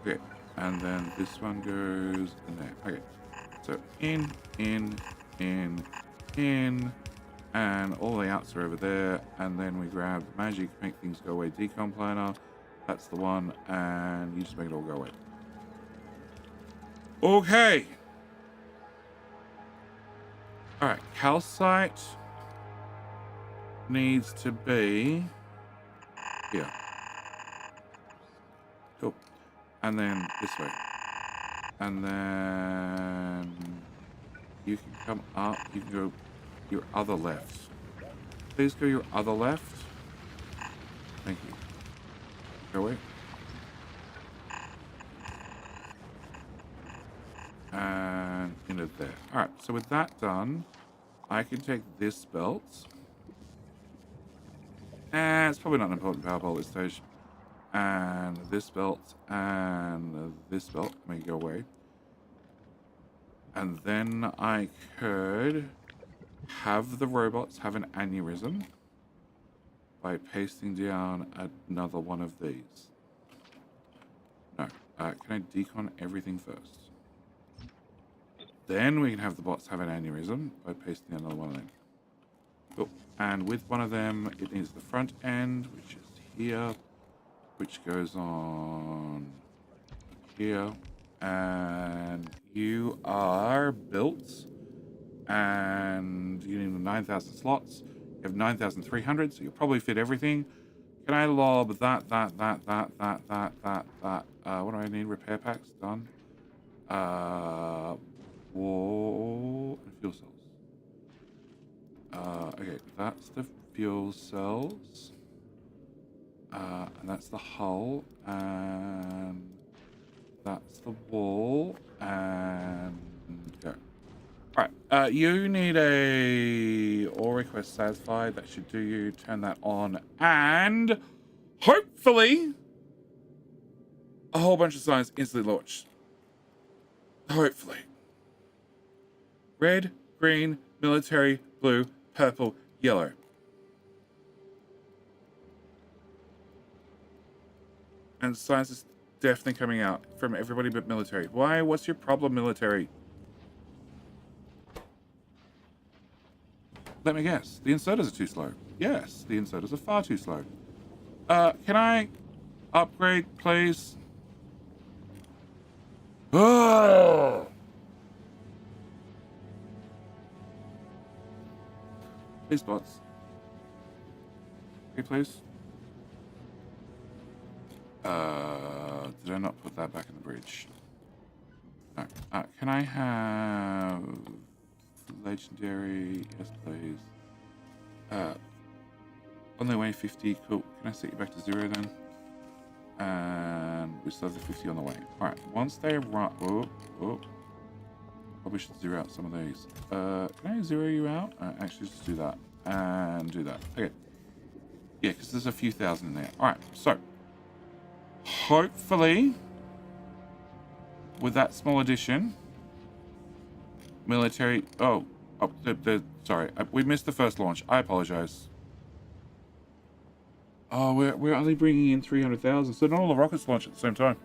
Okay, and then this one goes in there. Okay, so in, and all the outs are over there, and then we grab magic, make things go away, decom planner. That's the one, and you just make it all go away. Okay. All right, calcite needs to be here. Cool. And then this way. And then you can come up. You can go your other left. Please go your other left. Thank you. Go away. And into there. Alright, so with that done, I can take this belt. And it's probably not an important power pole at this stage. And this belt and this belt may go away. And then I could have the robots have an aneurysm by pasting down another one of these? No. Can I decon everything first? Then we can have the bots have an aneurysm by pasting another one of them. Cool. And with one of them, it needs the front end, which is here, which goes on here. And you are built, and you need 9,000 slots. You have 9,300, so you'll probably fit everything. Can I lob that? What do I need? Repair packs done. Whoa, and fuel cells. Okay, that's the fuel cells. And that's the hull, and that's the wall, and go. Alright, you need a all request satisfied. That should do you. Turn that on, and hopefully a whole bunch of signs instantly launch. Hopefully. Red, green, military, blue, purple, yellow. And science is definitely coming out from everybody but military. Why? What's your problem, military? Let me guess. The inserters are too slow. Yes, the inserters are far too slow. Can I upgrade, please? Oh! Please, bots. Okay, please. Did I not put that back in the bridge? No. Can I have legendary? Yes, please. On their way 50. Cool. Can I set you back to 0 then? And we still have the 50 on the way. Alright, once they run... Oh. Probably should zero out some of these. Can I zero you out? Actually, just do that. And do that. Okay. Yeah, because there's a few thousand in there. Alright, so. Hopefully, with that small addition, military... sorry. We missed the first launch. I apologize. Oh, we're only bringing in 300,000, so not all the rockets launch at the same time.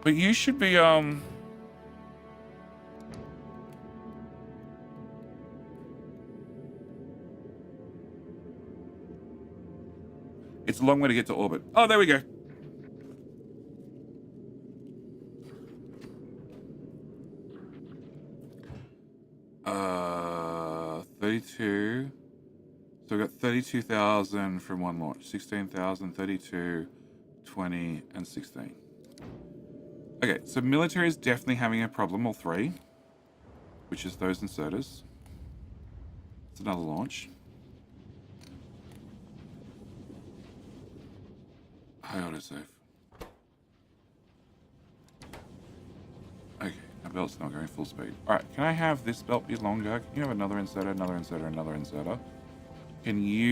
But you should be, It's a long way to get to orbit. Oh, there we go. Uh, 32... So we've got 32,000 from one launch. 16,000, 32, 20, and 16. Okay, so military is definitely having a problem, all three. Which is those inserters. It's another launch. High autosave. Okay, our belt's not going full speed. Alright, can I have this belt be longer? Can you have another inserter, another inserter, another inserter? Can you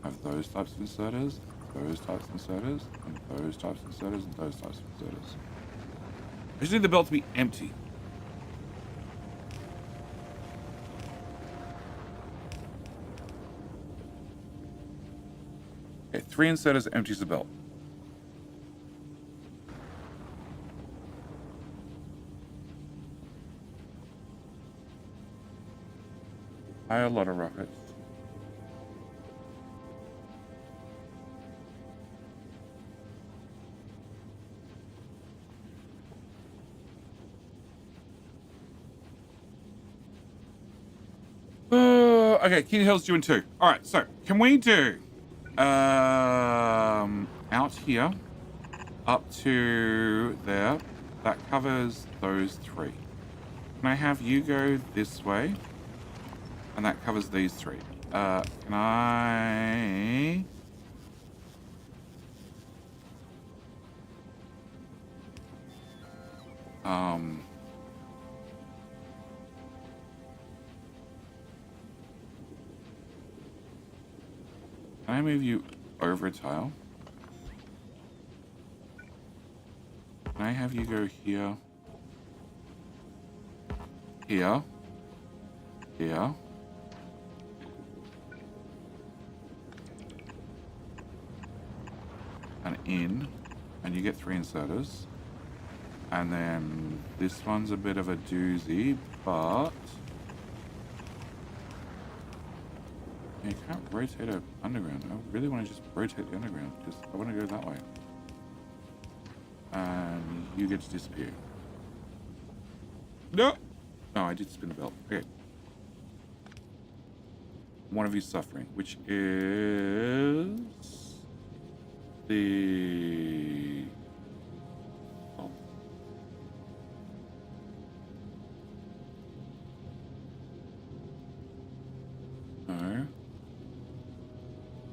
have those types of inserters, those types of inserters, and those types of inserters, and those types of inserters? I just need the belt to be empty. Okay, 3 inserters empties the belt. A lot of rockets. Okay, King Hill's doing 2. All right, so can we do out here up to there? That covers those 3. Can I have you go this way? And that covers these 3. Can I... Can I move you over a tile? Can I have you go here? Here. Here. And in. And you get 3 inserters. And then this one's a bit of a doozy, but you can't rotate it underground. I really want to just rotate the underground because I want to go that way. And you get to disappear. No! No, I did spin the belt. Okay. One of you suffering, which is the... Oh. No.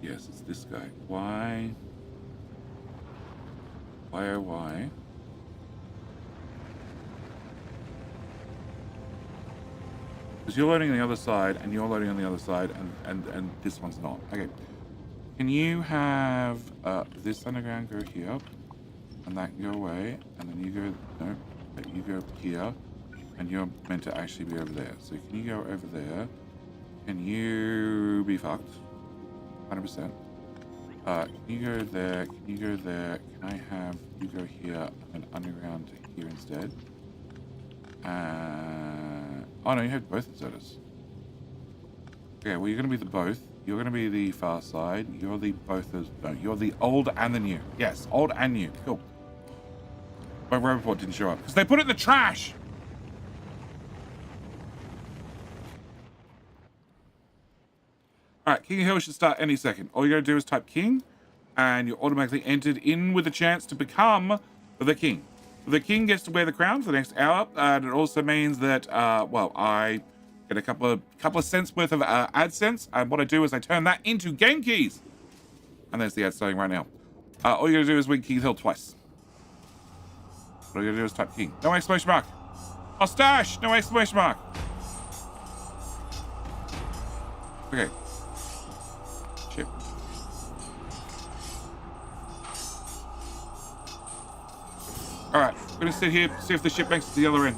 Yes, it's this guy. Why? Why, oh, why? Because you're loading on the other side, and you're loading on the other side, and this one's not. Okay. Can you have this underground go here, and that can go away, and then you go, no, you go here, and you're meant to actually be over there. So can you go over there? Can you be fucked? 100%. Can you go there? Can you go there? Can I have you go here and underground to here instead? Oh no, you have both inserters. Okay, well you're gonna be the both. You're gonna be the far side. You're the both as no, you're the old and the new. Yes, old and new. Cool. My report didn't show up because they put it in the trash. All right, King Hill should start any second. All you gotta do is type King, and you're automatically entered in with a chance to become the King. The King gets to wear the crown for the next hour, and it also means that, well, I get a couple of cents worth of AdSense, and what I do is I turn that into game keys. And there's the ad starting right now. All you gotta do is win King Hill twice. All you gotta do is type King. No exclamation mark. Oh, stash! No exclamation mark. Okay. Ship. All right, we're gonna sit here, see if the ship makes it to the other end.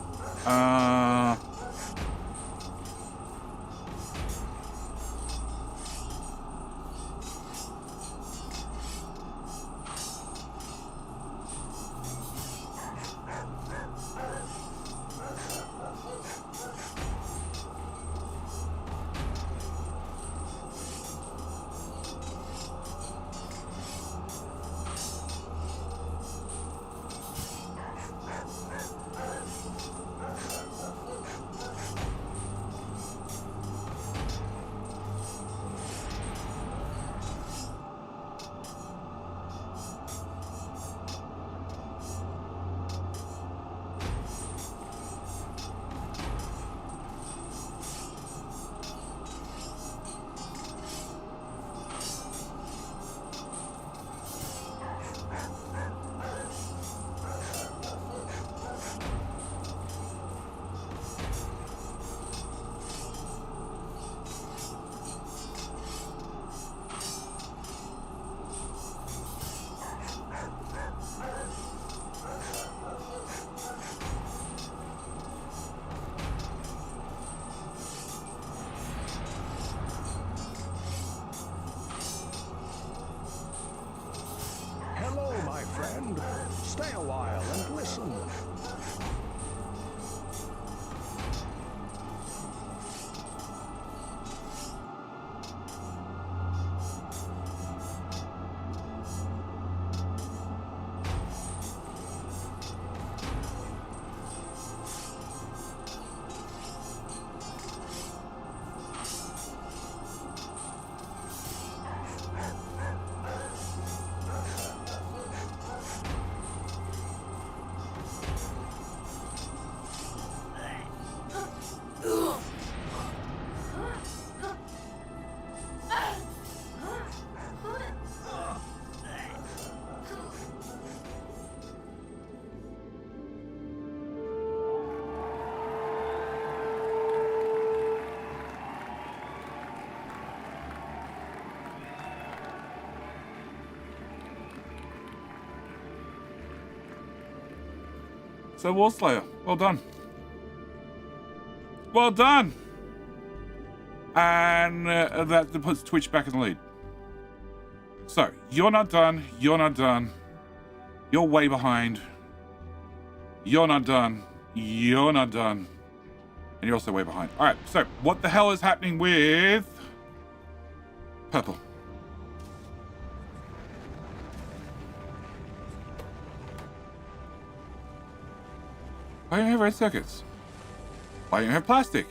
Hello, my friend. Stay a while and listen. So, War Slayer, well done. Well done! And that puts Twitch back in the lead. So, you're not done. You're not done. You're way behind. You're not done. You're not done. And you're also way behind. All right, so what the hell is happening with purple? Why don't you have red circuits? Why don't you have plastic?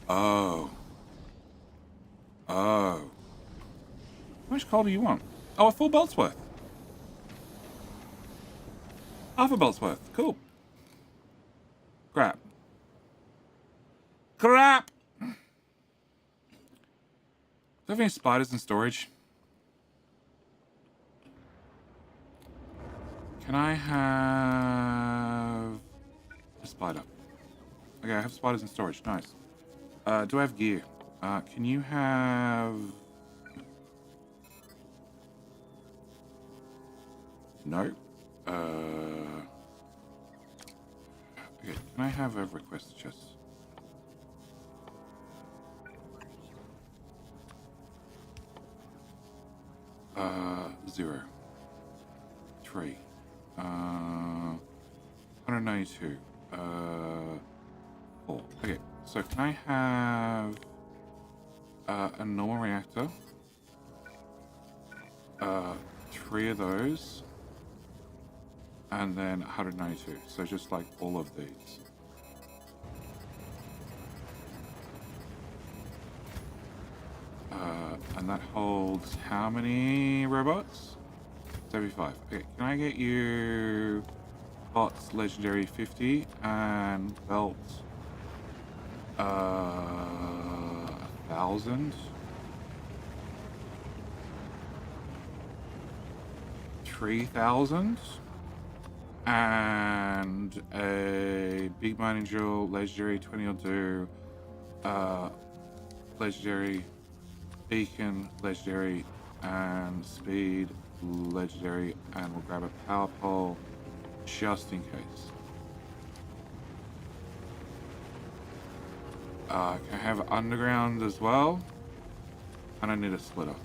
Oh. Oh. How much coal do you want? Oh, a full belt's worth. Half a belt's worth. Cool. Crap. Crap! Do I have any spiders in storage? Can I have a spider? Okay, I have spiders in storage. Nice. Do I have gear? Can you have... No. Okay, can I have a request chest? Zero. 3. 192. 4. Okay, so can I have a normal reactor? 3 of those. And then 192. So just like all of these. And that holds how many robots? 75. Okay, can I get you bots legendary 50 and belt 1,000? 3,000? And a big mining drill legendary 20 will do. Legendary beacon legendary and speed legendary, and we'll grab a power pole just in case. Can I have underground as well? And I need a splitter.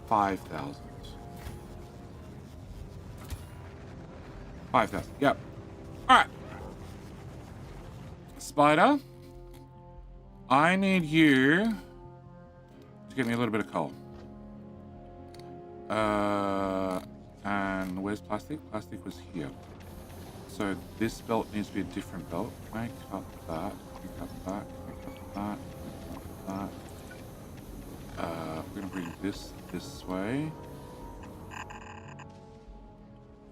$5,000. 5,000. Yep. All right. Spider, I need you to get me a little bit of coal. And where's plastic? Plastic was here. So this belt needs to be a different belt. Can I cut that? Can I cut that? Can I cut that? Can I cut that? We're gonna bring this way.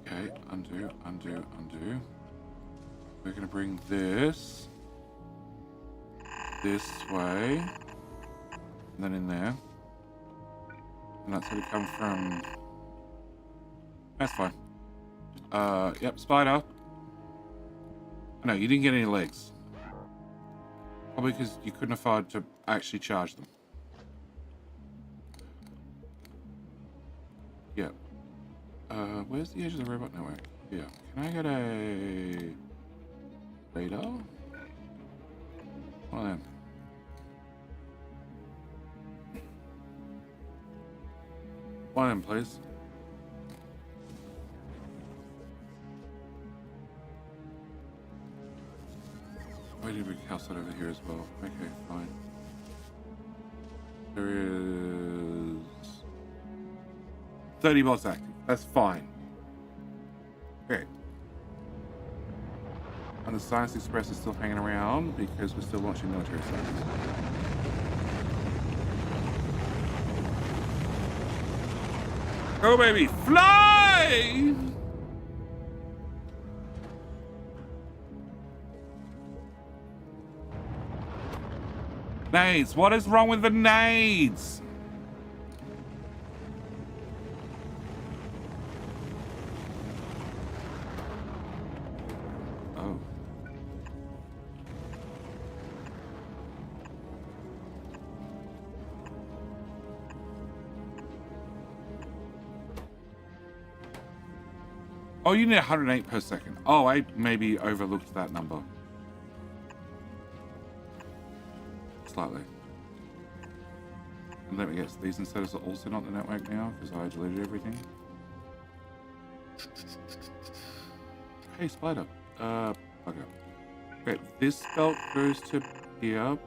Okay, undo, undo, undo. We're gonna bring this way, and then in there, and that's gonna come from. That's fine. Yep, spider. No, you didn't get any legs. Probably because you couldn't afford to actually charge them. Yep. Where's the edge of the robot network? Yeah. Can I get a radar? One of them. One of them, please. I need a big house out over here as well. Okay, fine. There is 30 bots active. That's fine. Okay. And the Science Express is still hanging around because we're still launching military sites. Go, baby, fly! Nades, what is wrong with the nades? Oh, you need 108 per second. Oh, I maybe overlooked that number. Slightly. And let me guess, these incentives are also not the network now because I deleted everything. Hey, Spider. Okay. Great. This belt goes to here.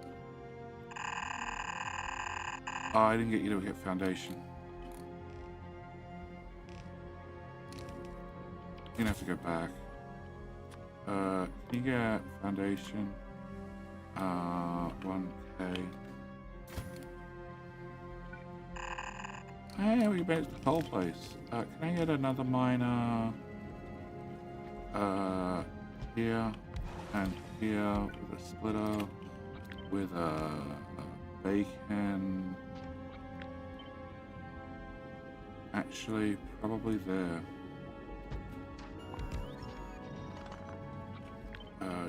Oh, I didn't get you to get foundation. You're gonna have to go back. Can you get foundation? 1K. Hey, we back to the coal place. Can I get another miner? Here and here with a splitter, with a bacon. Actually, probably there.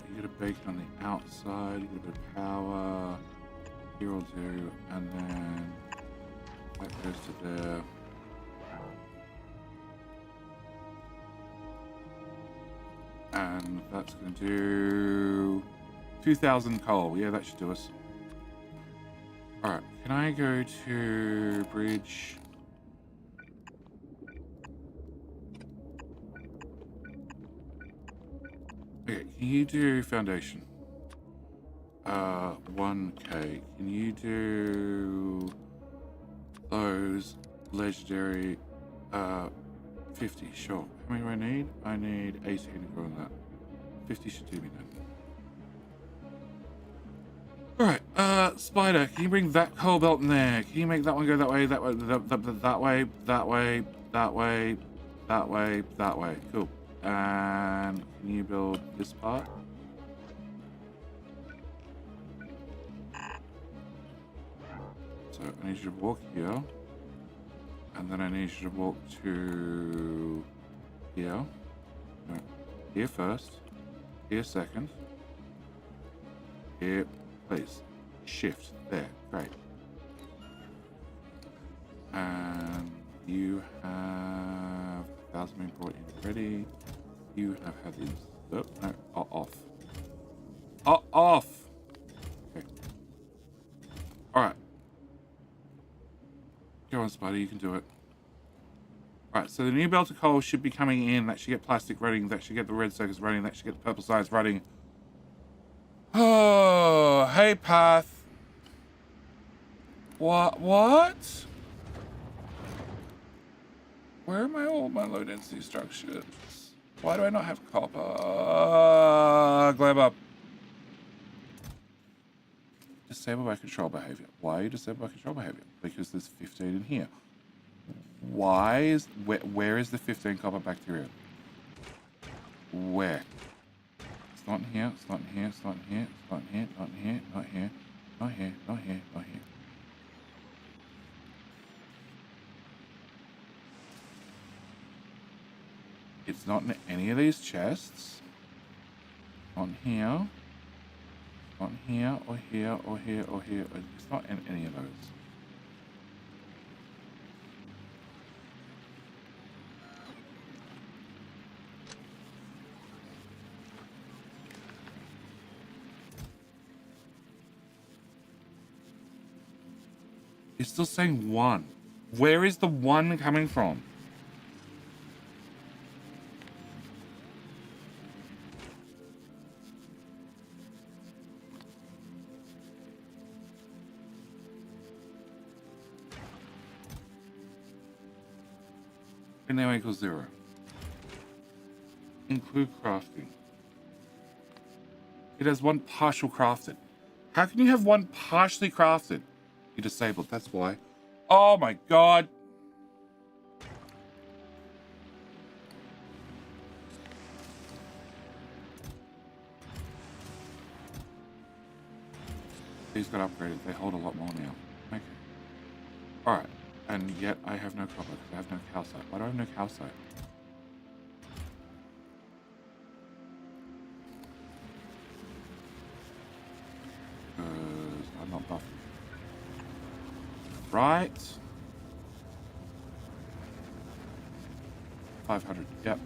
You get a bacon on the outside, you get a bit of power. Here will do, and then that goes to there. And that's going to do 2,000 coal. Yeah, that should do us. Alright, can I go to bridge? Okay, can you do foundation? 1K. Can you do those legendary 50? Sure. How many do I need? I need 18 to go on that. 50 should do me then. Alright, Spider, can you bring that coal belt in there? Can you make that one go that way, that way, that way, that way, that way, that way, that way? Cool. And can you build this part? So I need you to walk here. And then I need you to walk to here. No, here first. Here second. Here, please. Shift. There. Great. And you have 1,000 being brought in ready. You have had these. Oh, no. Off. Off! Okay. Alright. Go on, Spider, you can do it. Alright, so the new belt of coal should be coming in. That should get plastic running. That should get the red circuits running. That should get the purple signs running. Oh, hey, Path. What? Where are all my low density structures? Why do I not have copper? Gleba. Disable by control behavior. Why are you disabled by control behavior? Because there's 15 in here. Why is where is the 15 copper bacteria? Where? It's not in here. It's not in here. It's not in here. It's not in here. Not in here. Not here. Not here. Not here. Not here. It's not in any of these chests. Not in here. Not here, or here, or here, or here. It's not in any of those. It's still saying 1. Where is the 1 coming from? And now equals 0. Include crafting. It has 1 partial crafted. How can you have 1 partially crafted? You're disabled, that's why. Oh my god. These got upgraded. They hold a lot more now. Okay. Alright. And yet I have no copper because I have no calcite. Why do I have no calcite? Because I'm not buffing. Right. 500. Yep.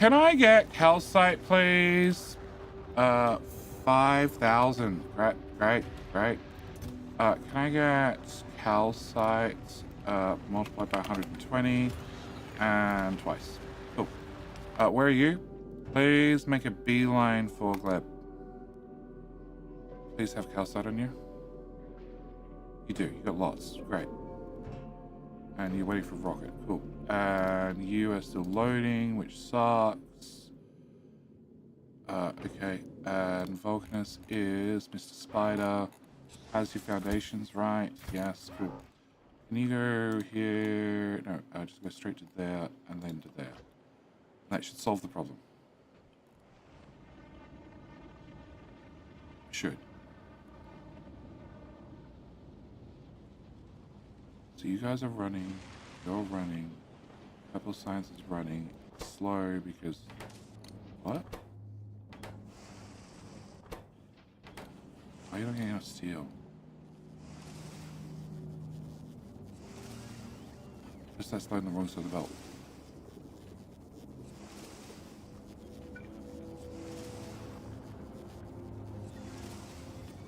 Can I get calcite, please? 5,000. Great, great, great. Can I get calcite multiplied by 120 and twice? Cool. Where are you? Please make a beeline for Gleb. Please have calcite on you. You do. You got lots. Great. And you're waiting for rocket. Cool. And you are still loading, which sucks. Okay. And Vulcanus is Mr. Spider. Has your foundations, right? Yes. Cool. Can you go here? No, just go straight to there and then to there. That should solve the problem. Should. So you guys are running, you're running, a couple of science is running, it's slow because, what? Why are you not getting enough steel? Just that's slow on the wrong side of the belt.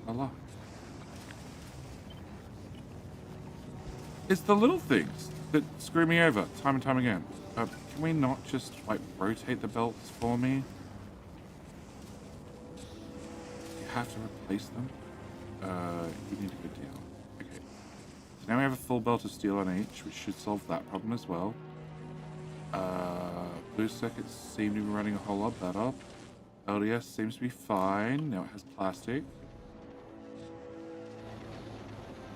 Allah. It's the little things that screw me over time and time again. Can we not just like rotate the belts for me? You have to replace them. You need to go down. Okay. So now we have a full belt of steel on each, which should solve that problem as well. Blue circuits seem to be running a whole lot better. LDS seems to be fine. Now it has plastic.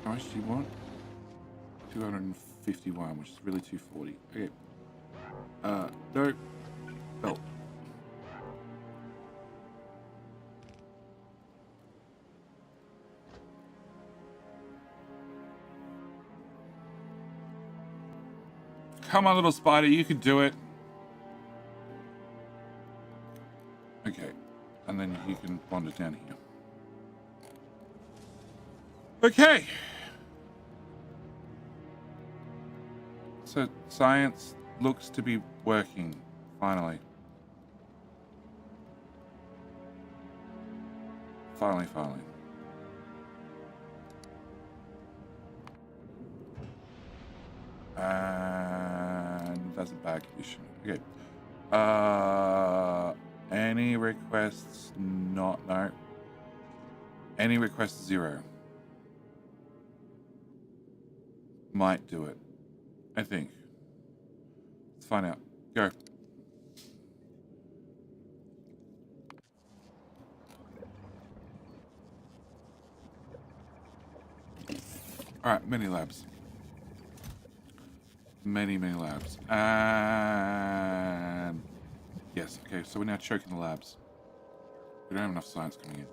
How much do you want? 251, which is really 240. Okay. No. Belt. Come on, little spider, you can do it. Okay. And then you can wander down here. Okay. So science looks to be working, finally. Finally. And that's a bad condition. Okay. Any requests? No. Any requests? 0. Might do it. I think. Let's find out. Go. Alright, many labs. Many labs. And yes, okay, so we're now choking the labs. We don't have enough science coming in.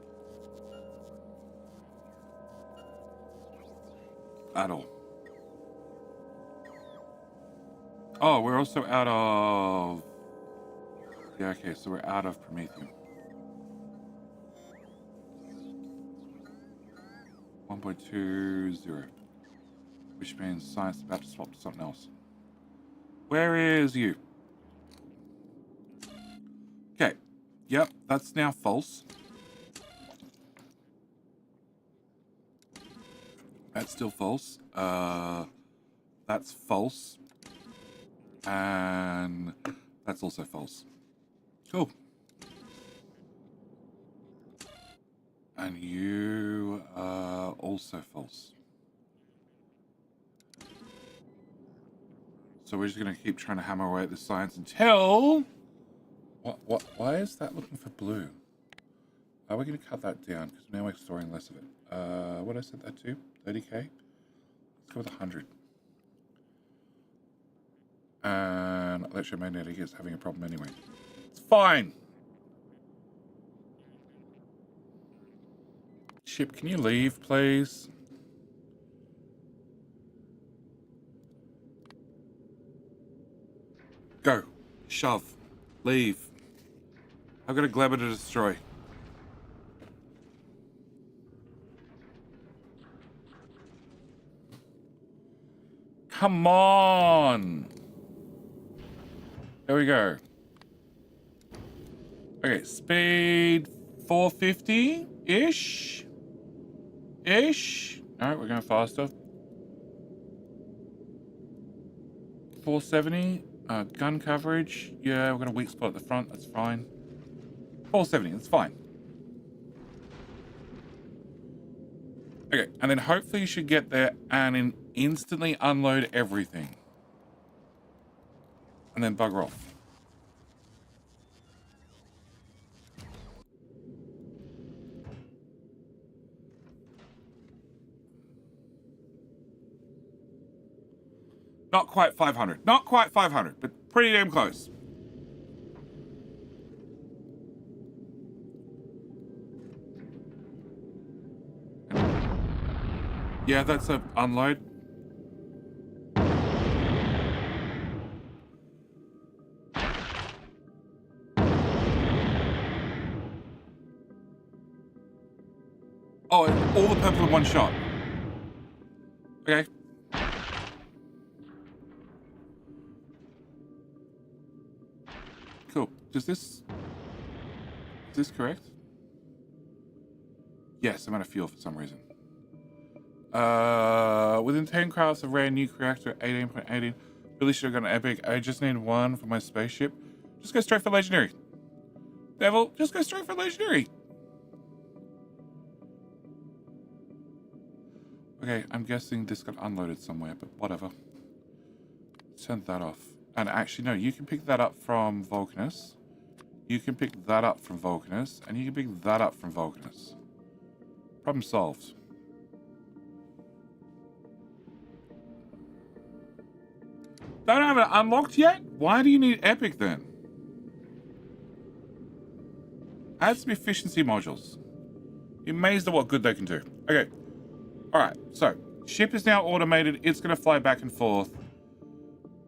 At all. Oh, we're also out of... Yeah, okay, so we're out of Promethium. 1.20. Which means science is about to swap to something else. Where is you? Okay. Yep, that's now false. That's still false. That's false. And that's also false. Cool. And you are also false. So we're just going to keep trying to hammer away at this science until... Why is that looking for blue? We're going to cut that down because now we're storing less of it. What did I set that to? 30k? Let's go with 100. And electromagnetic is having a problem anyway. It's fine. Ship, can you leave, please? Go. Shove. Leave. I've got a Gleba to destroy. Come on. There we go. Okay, speed 450-ish. Ish. All right, we're going faster. 470. Gun coverage. Yeah, we're going to weak spot at the front. That's fine. 470. That's fine. Okay, and then hopefully you should get there and instantly unload everything. And then bugger off. Not quite 500. Not quite 500, but pretty damn close. Yeah, that's a unload. Oh, all the purple in one shot. Okay. Cool. Is this correct? Yes, I'm out of fuel for some reason. Within 10 crafts of rare nuke reactor 18.18. Really should have gotten an epic. I just need one for my spaceship. Just go straight for legendary. Devil, just go straight for legendary. Okay, I'm guessing this got unloaded somewhere, but whatever. Turn that off. And actually, no, you can pick that up from Vulcanus. You can pick that up from Vulcanus. And you can pick that up from Vulcanus. Problem solved. Don't have it unlocked yet? Why do you need epic then? Add some efficiency modules. You're amazed at what good they can do. Okay. Alright, so ship is now automated. It's going to fly back and forth.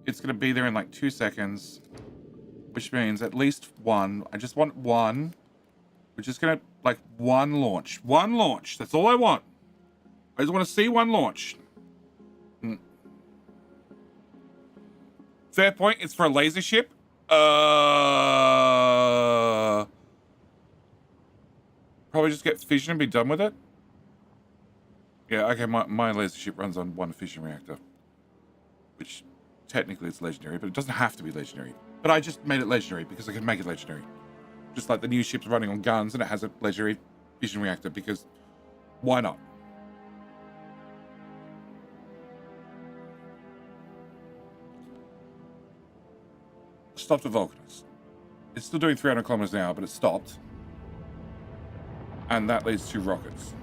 It's going to be there in like 2 seconds. Which means at least one. I just want one. We're just going to, like, one launch. One launch. That's all I want. I just want to see one launch. Fair point. It's for a laser ship. Probably just get fission and be done with it. Yeah, okay, my laser ship runs on one fission reactor. Which, technically it's legendary, but it doesn't have to be legendary. But I just made it legendary because I can make it legendary. Just like the new ship's running on guns and it has a legendary fission reactor because why not? Stopped at Vulcanus. It's still doing 300 kilometers an hour, but it stopped. And that leads to rockets.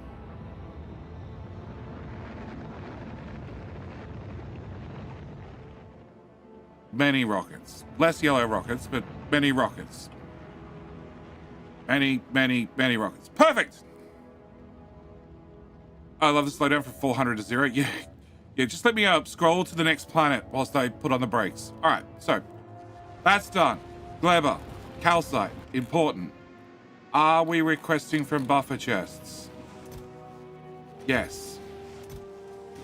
Many rockets. Less yellow rockets, but many rockets. Many rockets. Perfect! I love the slowdown from 400 to 0. Yeah, just let me scroll to the next planet whilst I put on the brakes. Alright, so that's done. Gleba, calcite, important. Are we requesting from buffer chests? Yes.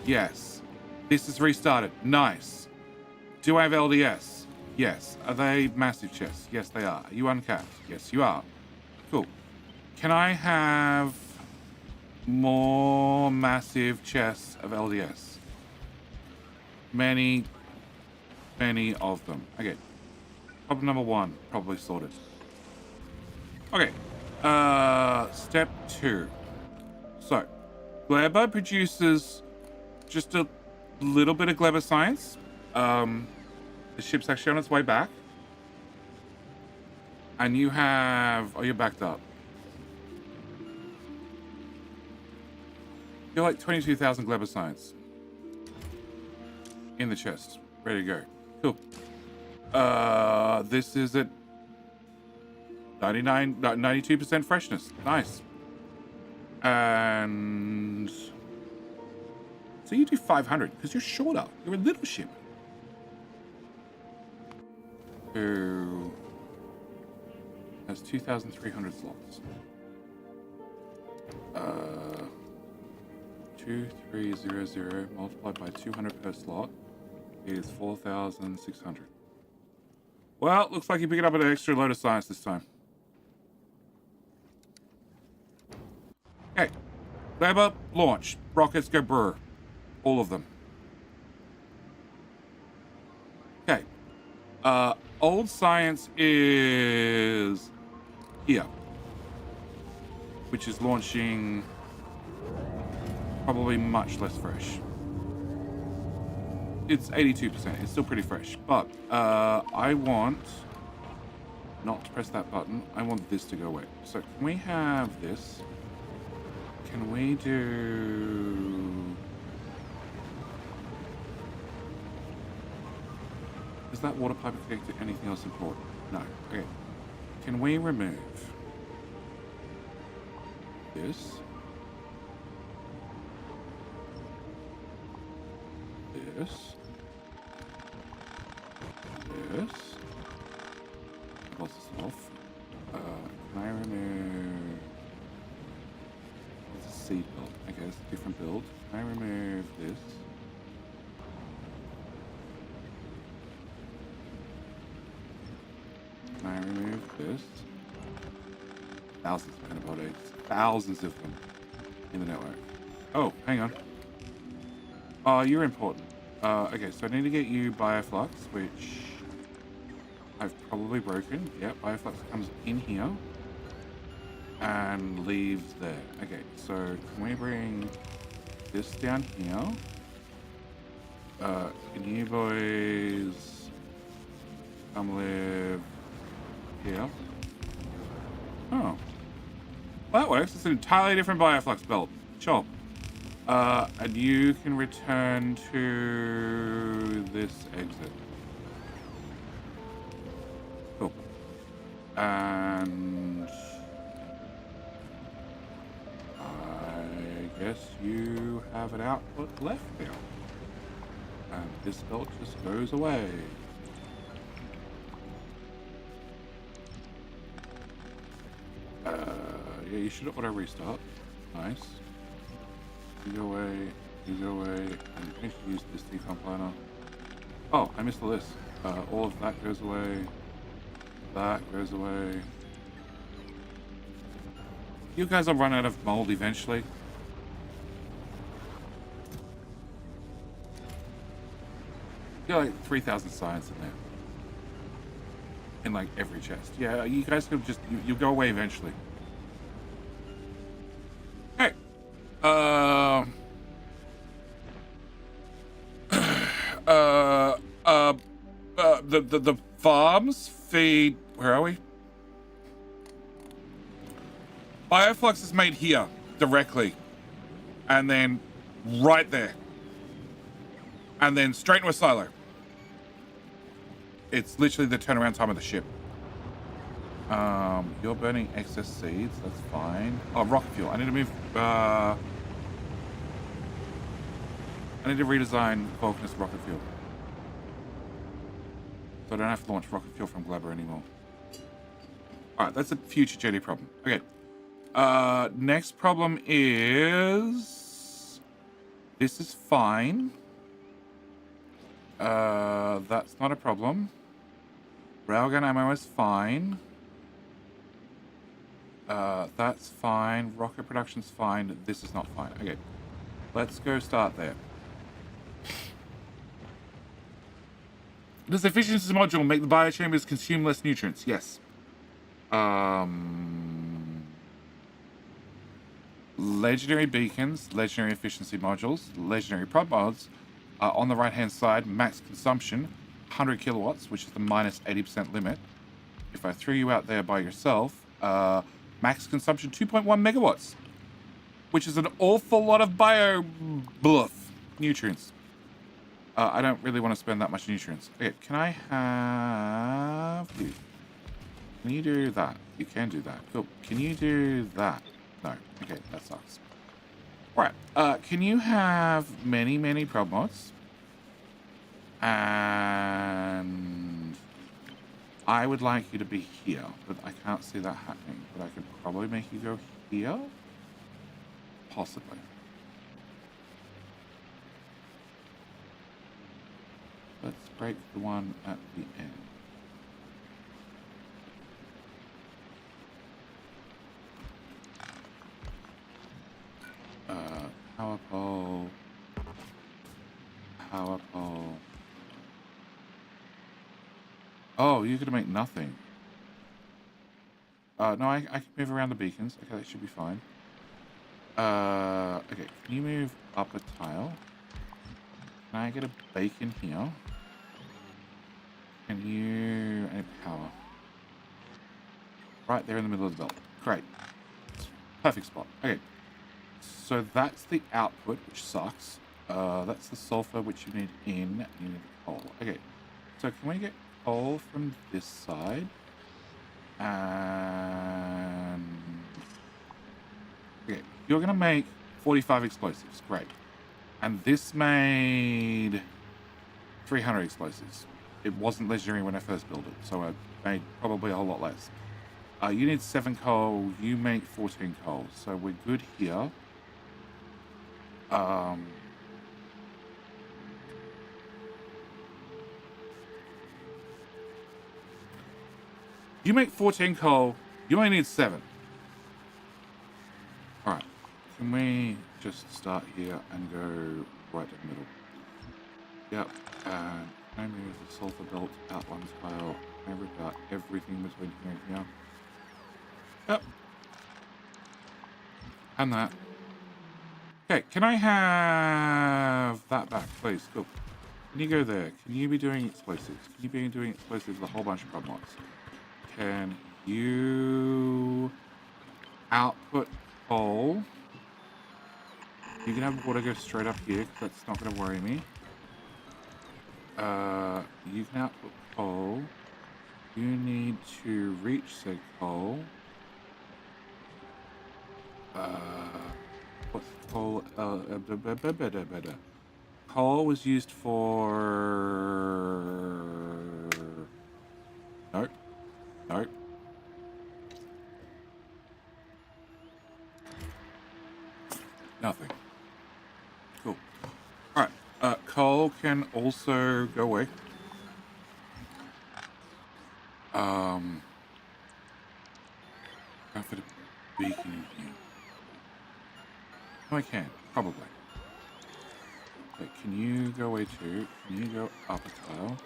Yes. This is restarted. Nice. Do I have LDS? Yes. Are they massive chests? Yes, they are. Are you uncapped? Yes, you are. Cool. Can I have more massive chests of LDS? Many of them. Okay. Problem number 1, probably sorted. Okay. Step 2. So, Gleba produces just a little bit of Gleba science. The ship's actually on its way back. And you have... Oh, you're backed up. You're like 22,000 Gleba science. In the chest. Ready to go. Cool. This is at 92% freshness. Nice. And... So you do 500, because you're shorter. You're a little ship. So... That's 2,300 slots. 2300 multiplied by 200 per slot is 4,600. Well, looks like you pick it up an extra load of science this time. Gleba, launch. Rockets go brr. All of them. Okay. Old science is here. Which is launching probably much less fresh. It's 82%. It's still pretty fresh. But I want not to press that button. I want this to go away. So can we have this? Can we do... Is that water pipe connected to anything else important? No. Okay. Can we remove this? This. This. What's this off? Can I remove... It's a seed build. Okay, it's a different build. Can I remove this? Can I remove this? Thousands of antibiotics. Thousands of them in the network. Oh, hang on. Oh, you're important. Okay, so I need to get you bio-flux, which I've probably broken. Yep, bio-flux comes in here and leaves there. Okay, so can we bring this down here? Can you boys come live here? Oh. Well, that works. It's an entirely different bio-flux belt. Sure. And you can return to this exit. Cool. And I guess you have an output left now. And this belt just goes away. Yeah, you should auto restart. Nice. You go away, and finish to use this decompiler. Oh, I missed the list. All of that goes away. That goes away. You guys will run out of mold eventually. You got like 3,000 science in there. In like every chest. Yeah, you guys can just, you go away eventually. Hey. The farms feed, where are we? Bioflux is made here directly, and then right there, and then straight into a silo. It's literally the turnaround time of the ship. You're burning excess seeds. That's fine. Oh, rocket fuel. I need to move. I need to redesign Vulcanus rocket fuel. So I don't have to launch rocket fuel from Gleba anymore. Alright, that's a future jetty problem. Okay. Next problem is... This is fine. That's not a problem. Railgun ammo is fine. That's fine. Rocket production's fine. This is not fine. Okay. Let's go start there. Does the efficiency module make the biochambers consume less nutrients? Yes. Legendary beacons, legendary efficiency modules, legendary prop mods are on the right hand side. Max consumption 100 kilowatts, which is the minus 80% limit. If I threw you out there by yourself, max consumption 2.1 megawatts, which is an awful lot of bio bluff nutrients. I don't really want to spend that much nutrients. Okay, can I have you? Can you do that? You can do that. Cool. Can you do that? No. Okay, that sucks. Alright, can you have many, many prob mods? And I would like you to be here, but I can't see that happening. But I could probably make you go here? Possibly. Let's break the one at the end. power pole. Oh, you're gonna make nothing. No, I can move around the beacons. Okay, that should be fine. Okay, can you move up a tile? Can I get a beacon here? Can you... and power. Right there in the middle of the belt. Great. Perfect spot. Okay. So that's the output, which sucks. That's the sulfur, which you need in. You need the coal. Okay. So can we get coal from this side? And... okay. You're going to make 45 explosives. Great. And this made 300 explosives. It wasn't legendary when I first built it, so I made probably a whole lot less. You need 7 coal, you make 14 coal, so we're good here. You make 14 coal, you only need 7. Alright, can we just start here and go right to the middle? Yep, and can I move the sulfur belt out one tile? Can I rip out everything between here and here? Yep. And that. Okay, can I have that back, please? Cool. Can you go there? Can you be doing explosives? Can you be doing explosives with a whole bunch of problems? Can you output coal? You can have water go straight up here, because that's not going to worry me. You can output coal. You need to reach said coal. What's coal? Coal was used for... nope. Nope. Nothing. Cool. Alright. Coal can also go away. Go for the beacon in here. Oh, I can. Probably. Okay, can you go away too? Can you go up a tile?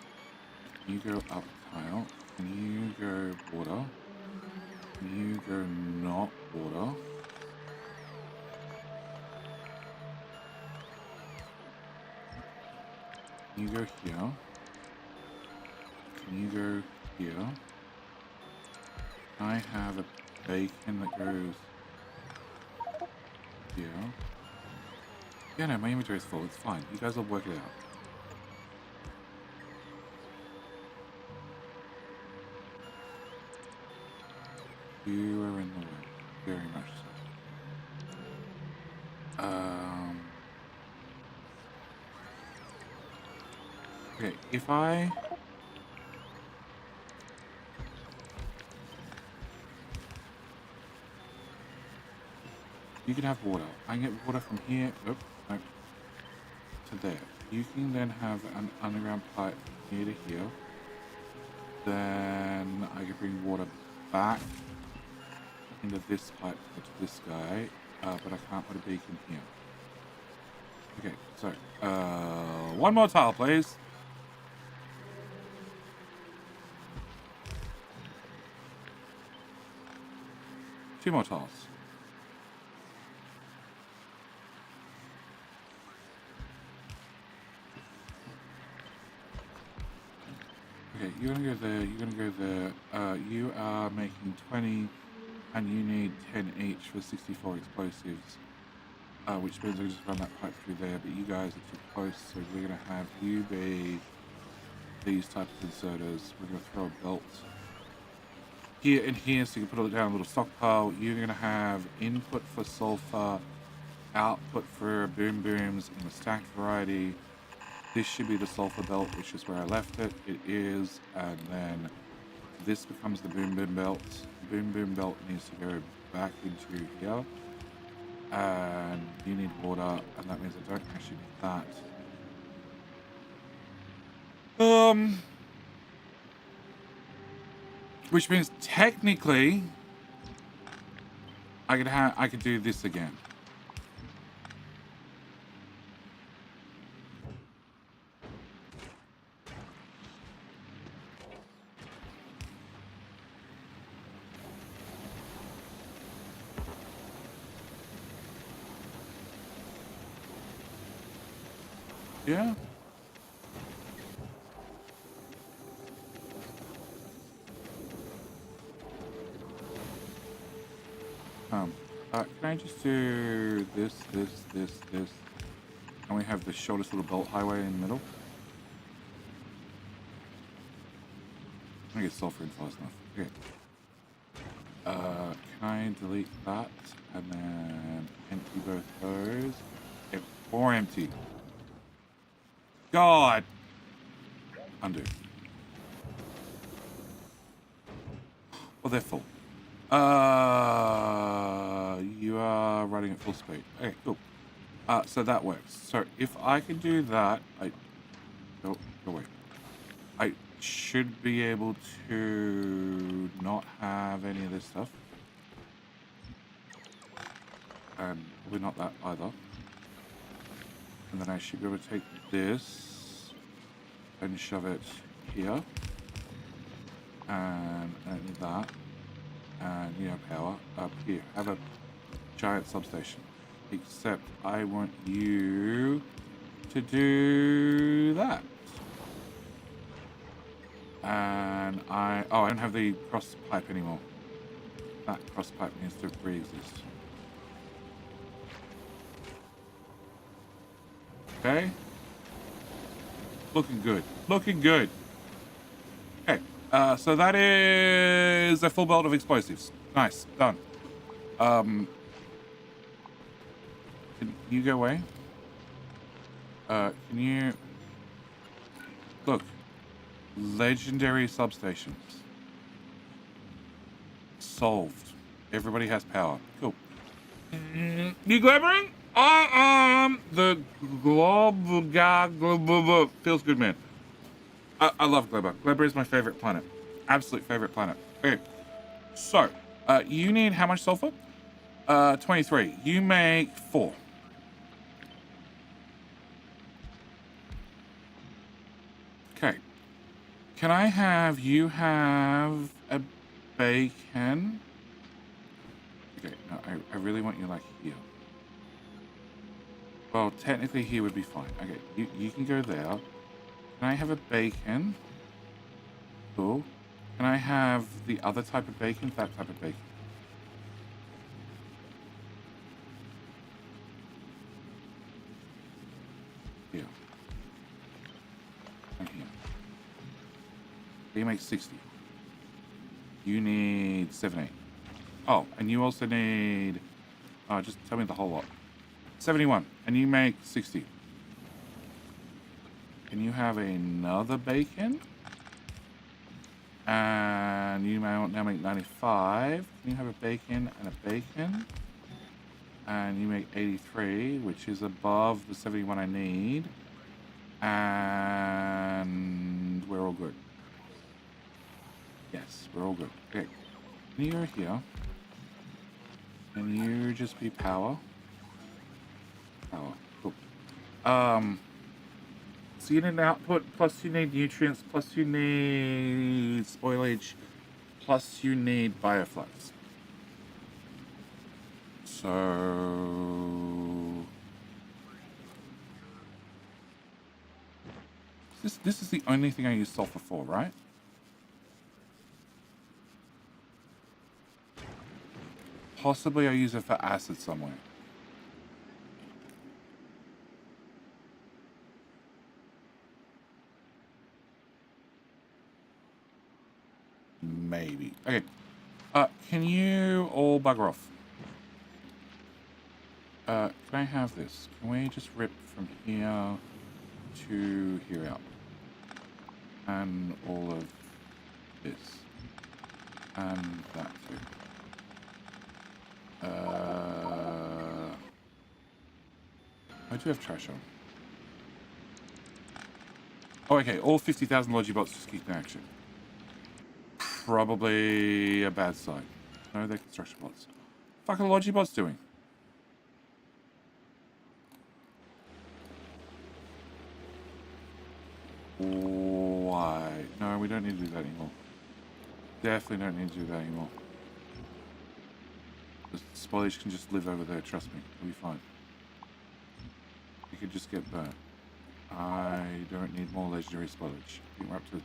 Can you go up a tile? Can you go water? Can you go not water? Can you go here? Can you go here? I have a bacon that goes here. Yeah, no, my inventory is full. It's fine. You guys will work it out. You are in the way. Very much so. Okay, if I... you can have water. I can get water from here, nope, to there. You can then have an underground pipe from here to here. Then I can bring water back into this pipe to this guy, but I can't put a beacon here. Okay, so, one more tile, please. Two more tiles. Okay, you're gonna go there, you're gonna go there. You are making 20, and you need 10 each for 64 explosives. Which means I just run that pipe through there, but you guys are too close, so we're gonna have you be these types of inserters. We're gonna throw a belt here and here, so you can put it down a little stockpile. You're gonna have input for sulfur, output for boom booms in the stacked variety. This should be the sulfur belt, which is where I left it. It is, and then this becomes the boom boom belt. The boom boom belt needs to go back into here. And you need water, and that means I don't actually need that. Which means technically I could do this again. Yeah. Can I just do this, this, and we have the shortest little belt highway in the middle? I get sulfur in fast enough. Okay. Can I delete that and then empty both those? Okay, or empty. God! Undo. Well, they're full. You are running at full speed. Okay, cool. So that works. So if I can do that, go away. I should be able to not have any of this stuff. And probably not that either. And then I should be able to take this and shove it here. And that. And, you know, power up here. Have a giant substation. Except I want you to do that. And I don't have the cross pipe anymore. That cross pipe needs to re-exist. Okay. Looking good. Looking good. Okay. So that is a full belt of explosives. Nice. Done. Can you go away? Can you... Look. Legendary substations. Solved. Everybody has power. Cool. You glebering? I am the Gleba. Feels good, man. I love Gleba. Gleba is my favorite planet. Absolute favorite planet. Okay. So, you need how much sulfur? 23. You make 4. Okay. Can I have you have a bacon? Okay, no, I really want you like here. Well, technically here would be fine. Okay, you can go there. Can I have a bacon? Cool. Can I have the other type of bacon? That type of bacon. Here. And here. You make 60. You need 70. Oh, and you also need... Oh, just tell me the whole lot. 71. And you make 60. Can you have another bacon? And you now make 95. Can you have a bacon and a bacon? And you make 83, which is above the 71 I need. And we're all good. Yes, we're all good. Okay. Can you go here? Can you just be power? Power. Cool. So you need an output, plus you need nutrients, plus you need spoilage, plus you need bio-flux. So... This is the only thing I use sulfur for, right? Possibly I use it for acid somewhere. Maybe. Okay. Can you all bugger off? Can I have this? Can we just rip from here to here out? And all of this. And that too. I do have trash on. Oh, okay. All 50,000 Logibots just keep in action. Probably a bad sign. No, they're construction bots. Fuck are the Logibots doing? Why? No, we don't need to do that anymore. Definitely don't need to do that anymore. The spoilage can just live over there, trust me. It'll be fine. You could just get burnt. I don't need more legendary spoilage. I think we're up to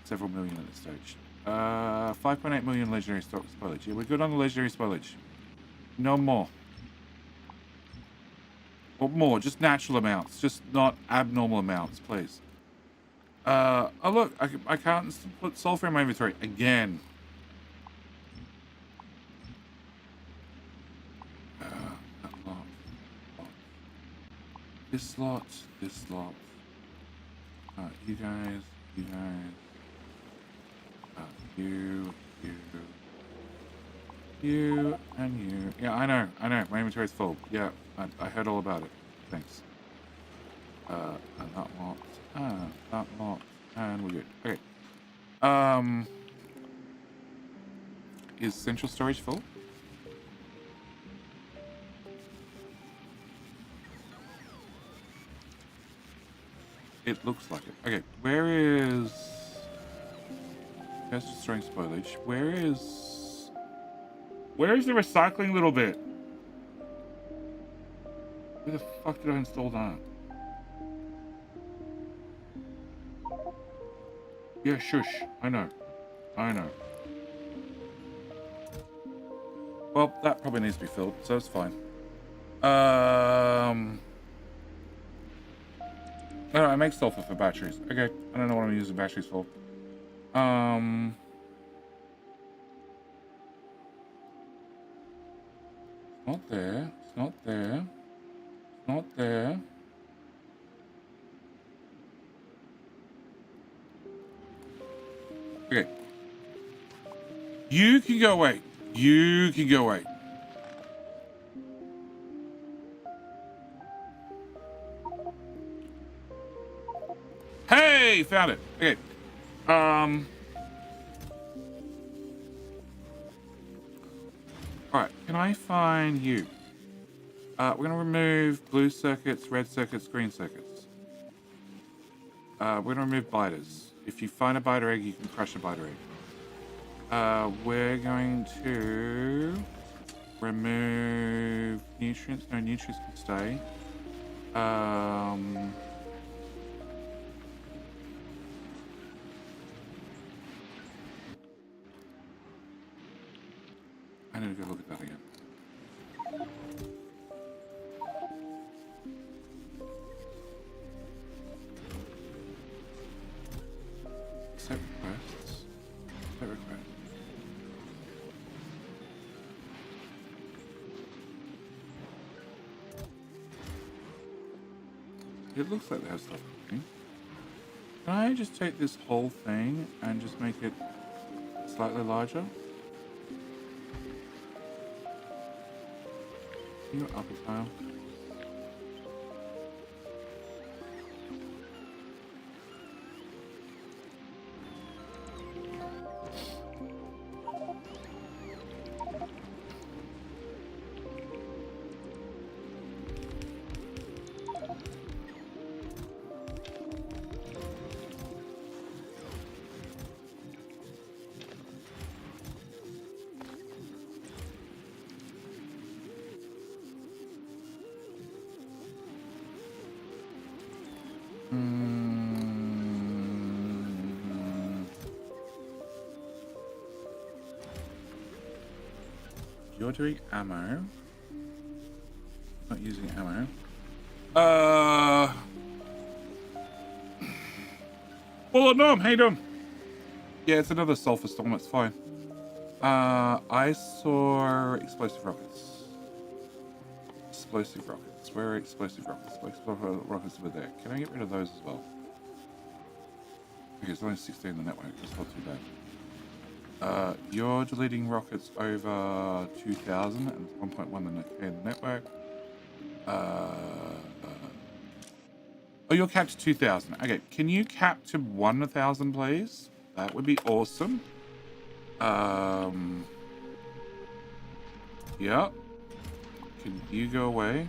several million at this stage. 5.8 million legendary spoilage. Yeah, we're good on the legendary spoilage. No more. Or more, just natural amounts. Just not abnormal amounts, please. Oh look, I can't put sulfur in my inventory again. That lot. This lot. You guys. You, and you. Yeah, I know. My inventory's full. Yeah, I heard all about it. Thanks. And that lot, and we're good. Okay. Is central storage full? It looks like it. Okay, where is... That's destroying spoilage. Where is the recycling little bit? Where the fuck did I install that? Yeah, shush. I know. Well, that probably needs to be filled, so it's fine. No, I make sulfur for batteries. Okay, I don't know what I'm using batteries for. It's not there. Okay. You can go away. Hey, found it. Okay. Alright, can I find you? We're gonna remove blue circuits, red circuits, green circuits. We're gonna remove biters. If you find a biter egg, you can crush a biter egg. We're going to remove nutrients. No, nutrients can stay. I need to go look at that again. Set requests. It looks like they have stuff cooking. Can I just take this whole thing and just make it slightly larger? You up a tile. You're doing ammo. Not using ammo. Well, no, how you doing? Yeah, it's another sulfur storm. It's fine. I saw explosive rockets. Where are explosive rockets? Explosive rockets over there. Can I get rid of those as well? Okay, it's only 16 in the network. That's not too bad. You're deleting rockets over 2,000 and 1.1 in the network. Oh, you're capped to 2,000. Okay, can you cap to 1,000, please? That would be awesome. Yep. Can you go away?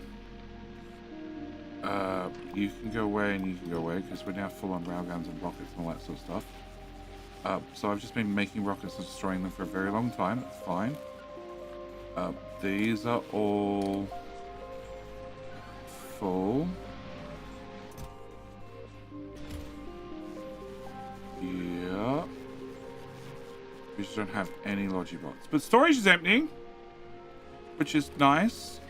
You can go away and you can go away because we're now full on railguns and rockets and all that sort of stuff. So I've just been making rockets and destroying them for a very long time. That's fine. These are all full. just don't have any logic bots. But storage is emptying, which is nice.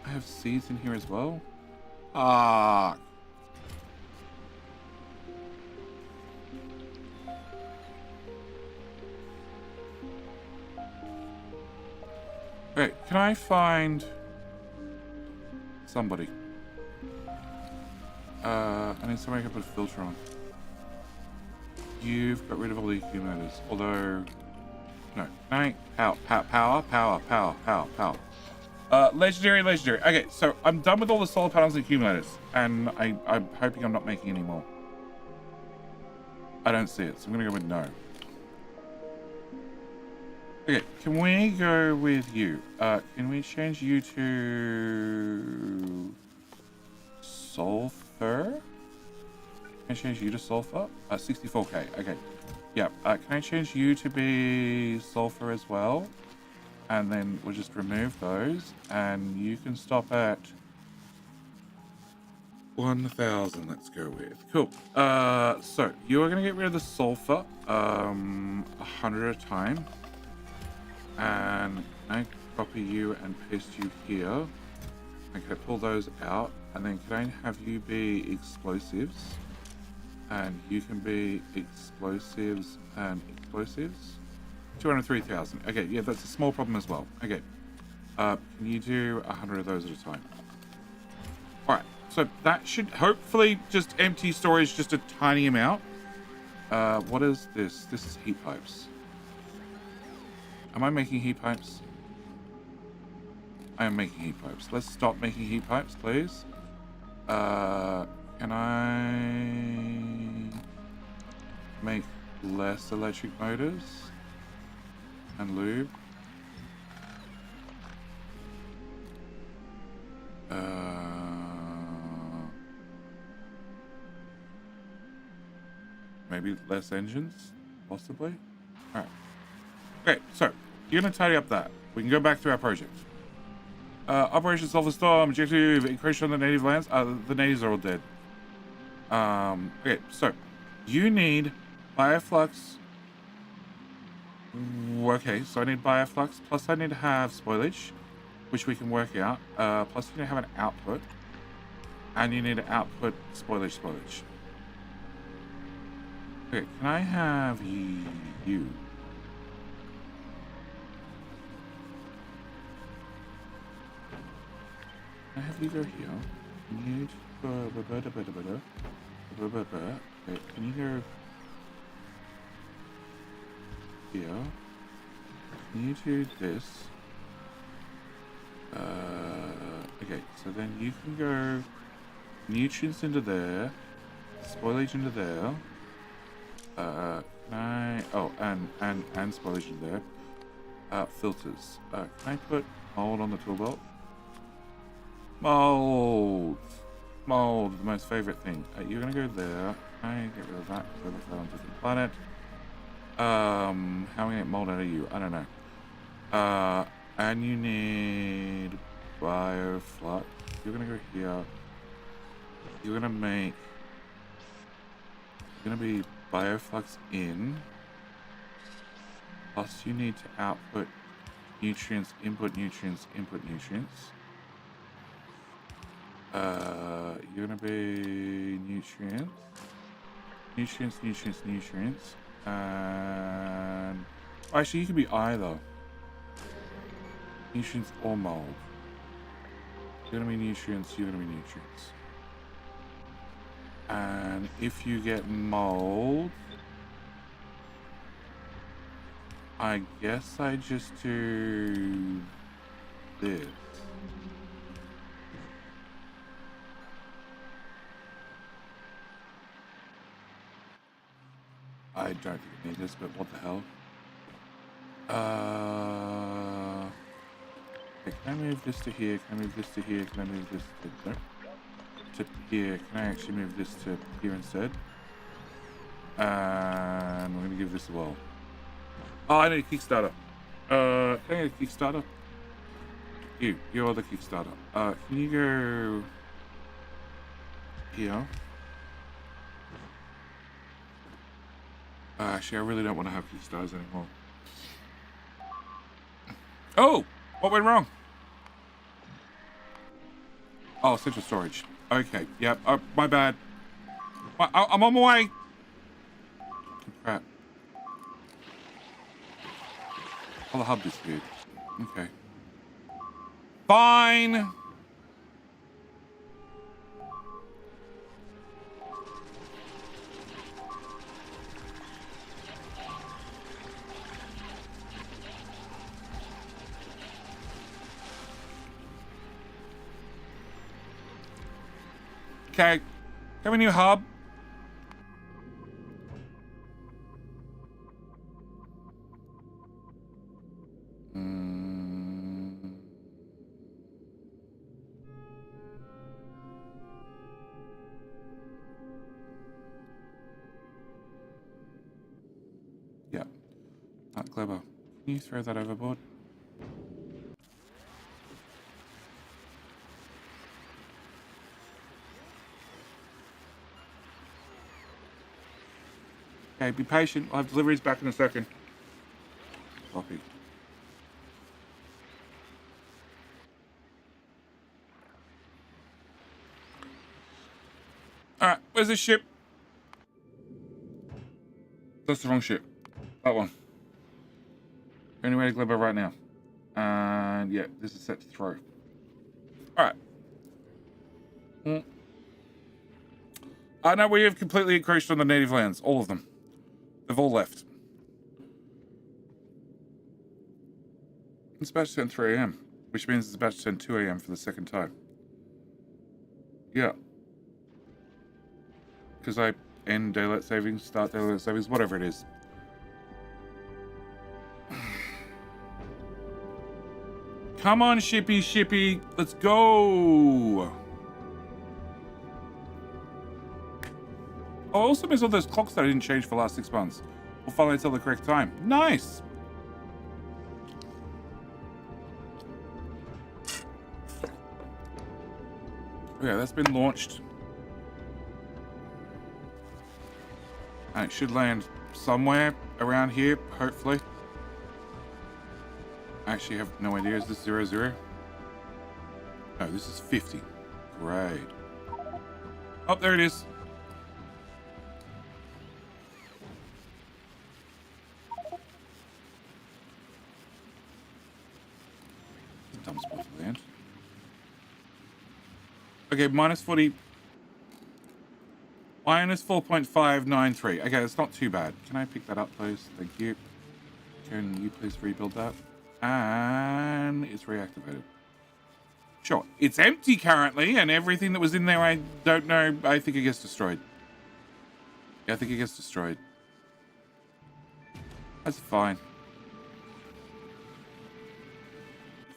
I have seeds in here as well. Ah. Wait, can I find somebody? I need somebody who can put a filter on. You've got rid of all the accumulators, although no, power. Legendary. Okay, so I'm done with all the solar panels and accumulators, and I'm hoping I'm not making any more. I don't see it, so I'm gonna go with no. Okay, can we go with you? Can we change you to sulfur? Can I change you to sulfur? 64k. Okay. Yeah. Can I change you to be sulfur as well? And then we'll just remove those, and you can stop at 1,000. Let's go with cool. So you are gonna get rid of the sulfur, 100 at a time, and I copy you and paste you here. Okay, pull those out, and then can I have you be explosives, and you can be explosives and explosives. 203,000. Okay, yeah, that's a small problem as well. Okay, can you do 100 of those at a time? All right, so that should hopefully just empty storage just a tiny amount. What is this? This is heat pipes. Am I making heat pipes? I am making heat pipes. Let's stop making heat pipes, please. Can I make less electric motors and lube? Maybe less engines, possibly. All right. Okay, so you're gonna tidy up that. We can go back to our project. Operation Sulfur Storm, objective encroach on the native lands. The natives are all dead. Okay, so you need bio-flux. Okay, so I need bio-flux, plus I need to have spoilage, which we can work out. Plus you need to have an output, and you need to output spoilage. Okay, can I have you? I have you go here. Can you go here? Can you do this? Okay, so then you can go nutrients into there, spoilage into there. Can I? Oh, and spoilage into there. Filters. Can I put mold on the tool belt? Mold, the most favorite thing. You're gonna go there. I get rid of that because I found a different planet. How am I gonna get mold out of you? I don't know. And you need bio-flux. You're gonna go here. You're gonna be bio-flux in. Plus you need to output nutrients, input nutrients. You're gonna be nutrients, and actually you could be either nutrients or mold. You're gonna be nutrients. And if you get mold, I guess I just do this. I don't think I need this, but what the hell? Okay, can I move this to here? Can I move this to here? Can I move this to here? Can I actually move this to here instead? And we're gonna give this a whirl. Oh, I need a Kickstarter. Can I get a Kickstarter? You're the Kickstarter. Can you go here? Actually, I really don't want to have these stars anymore. Oh! What went wrong? Oh, central storage. Okay, yep. Oh, my bad. I'm on my way. Crap. Oh, the hub disappeared. Okay. Fine. Okay. Have a new hub. Yeah. Not Gleba. Can you throw that overboard? Okay, be patient. I'll have deliveries back in a second. Copy. Alright, where's this ship? That's the wrong ship. That one. Anyway, to Gleba right now. And yeah, this is set to throw. Alright. I know we have completely encroached on the native lands. All of them. They've all left. It's about to turn 3 a.m. Which means it's about to turn 2 a.m. for the second time. Yeah. Because I end daylight savings, start daylight savings, whatever it is. Come on, shippy. Let's go. Oh, I also miss all those clocks that I didn't change for the last 6 months. We'll finally tell the correct time. Nice. Okay, that's been launched. And it should land somewhere around here, hopefully. I actually have no idea. Is this 00? No, this is 50. Great. Oh, there it is. Dumb spot to land. Okay, minus 40. Minus 4.593. Okay, that's not too bad. Can I pick that up, please? Thank you. Can you please rebuild that? And it's reactivated. Sure. It's empty currently, and everything that was in there, I don't know. I think it gets destroyed. Yeah, I think it gets destroyed. That's fine.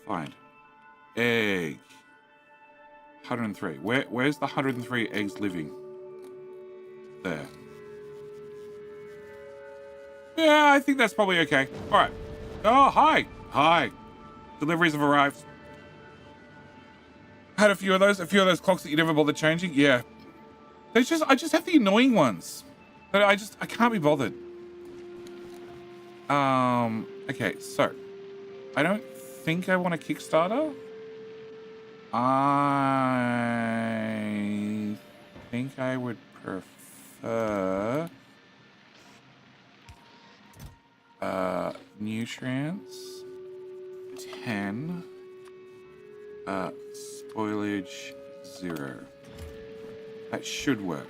Fine. Egg. 103. Where's the 103 eggs living? There. Yeah, I think that's probably okay. All right. Oh, hi. Hi. Deliveries have arrived. Had a few of those clocks that you never bothered changing. Yeah. I just have the annoying ones. But I can't be bothered. Okay, so I don't think I want a Kickstarter. I think I would prefer nutrients 10 spoilage 0. That should work.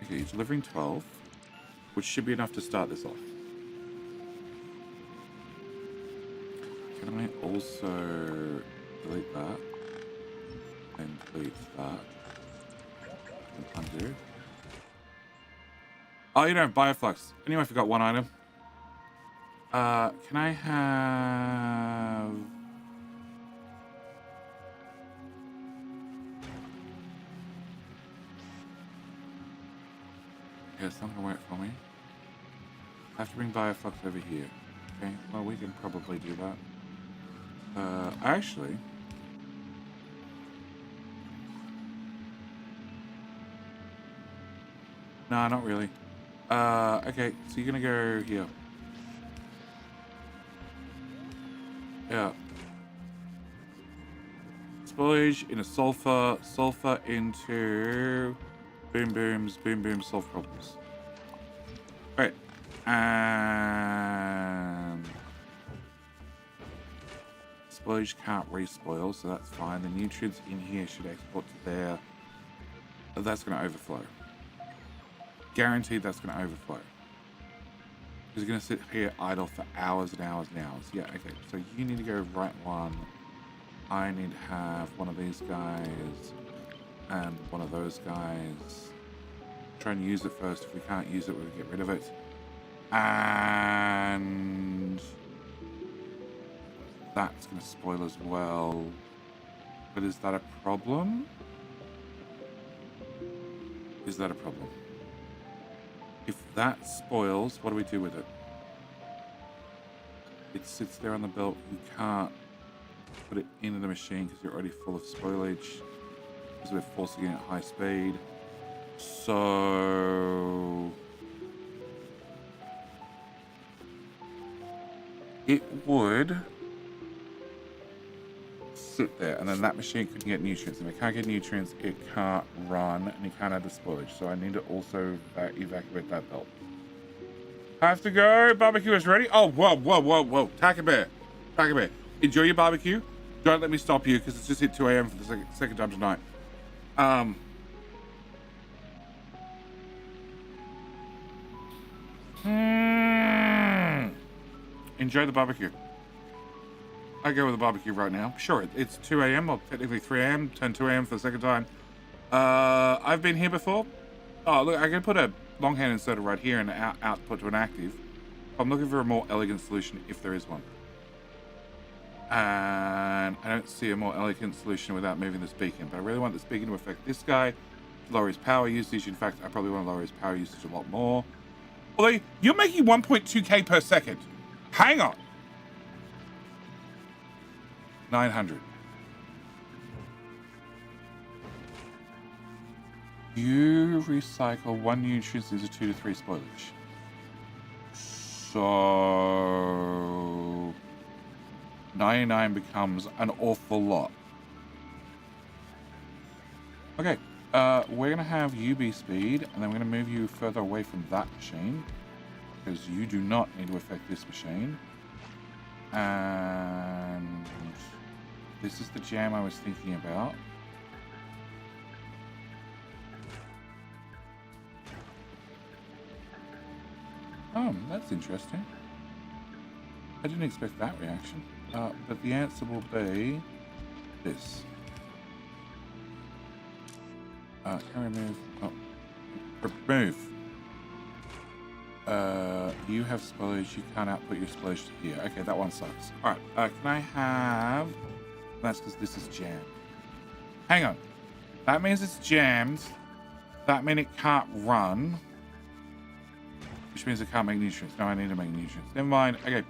Okay, you're delivering 12, which should be enough to start this off. Can I also delete that and delete that and undo? Oh, you don't have bio-flux. Anyway, I forgot one item. Can I have... Yeah, it's not gonna work for me. I have to bring bio-flux over here. Okay, well, we can probably do that. Actually... No, not really. Okay, so you're gonna go here. Yeah. Spoilage into sulfur, sulfur into boom booms, boom booms, solve problems. Right. And spoilage can't re-spoil, so that's fine. The nutrients in here should export to there. That's going to overflow. Guaranteed that's going to overflow. It's going to sit here idle for hours and hours and hours. Yeah, okay. So you need to go right one. I need to have one of these guys and one of those guys. Try and use it first. If we can't use it, we'll get rid of it. And that's going to spoil as well. But is that a problem? Is that a problem? If that spoils, what do we do with it? It sits there on the belt. You can't put it into the machine because you're already full of spoilage. Because we're forcing it at high speed. So it would sit there, and then that machine couldn't get nutrients. If it can't get nutrients, it can't run, and it can't have the spoilage. So I need to also evacuate that belt. Have to go. Barbecue is ready. Oh, whoa, whoa, whoa, whoa. Taka Bear. Taka Bear. Enjoy your barbecue. Don't let me stop you because it's just hit 2 a.m. for the second time tonight. Enjoy the barbecue. I go with the barbecue right now. Sure, it's 2 a.m. or technically 3 a.m. Turned 2 a.m. for the second time. I've been here before. Oh, look, I can put a longhand inserter right here and output to an active. I'm looking for a more elegant solution if there is one. And I don't see a more elegant solution without moving this beacon. But I really want this beacon to affect this guy. Lower his power usage. In fact, I probably want to lower his power usage a lot more. Although, you're making 1.2k per second. Hang on. 900. You recycle 1 nutrient into 2 to 3 spoilage. So 99 becomes an awful lot. Okay, we're gonna have you be speed, and then we're gonna move you further away from that machine because you do not need to affect this machine. And this is the jam I was thinking about. Oh, that's interesting. I didn't expect that reaction. But the answer will be this. Can I remove? Oh, remove. You have spoilage. You can't output your spoilage to here. Okay, that one sucks. All right. Can I have? That's because this is jammed. Hang on. That means it's jammed. That means it can't run. Which means it can't make nutrients. No, I need to make nutrients. Never mind. Okay.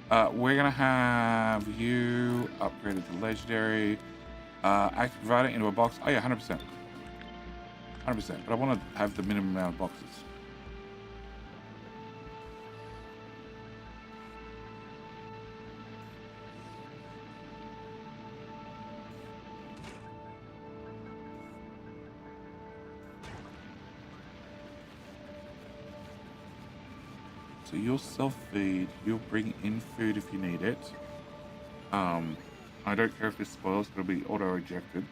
We're going to have you upgraded to legendary. Activate it into a box. Oh, yeah, 100%. 100%. But I want to have the minimum amount of boxes. So you'll self-feed, you'll bring in food if you need it. I don't care if this spoils, it'll be auto-ejected.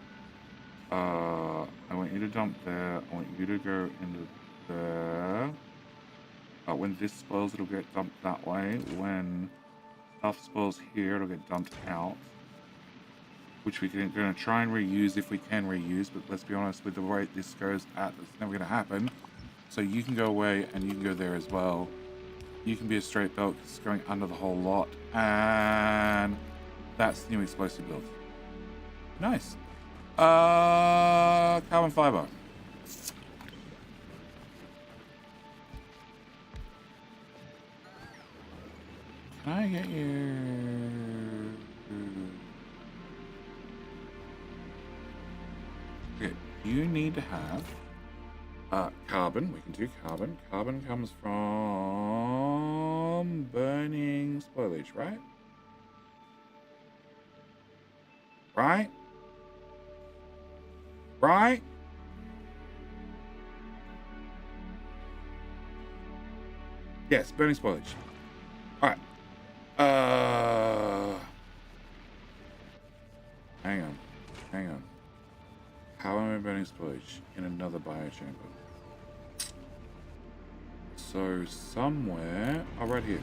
I want you to dump there, I want you to go into there. When this spoils, it'll get dumped that way. When stuff spoils here, it'll get dumped out. Which we're going to try and reuse if we can reuse, but let's be honest, with the rate this goes at, it's never going to happen. So you can go away and you can go there as well. You can be a straight belt because it's going under the whole lot. And that's the new explosive build. Nice. Carbon fiber. Can I get you? Okay, you need to have Carbon. We can do carbon. Carbon comes from burning spoilage, right? Right? Right? Yes, burning spoilage. Alright. Hang on. Hang on. How am I burning spoilage? In another biochamber. So somewhere... Oh, right here.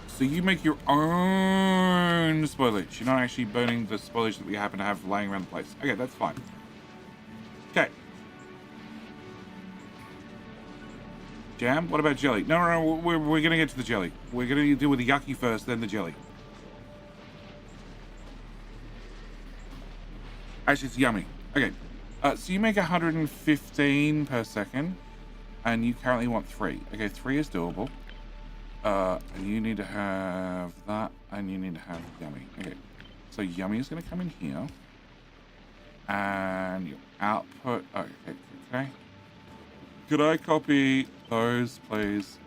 So you make your own spoilage. You're not actually burning the spoilage that we happen to have laying around the place. Okay, that's fine. Okay. Jam? What about jelly? No, we're going to get to the jelly. We're going to deal with the yucky first, then the jelly. Actually, it's yummy. Okay. So you make 115 per second, and you currently want 3. Okay, 3 is doable. And you need to have that, and you need to have yummy. Okay. So yummy is going to come in here. And your output... Oh, okay. Could I copy those, please?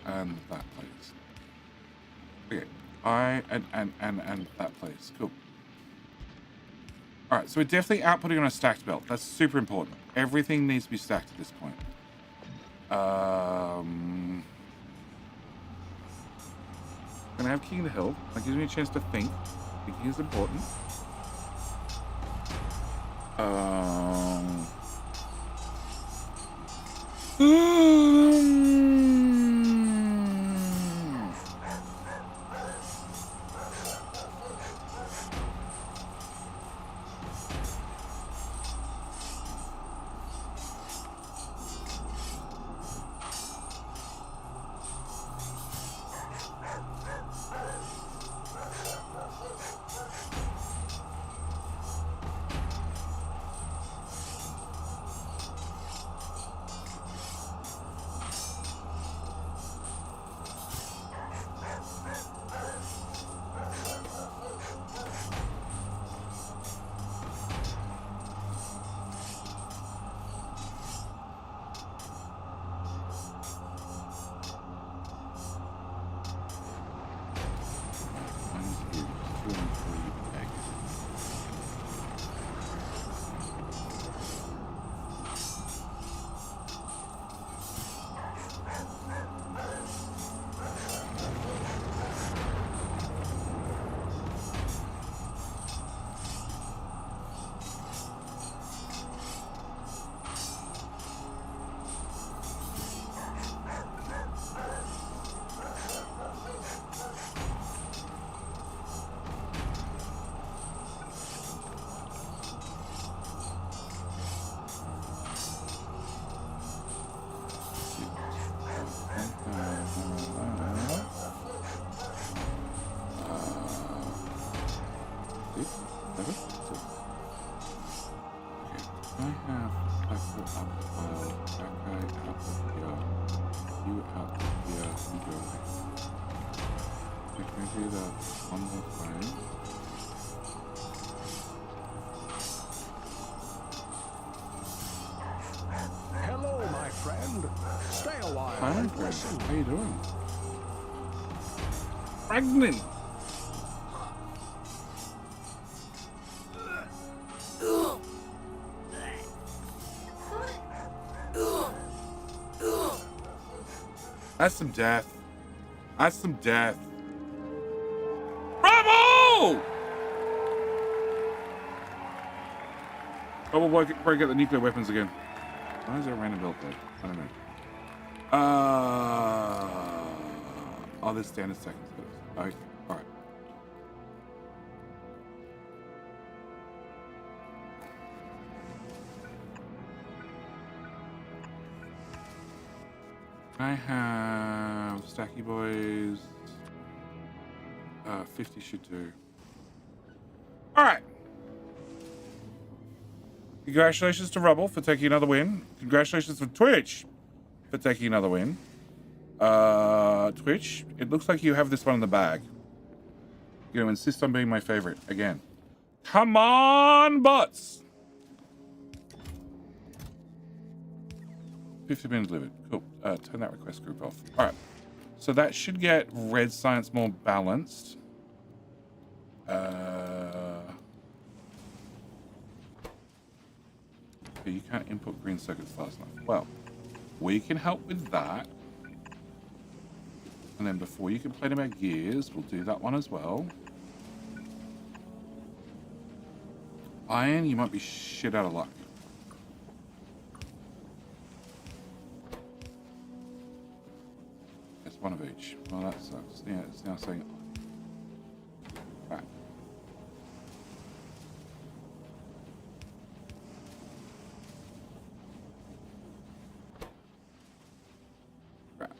And that, please. Okay. And that, please. Cool. Alright, so we're definitely outputting on a stacked belt. That's super important. Everything needs to be stacked at this point. Gonna have King of the Hill. That gives me a chance to think. Thinking is important. Hello, my friend. Stay a while. Hi, and friend. listen. How you doing? Pregnant. That's some death. That's some death. Bravo! Oh, we'll break out the nuclear weapons again. Why is there a random build there? I don't know. Oh, this standard seconds. Okay, all right. I have Stacky Boys. 50 should do. All right. Congratulations to Rubble for taking another win. Congratulations to Twitch for taking another win. Twitch, it looks like you have this one in the bag. You're going to insist on being my favorite again. Come on, bots. 50 minutes delivered. Cool. Turn that request group off. All right. So that should get red science more balanced. You can't input green circuits fast enough. Well, we can help with that. And then before you complain about gears, we'll do that one as well. Iron, you might be shit out of luck. It's one of each. Well, that sucks. Yeah, it's now saying crap. Crap.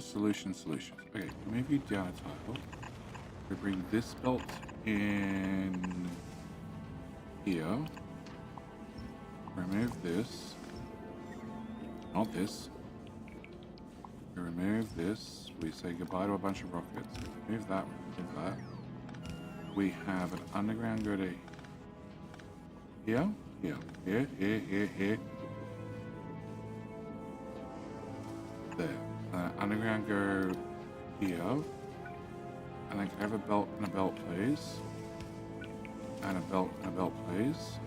Solutions. Okay, move you down a tile. We bring this belt in here. Remove this. Not this. We remove this. We say goodbye to a bunch of rockets. Remove that. Remove that. We have an underground go to here. Here. There. Underground go here. And then can I have a belt and a belt, please? And a belt and a belt, please.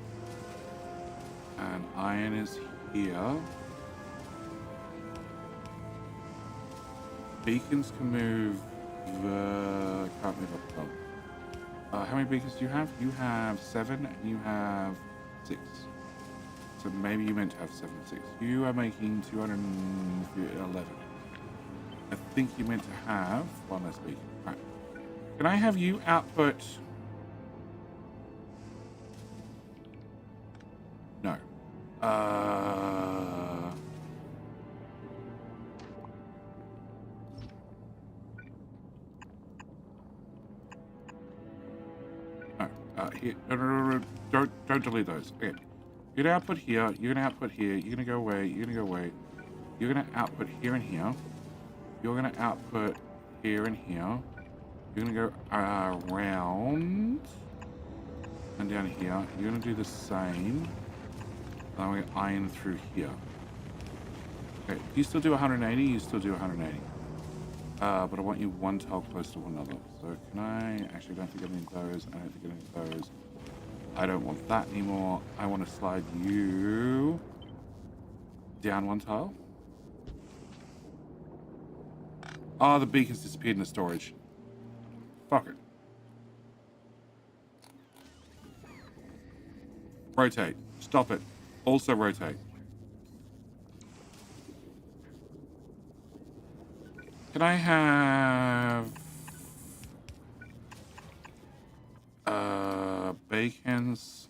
And iron is here. Beacons can move. Can't move up above. How many beacons do you have? You have 7 and you have 6. So maybe you meant to have 7 and 6. You are making 211. I think you meant to have one less beacon. Right. Can I have you output? No. No. Here. No. Don't delete those. Okay. You're gonna output here. You're gonna output here. You're gonna go away. You're gonna go away. You're gonna output here and here. You're gonna output here and here. You're gonna go around and down here. You're gonna do the same. Then we iron through here. Okay, you still do 180. You still do 180. But I want you one tile close to one another. So can I? Actually, I don't think I need those. I don't think I need those. I don't want that anymore. I want to slide you down one tile. Oh, the beacon's disappeared in the storage. Fuck it. Rotate. Stop it. Also rotate. Can I have beacons,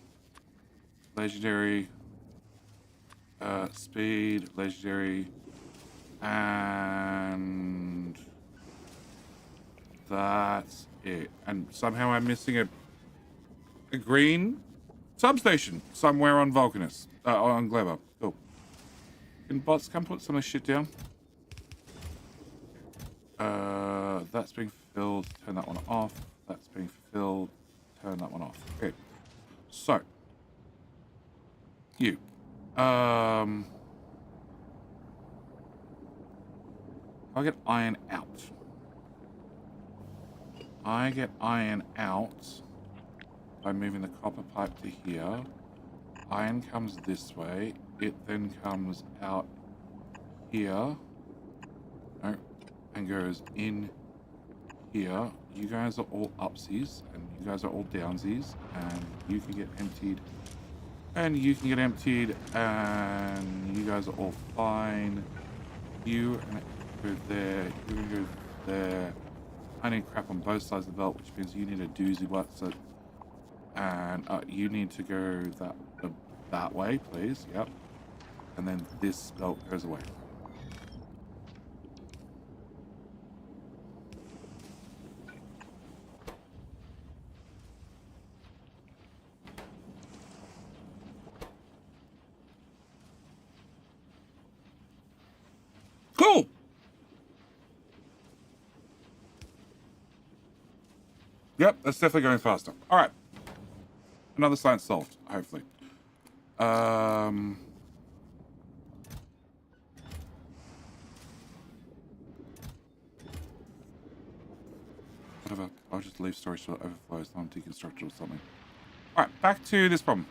legendary, speed, legendary, and that's it. And somehow I'm missing a green substation somewhere on Vulcanus, on Gleba. Cool. Can bots come put some of this shit down? That's being filled. Turn that one off. That's being filled. Turn that one off. Okay. So. You. I'll get iron out. I get iron out by moving the copper pipe to here. Iron comes this way. It then comes out here. No, and goes in here. You guys are all upsies, and you guys are all downsies, and you can get emptied, and you can get emptied, and you guys are all fine. You and go there. You're gonna go there. I need crap on both sides of the belt, which means you need a doozy what's and you need to go that way, please. Yep. And then this belt goes away. Cool. Yep, that's definitely going faster. All right. Another science solved, hopefully. Whatever. I'll just leave storage till it overflows, not deconstruct it or something. All right, back to this problem.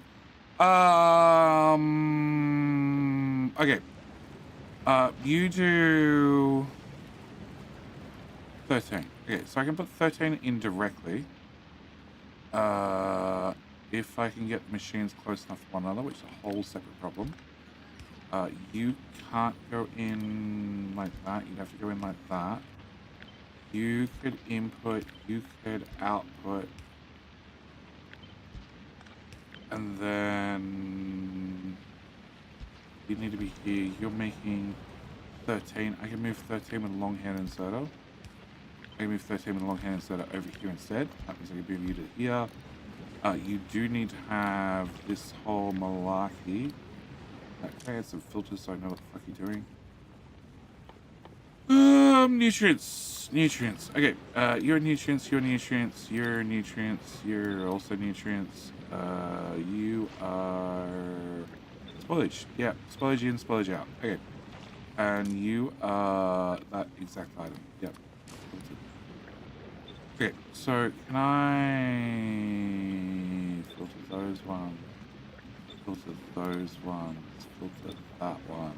Okay. You do 13. Okay, so I can put 13 in directly. If I can get the machines close enough to one another, which is a whole separate problem. You can't go in like that. You'd have to go in like that. You could input, you could output. And then you need to be here. You're making 13. I can move 13 with a long hand inserter. I can move 13 with a long hand inserter over here instead. That means I can move you to here. You do need to have this whole malarkey. Can I add some filters so I know what the fuck you're doing? Nutrients. Nutrients. Okay, you're nutrients, you're nutrients, you're nutrients, you're also nutrients. You are spoilage. Yeah, spoilage in, spoilage out. Okay. And you are that exact item. Yep. Okay, so can I filter those ones? Filter those ones. Filter that one.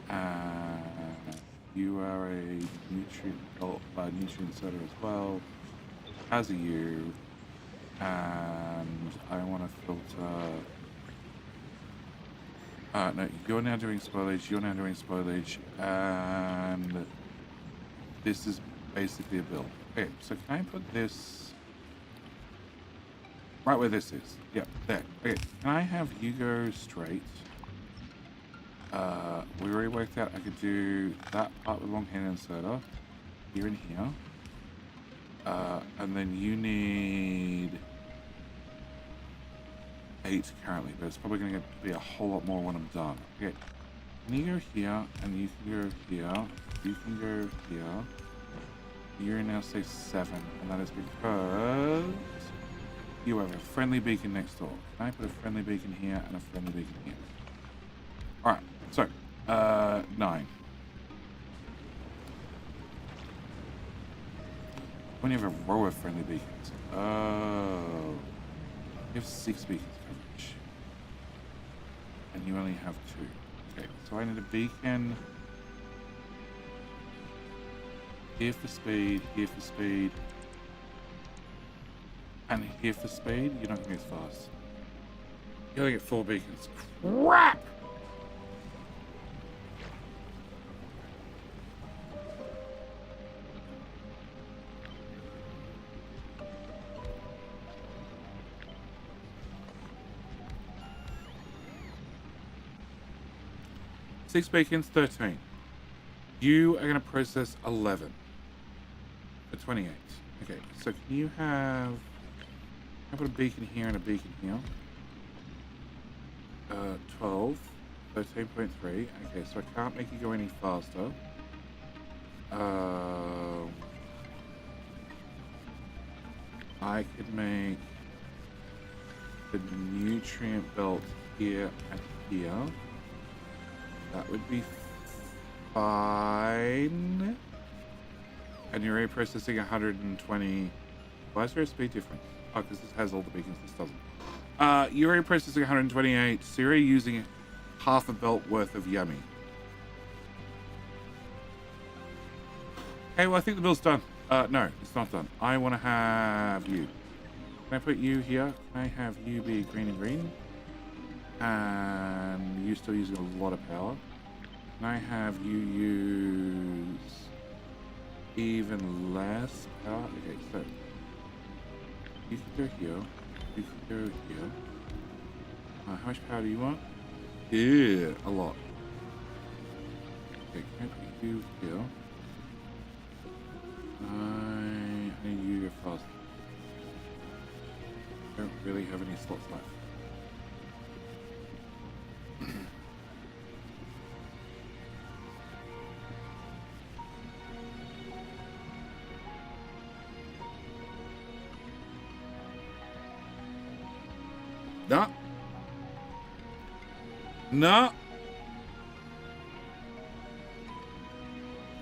And you are a nutrient inserter as well. As are you. And I want to filter. No, you're now doing spoilage. You're now doing spoilage, and this is basically a build. Okay, so can I put this right where this is? Yep, there. Okay, can I have you go straight? We already worked out I could do that part with long hand inserter here and here. And then you need 8 currently, but it's probably going to be a whole lot more when I'm done. Okay, can you go here, and you can go here, you can go here. You're now say 7, and that is because you have a friendly beacon next door. Can I put a friendly beacon here and a friendly beacon here? Alright, so, 9. When you have a row of friendly beacons. Oh. You have 6 beacons coverage. And you only have 2. Okay, so I need a beacon. Here for speed, here for speed. And here for speed. You're not going to be as fast. You only get 4 beacons. Crap! Six beacons, 13. You are going to process 11 for 28. Okay, so can you have... I put a beacon here and a beacon here. 12, 13.3. Okay, so I can't make you go any faster. I could make the nutrient belt here and here. That would be fine. And you're already processing 120. Why is there a speed difference? Oh, because this has all the beacons, this doesn't. You're already processing 128, so you're already using half a belt worth of yummy. Okay, well, I think the build's done. No, it's not done. I want to have you. Can I put you here? Can I have you be green and green? And you're still using a lot of power. Can I have you use even less power? Okay, so you can go here. You can go here. How much power do you want? Yeah, a lot. Okay, can I put you here? I need you to go fast. Don't really have any slots left. No. No.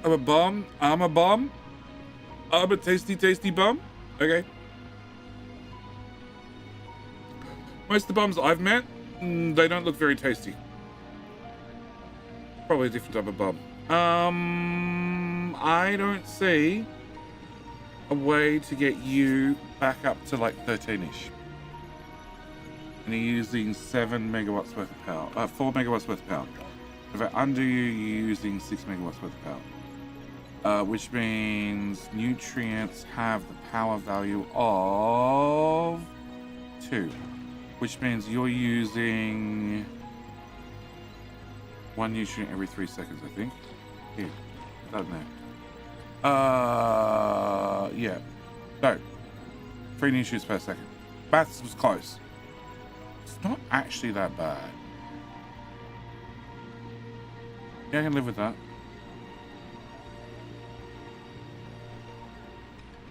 I'm a bum. I'm a bum. I'm a tasty, tasty bum. Okay. Most of the bums I've met, they don't look very tasty. Probably a different type of bum. I don't see a way to get you back up to like 13-ish. And you're using 7 megawatts worth of power. 4 megawatts worth of power. If I undo you, you're using 6 megawatts worth of power. Which means nutrients have the power value of 2. Which means you're using 1 nutrient every 3 seconds, I think. Here, put that in there. Yeah. No. 3 nutrients per second. Maths was close. It's not actually that bad. Yeah, I can live with that.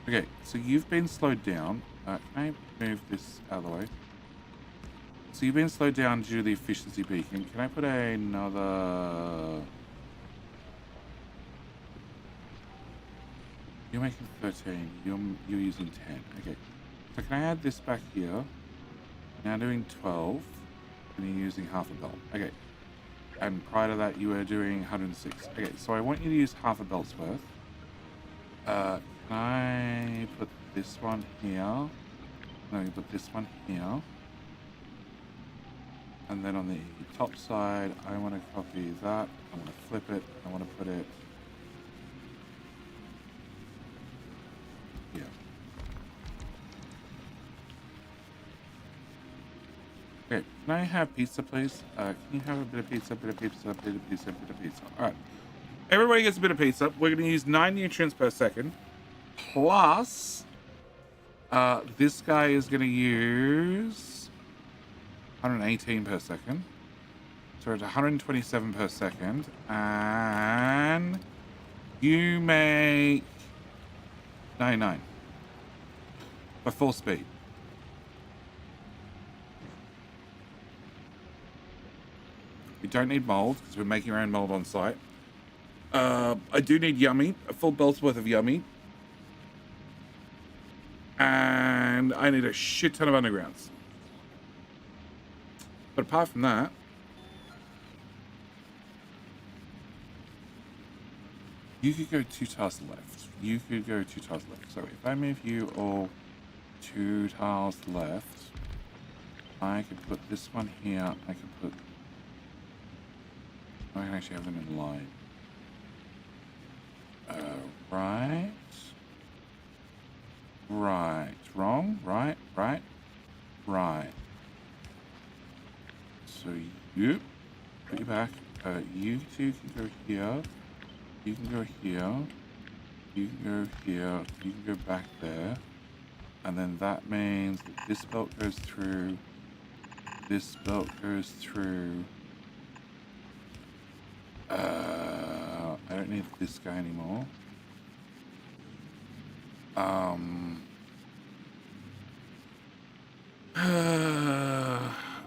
Okay, so you've been slowed down. Can I move this out of the way? So you've been slowed down due to the efficiency beacon. Can I put another... You're making 13. You're using 10. Okay. So can I add this back here? Now doing 12. And you're using half a belt. Okay. And prior to that, you were doing 106. Okay, so I want you to use half a belt's worth. Can I put this one here? No, you put this one here. And then on the top side, I want to copy that. I want to flip it. I want to put it here. Okay, can I have pizza, please? Can you have a bit of pizza, bit of pizza, bit of pizza, bit of pizza? All right. Everybody gets a bit of pizza. We're going to use 9 nutrients per second. Plus, this guy is going to use 118 per second. So it's 127 per second. And you make 99 for full speed. We don't need mold because we're making our own mold on site. I do need yummy, a full belt's worth of yummy. And I need a shit ton of undergrounds. But apart from that, you could go 2 tiles left. You could go 2 tiles left. So if I move you all 2 tiles left, I could put this one here. I can actually have them in line. Right. Right. Wrong. Right. Right. Right. So you put you back. You two can go here. You can go here. You can go here. You can go back there. And then that means that this belt goes through. This belt goes through. I don't need this guy anymore.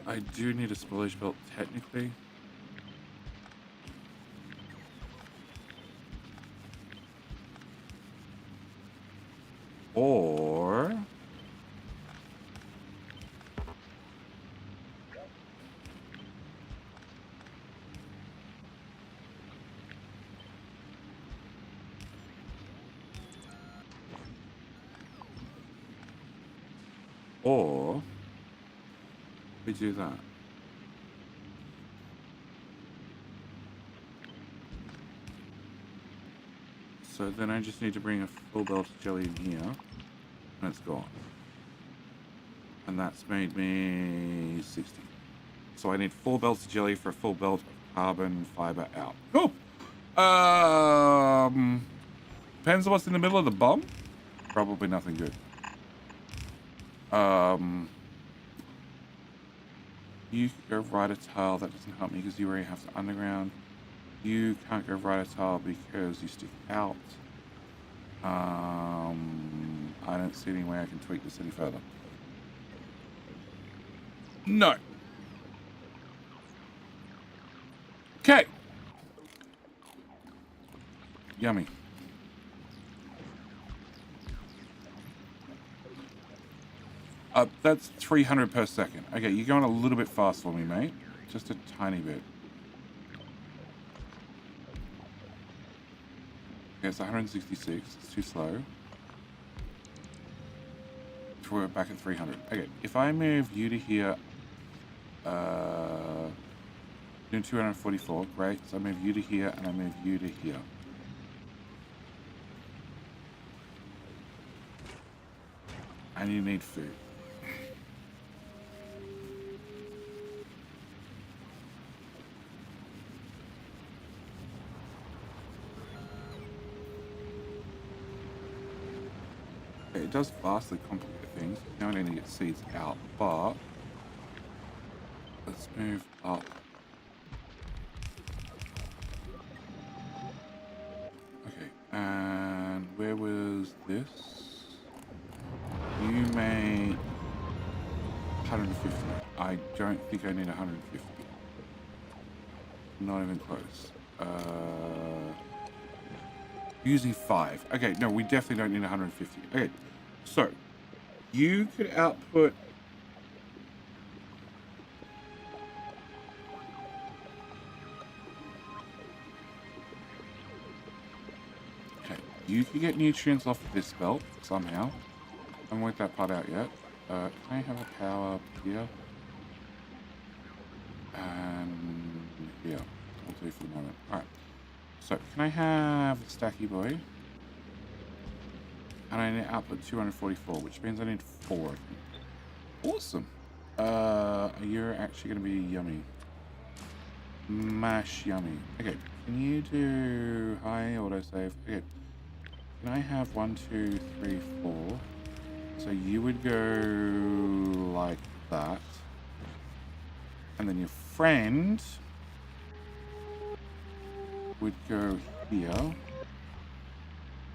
I do need a spoilage belt technically. Or we do that. So then I just need to bring a full belt of jelly in here, and it's gone. And that's made me 60. So I need 4 belts of jelly for a full belt of carbon fiber out. Cool. Depends on what's in the middle of the bomb. Probably nothing good. You can go right a tile. That doesn't help me because you already have the underground. You can't go right a tile because you stick out. I don't see any way I can tweak this any further. No. Okay. Yummy. That's 300 per second. Okay, you're going a little bit fast for me, mate. Just a tiny bit. Okay, it's 166. It's too slow. We're back at 300. Okay, if I move you to here, doing 244, great. So I move you to here, and I move you to here. And you need food. It does vastly complicate things. Now I need to get seeds out, but let's move up. Okay, and where was this? You made 150. I don't think I need 150. Not even close. Using 5. Okay, no, we definitely don't need 150. Okay, so you could output. Okay, you can get nutrients off of this belt somehow. I haven't worked that part out yet. Can I have a power here? And here. I'll do for the moment. Alright. So, can I have a stacky boy? And I need to output 244, which means I need 4 of them. Awesome. You're actually going to be yummy. Mash yummy. Okay, can you do... Hi, autosave. Okay. Can I have 1, 2, 3, 4? So you would go like that. And then your friend would go here.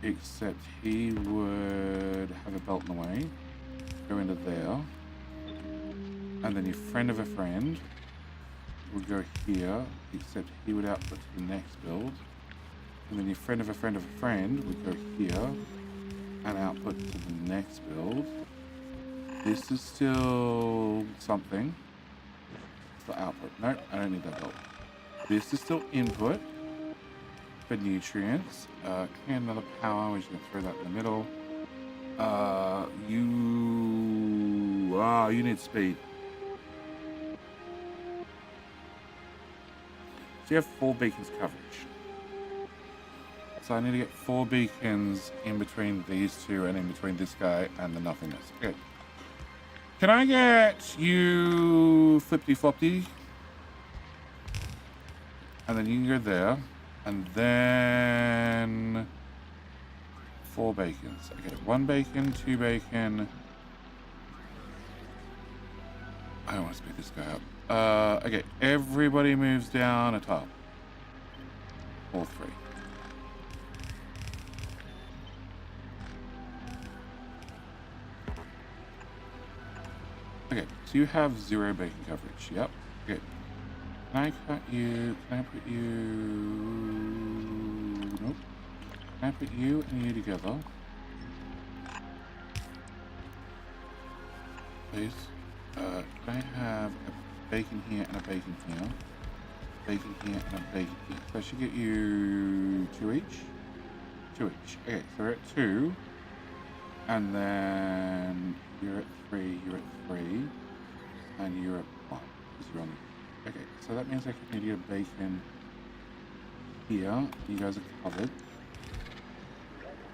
Except he would have a belt in the way. Go into there. And then your friend of a friend would go here. Except he would output to the next build. And then your friend of a friend of a friend would go here. And output to the next build. This is still something for output. No, I don't need that belt. This is still input for nutrients. And another power, we're just gonna throw that in the middle. You need speed. So you have 4 beacons coverage. So I need to get 4 beacons in between these two and in between this guy and the nothingness. Okay. Can I get you flippy floppy? And then you can go there. And then 4 bacons. Okay, 1 bacon, 2 bacon. I don't want to speed this guy up. Okay, everybody moves down a top. All 3. Okay, so you have 0 bacon coverage. Yep. Okay. Can I cut you? Can I put you? Nope. Can I put you and you together? Please. Can I have a bacon here and a bacon here? Bacon here and a bacon here. So I should get you 2 each? 2 each. Okay, so we're at 2. And then you're at 3, you're at 3. And you're at 1. Because you're on the... Okay, so that means I need to get a bacon here. You guys are covered.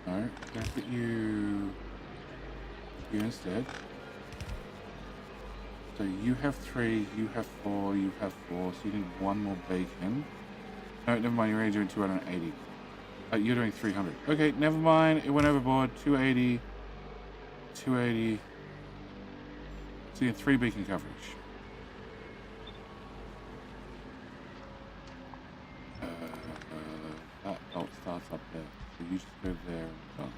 No, can I put you here instead? So you have 3, you have 4, you have 4, so you need 1 more bacon. No, never mind, you're only doing 280. You're doing 300. Okay, never mind, it went overboard. 280. 280. So you have 3 beacon coverage. That belt starts up there. So you just go there and done.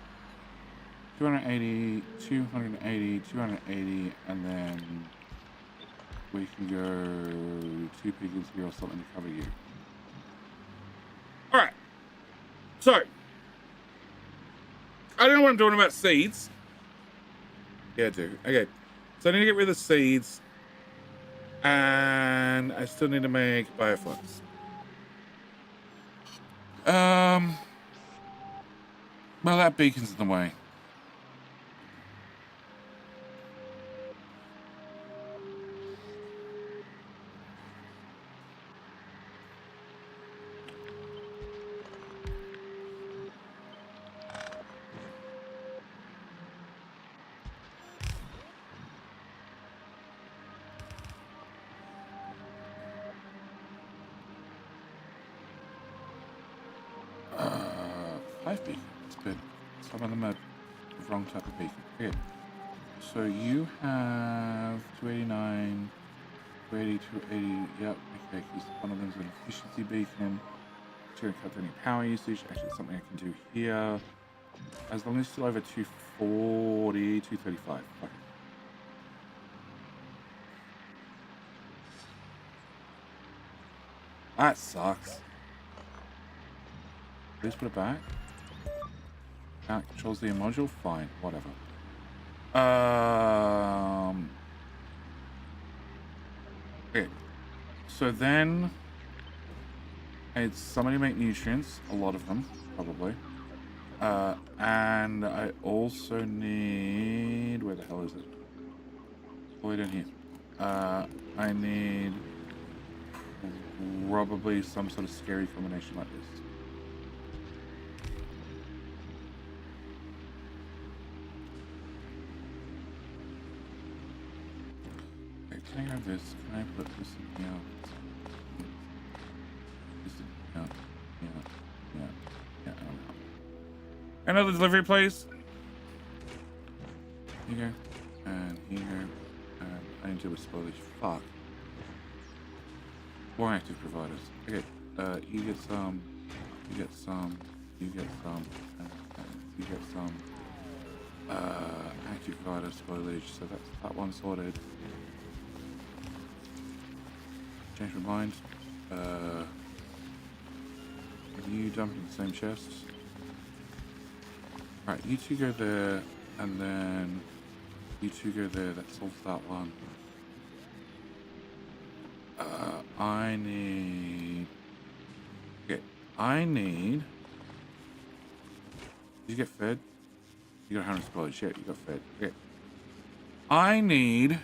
280, 280, 280, and then we can go 2 piggies here or something to cover you. All right. So, I don't know what I'm doing about seeds. Yeah, I do. Okay. So I need to get rid of the seeds. And I still need to make bio-flux. Well, that beacon's in the way. Uh, 5 beacons, but some of them are the wrong type of beacon. Okay. So you have 289, 280, 280. Yep. Okay. Because one of them's an efficiency beacon. It's going to cut down your power usage. Actually, it's something I can do here. As long as it's still over 240, 235. Okay. That sucks. Please put it back. That controls the module. Fine. Whatever. Okay. So then, it's somebody make nutrients. A lot of them, probably. And I also need... Where the hell is it? Way down here. I need probably some sort of scary combination like this. Okay, can I grab this? Can I put this in here? This in here. Yeah, I don't know. Another delivery, please. Here. And here. And I need to spoil this. Fuck. More active providers. Okay. You get some. You get some. You get some. You get some. Active provider spoilage. So that's that one sorted. Change my mind. You dump in the same chest. Alright, you two go there, and then you two go there. That solves that one. I need... Okay, I need... Did you get fed? You got 100 spoilage. Yeah, you got fed. Okay. I need...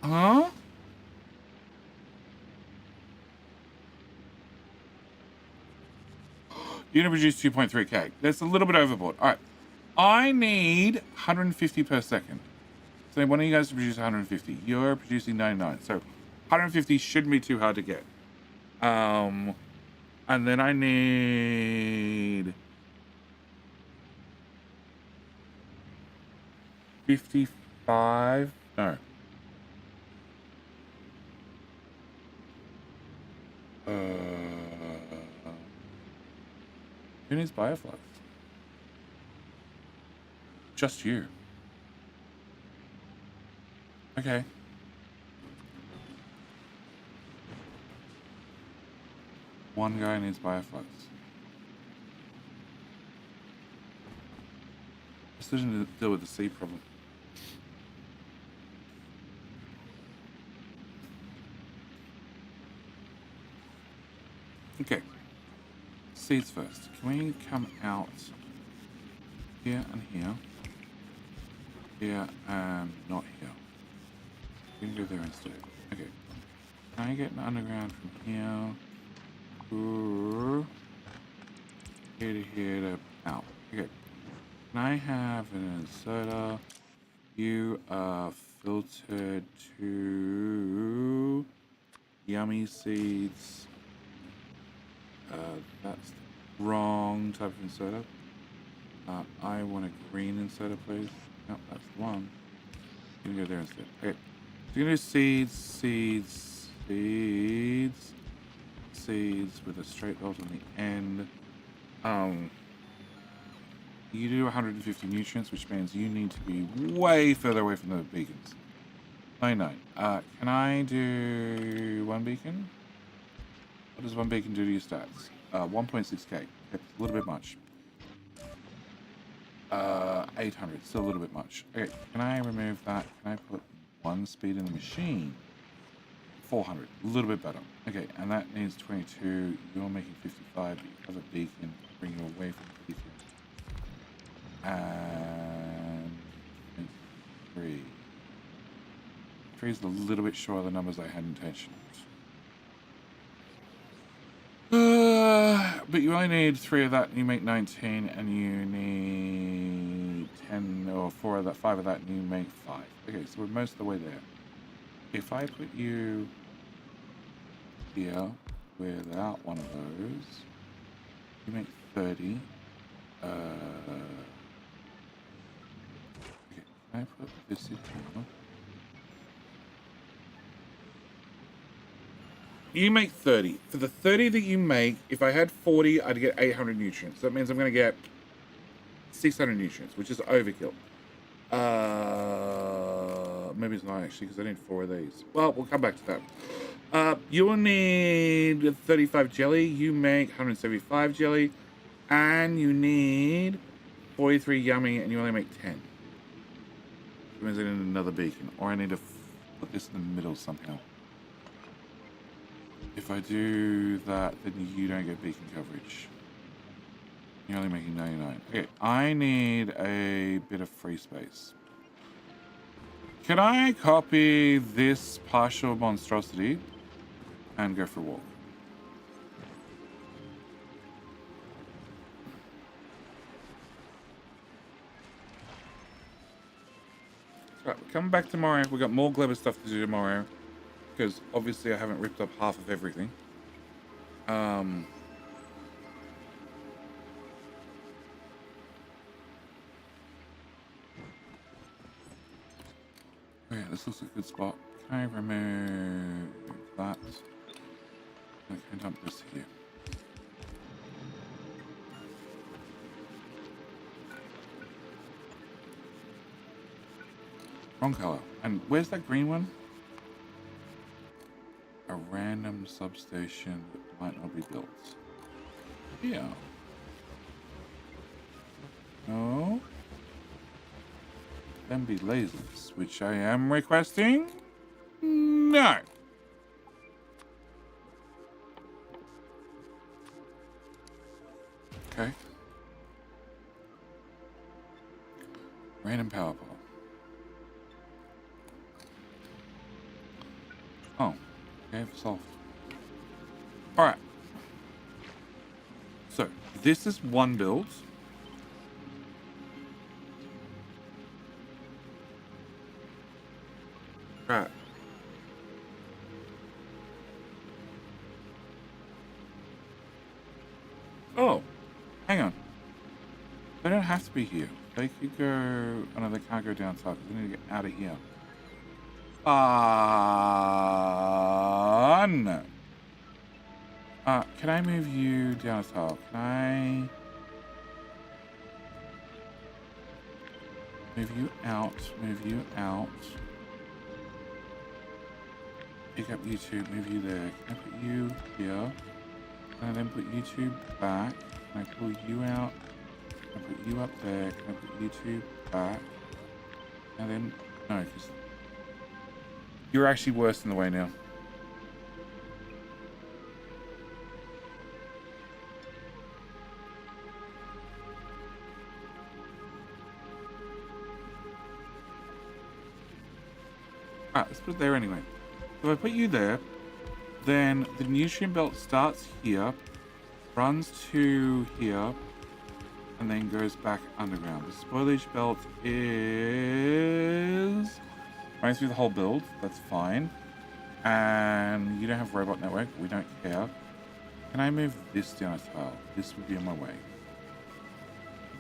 Huh? You're going to produce 2.3k. That's a little bit overboard. All right. I need 150 per second. So one of you guys to produce 150. You're producing 99. So 150 shouldn't be too hard to get. And then I need 55. No. Who needs bio-flux? Just you. Okay. One guy needs bio-flux. This doesn't deal with the seed problem. Okay. Seeds first. Can we come out here and here? Here and not here. We can go there instead. Okay. Can I get an underground from here? Here to here to out. Okay. Can I have an inserter? You are filtered to yummy seeds. That's the wrong type of inserter. I want a green inserter, please. Nope, that's the one. You can go there instead. Okay. So you're gonna do seeds, seeds, seeds, seeds with a straight bolt on the end. You do 150 nutrients, which means you need to be way further away from the beacons. 99. Can I do one beacon? What does one beacon do to your stats? 1.6k. Okay, a little bit much. 800. Still a little bit much. Okay, can I remove that? Can I put one speed in the machine? 400. A little bit better. Okay, and that needs 22. You're making 55, but you have a beacon. Bring you away from the beacon. And 3. 3 is a little bit short of the numbers I had intentioned. But you only need 3 of that and you make 19, and you need 10 or 4 of that, 5 of that, and you make 5. Okay, so we're most of the way there. If I put you here without one of those, you make 30. Okay, can I put this in here? You make 30. For the 30 that you make, if I had 40, I'd get 800 nutrients. That means I'm going to get 600 nutrients, which is overkill. Maybe it's not actually, because I need 4 of these. Well, we'll come back to that. You will need 35 jelly. You make 175 jelly. And you need 43 yummy, and you only make 10. That means I need another beacon. Or I need to put this in the middle somehow. If I do that, then you don't get beacon coverage. You're only making 99. Okay, I need a bit of free space. Can I copy this partial monstrosity and go for a walk? Right, we're coming back tomorrow. We've got more Gleba stuff to do tomorrow. Because obviously I haven't ripped up half of everything. Yeah, this looks like a good spot. Can I remove that? I can dump this here. Wrong color. And where's that green one? A random substation that might not be built. Yeah. No. Then be lasers, which I am requesting. No. Okay. Random power pole. Oh. Okay, solved. Alright. So, this is one build. Right. Oh, hang on. They don't have to be here. They could go... Oh no, they can't go down south. They need to get out of here. No. Can I move you down a tile? Can I move you out? Move you out. Pick up you two. Move you there. Can I put you here? Can I then put you two back? Can I pull you out? Can I put you up there? Can I put you two back? And then no, because you're actually worse in the way now. Let's put it there anyway. So if I put you there, then the nutrient belt starts here, runs to here, and then goes back underground. The spoilage belt is running through the whole build. That's fine. And you don't have robot network. We don't care. Can I move this down a tile? This would be on my way.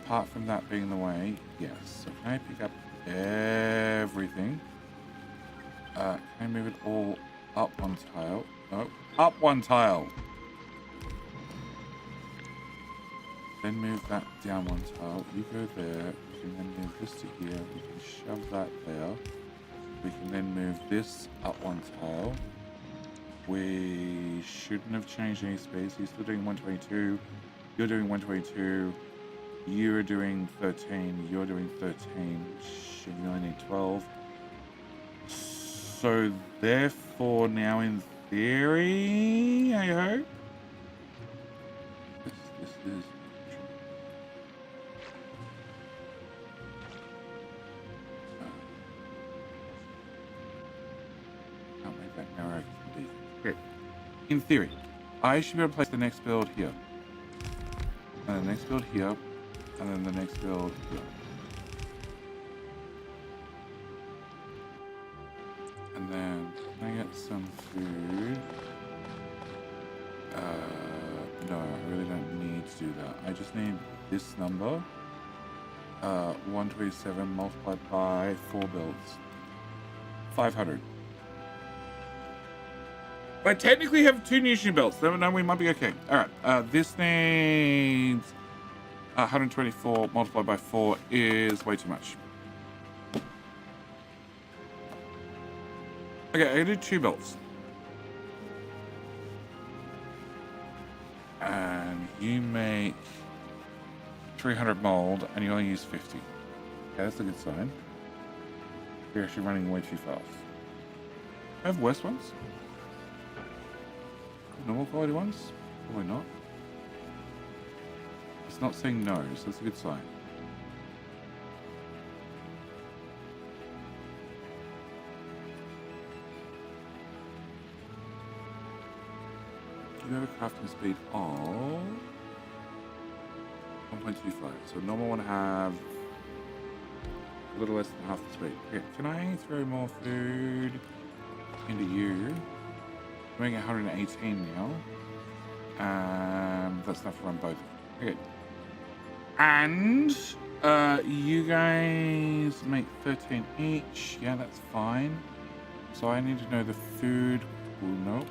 Apart from that being the way, yes. So can I pick up everything? Can I move it all up one tile? No, up one tile. Then move that down one tile. You go there. We can then move this to here. We can shove that there. We can then move this up one tile. We shouldn't have changed any space. He's still doing 122. You're doing 122. You're doing 13. You're doing 13. Shit, you only need 12. So therefore, now in theory, I hope. This is. Can't make that narrow. Okay. In theory, I should be able to place the next build here. And the next build here. And then the next build here. And then can I get some food? No, I really don't need to do that. I just need this number. 127 multiplied by 4 builds. 500. I technically have 2 nutrient belts. No, we might be okay. Alright, this needs 124 multiplied by 4 is way too much. Okay, I can do 2 belts. And you make 300 mold and you only use 50. Okay, that's a good sign. You're actually running way too fast. I have worse ones? Normal quality ones? Probably not. It's not saying no, so that's a good sign. You have a crafting speed of 1.25. So normal one have a little less than half the speed. Okay, can I throw more food into you? I'm making 118 now. That's enough to run both. Okay. And you guys make 13 each. Yeah, that's fine. So I need to know the food. Ooh, nope.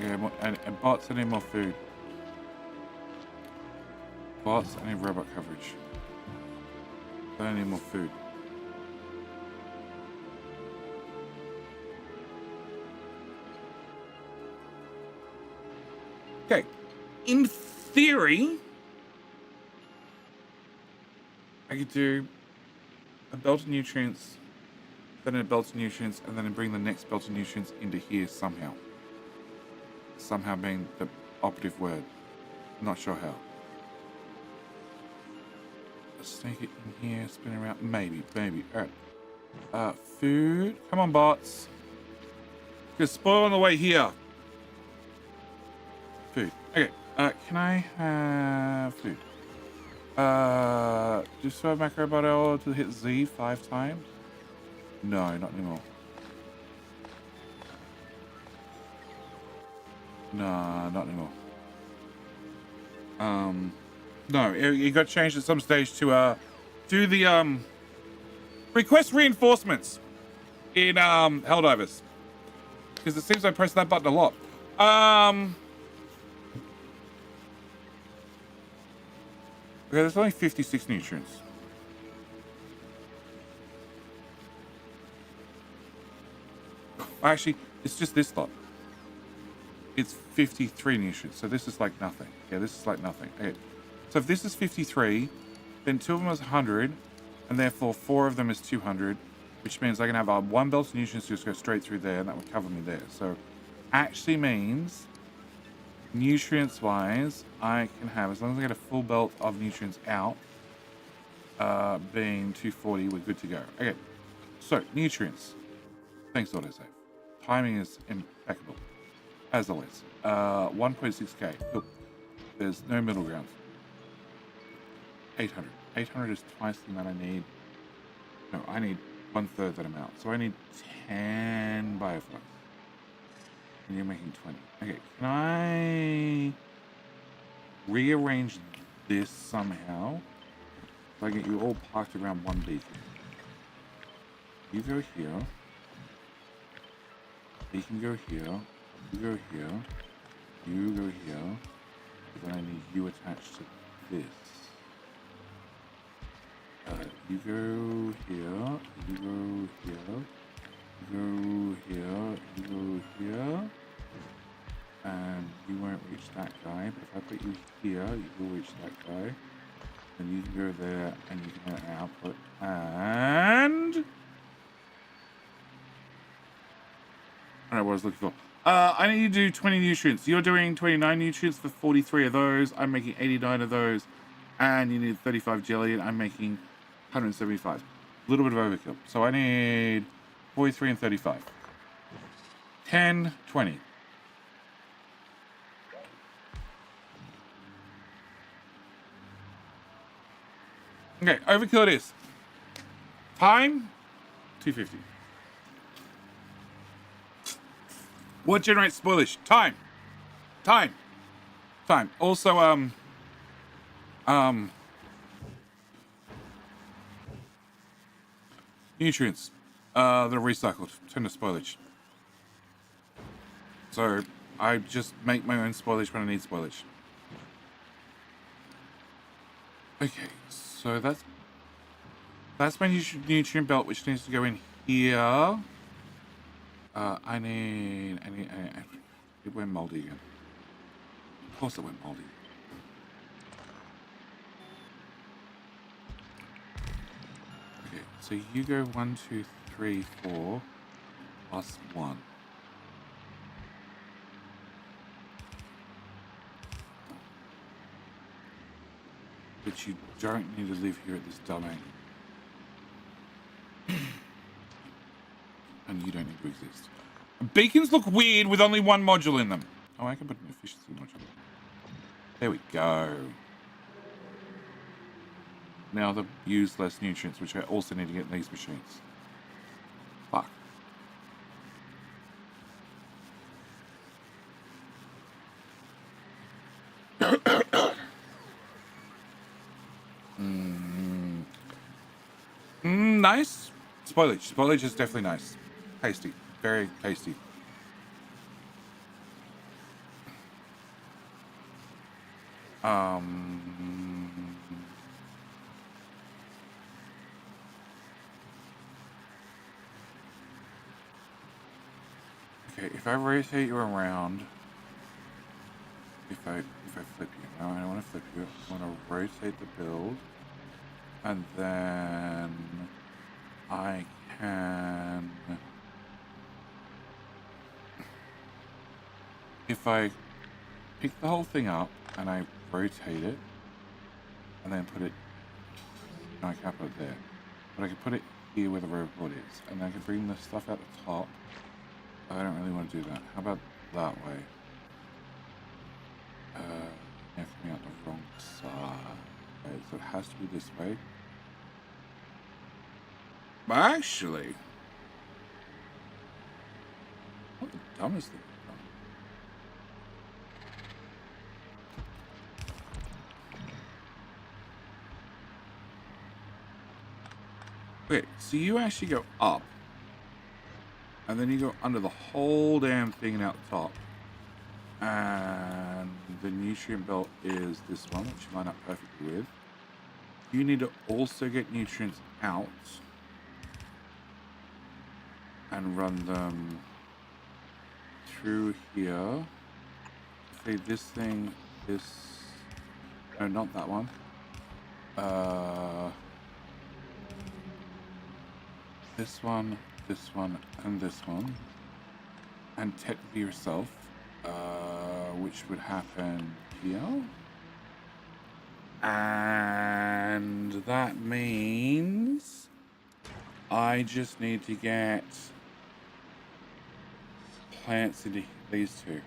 Yeah, and bots, I need more food. Bots, I need robot coverage. I need more food. Okay, in theory, I could do a belt of nutrients, then a belt of nutrients, and then bring the next belt of nutrients into here somehow. Somehow being the operative word. Not sure how. Let's sneak it in here, spin around. Maybe. Alright. Food. Come on, bots. Gonna spoil on the way here. Food. Okay. Can I have food? Do serve macro bottle to hit Z 5 times? No, not anymore. Nah, not anymore. No, it got changed at some stage to do the request reinforcements in Helldivers. Because it seems I pressed that button a lot. Okay, there's only 56 nutrients. Actually, it's just this lot. It's 53 nutrients, so this is like nothing. Yeah, this is like nothing. Okay. So if this is 53, then 2 of them is 100, and therefore 4 of them is 200, which means I can have 1 belt of nutrients just go straight through there, and that would cover me there. So actually means, nutrients-wise, I can have, as long as I get a full belt of nutrients out, being 240, we're good to go. Okay, so nutrients. Thanks, autosave. Timing is impeccable. As always. 1.6k. Oop. There's no middle ground. 800. 800 is twice the amount I need. No, I need 1/3 that amount. So I need 10 bio-flux. And you're making 20. Okay, can I rearrange this somehow? So I get you all parked around one beacon. You go here. Beacon go here. You go here. You go here. Then I need you attached to this. You go here. You go here. You go here. You go here. And you won't reach that guy. But if I put you here, you will reach that guy. And you can go there and you can get an output. And I don't know what I was looking for. I need you to do 20 nutrients. You're doing 29 nutrients for 43 of those. I'm making 89 of those. And you need 35 jelly, and I'm making 175. A little bit of overkill. So I need 43 and 35. 10, 20. Okay, overkill it is. Time, 250. What generates spoilage? Time. Time. Time. Also, nutrients that are recycled turn to spoilage. So I just make my own spoilage when I need spoilage. Okay, so that's my nutrient belt, which needs to go in here. I need it went moldy again. Of course it went moldy. Okay, so you go 1, 2, 3, 4 plus 1. But you don't need to live here at this domain. And you don't need to exist. Beacons look weird with only one module in them. Oh, I can put an efficiency module. There we go. Now the use less nutrients, which I also need to get in these machines. Fuck. Nice. Spoilage. Spoilage is definitely nice. Tasty. Very tasty. Okay, if I rotate you around, if I flip you, no, I don't want to flip you. I want to rotate the build, and then I can, if I pick the whole thing up and I rotate it and then put it, no, I can't put it there, but I can put it here where the robot is, and I can bring the stuff out the top. I don't really want to do that. How about that way? Yeah, coming out the wrong side. Okay, so it has to be this way. But actually, what the dumbest thing I've done. Okay, so you actually go up, and then you go under the whole damn thing and out the top. And the nutrient belt is this one, which you line up perfectly with. You need to also get nutrients out and run them through here. Okay, this thing, no, not that one. This one, and this one. And technically yourself, which would happen here. And that means I just need to get plants into these two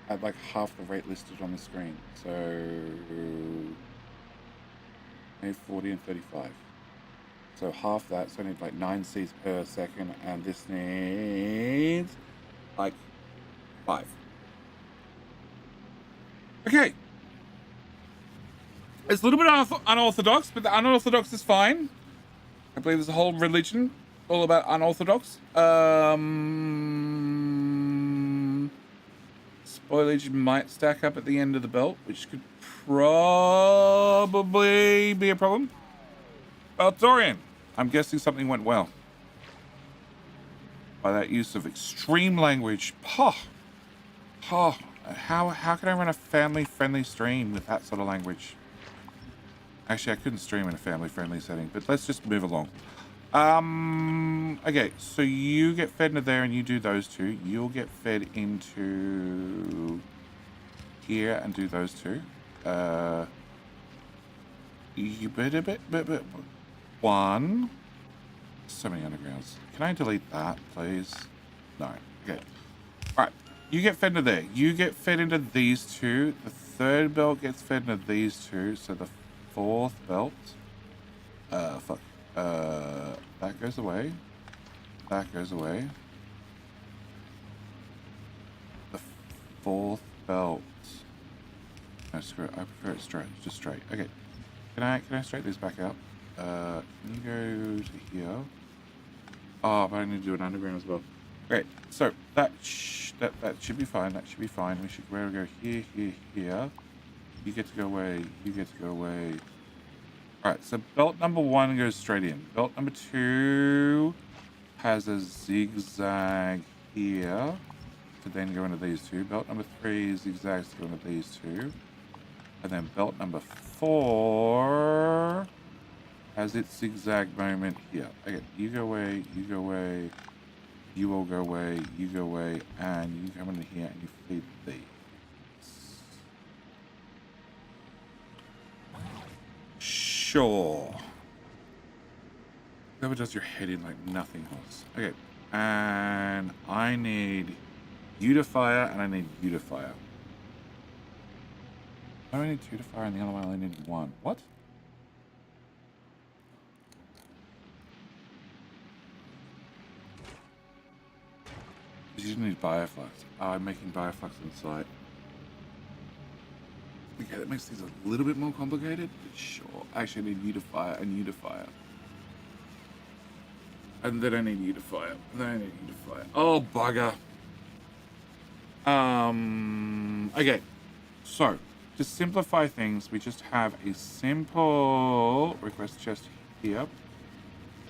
at like half the rate listed on the screen. So I need 40 and 35. So half that, so I need like 9 seeds per second, and this needs like 5. Okay. It's a little bit unorthodox, but the unorthodox is fine. I believe there's a whole religion all about unorthodox. spoilage might stack up at the end of the belt, which could probably be a problem. Dorian, I'm guessing something went well. By that use of extreme language. How can I run a family-friendly stream with that sort of language? Actually, I couldn't stream in a family-friendly setting, but let's just move along. Okay, so you get fed into there and you do those two. You'll get fed into here and do those two. You one. So many undergrounds. Can I delete that, please? No. Okay. Alright. You get fed into there. You get fed into these two. The third belt gets fed into these two. So the fourth belt. Fuck. That goes away. That goes away. The fourth belt. No, screw it. I prefer it straight. Just straight. Okay. Can I straighten these back out? Can you go to here? Oh, but I need to do an underground as well. Great. So that should be fine. That should be fine. We should go here, here, here. You get to go away. You get to go away. All right. So belt number 1 goes straight in. Belt number 2 has a zigzag here to then go into these two. Belt number 3 zigzags to go into these two. And then belt number 4 has its zigzag moment here. Okay, you go away, you go away, you all go away, you go away, and you come in here and you feed these. Sure. That does your head in like nothing else. Okay, and I need you to fire and I need you to fire. I only need 2 to fire and the other one I only need 1. What? You just need bio-flux. Oh, I'm making bio-flux on site. Okay, that makes things a little bit more complicated, but sure. Actually, I need you to fire and you to fire. And then I need you to fire. And then I need you to fire. Oh, bugger. Okay. So, to simplify things, we just have a simple request chest here.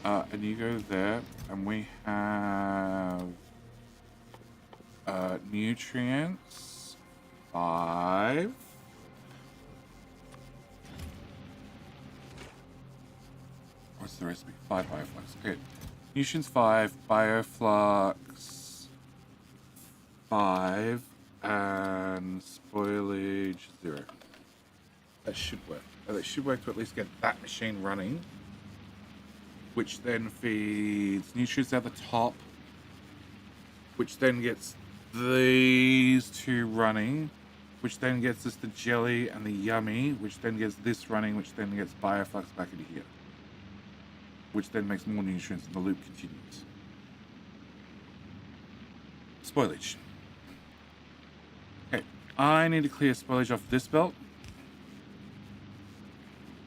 And you go there, and we have nutrients 5. What's the recipe? 5 bioflux. Okay. Nutrients 5, bioflux 5, and spoilage 0. That should work. That should work to at least get that machine running, which then feeds nutrients at the top, which then gets these 2 running, which then gets us the jelly and the yummy, which then gets this running, which then gets bioflux back into here, which then makes more nutrients and the loop continues. Spoilage. Okay, I need to clear spoilage off this belt.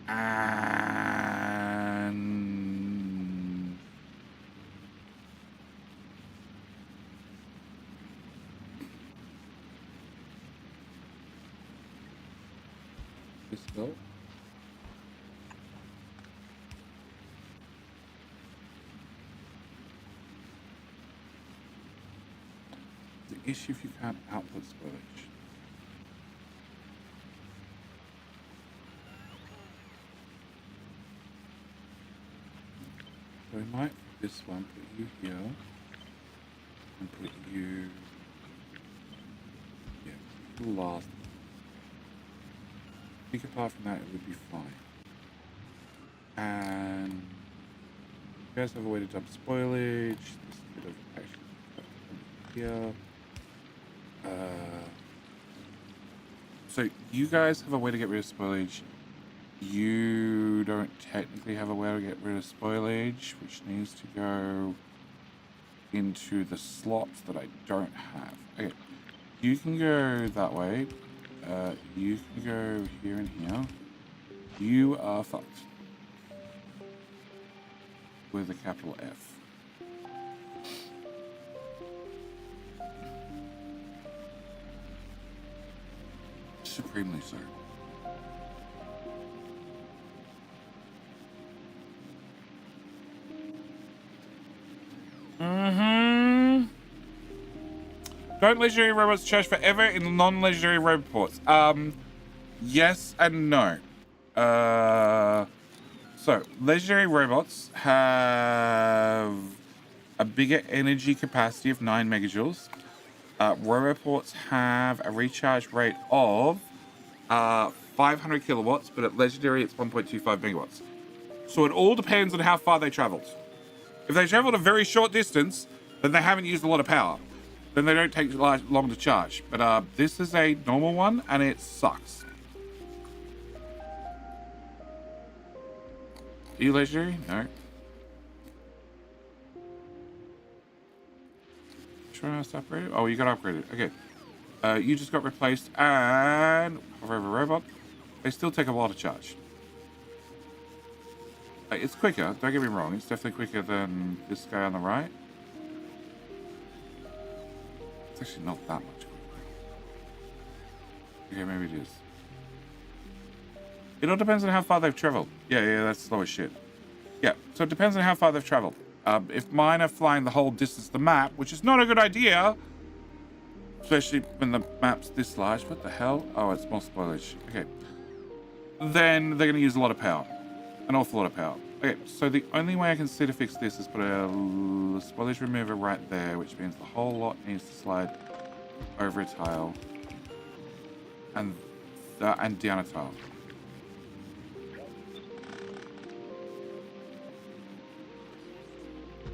And this belt. The issue if you can't output spoilage. So we might put this one, put you here, and put you, yeah, the last. I think apart from that, it would be fine. And you guys have a way to dump spoilage. This bit of action here. So you guys have a way to get rid of spoilage. You don't technically have a way to get rid of spoilage, which needs to go into the slots that I don't have. Okay, you can go that way. You can go here and here. You are fucked. With a capital F. Supremely so. Don't legendary robots charge forever in non-legendary roboports? Yes and no. So legendary robots have a bigger energy capacity of 9 megajoules. Roboports have a recharge rate of 500 kilowatts, but at legendary it's 1.25 megawatts. So it all depends on how far they traveled. If they traveled a very short distance, then they haven't used a lot of power. Then they don't take long to charge. But this is a normal one, and it sucks. Are you legendary? No. Sure how to upgrade it? Oh, you got upgraded. Okay. You just got replaced, and hover over robot. They still take a while to charge. It's quicker, don't get me wrong. It's definitely quicker than this guy on the right. It's actually not that much quicker. Okay, maybe it is. It all depends on how far they've traveled. Yeah, that's slow as shit. Yeah, so it depends on how far they've traveled. If mine are flying the whole distance of the map, which is not a good idea, especially when the map's this large. What the hell? Oh, it's more spoilage. Okay. Then they're going to use a lot of power. An awful lot of power. Okay, so the only way I can see to fix this is put a spoilage remover right there, which means the whole lot needs to slide over a tile and down a tile.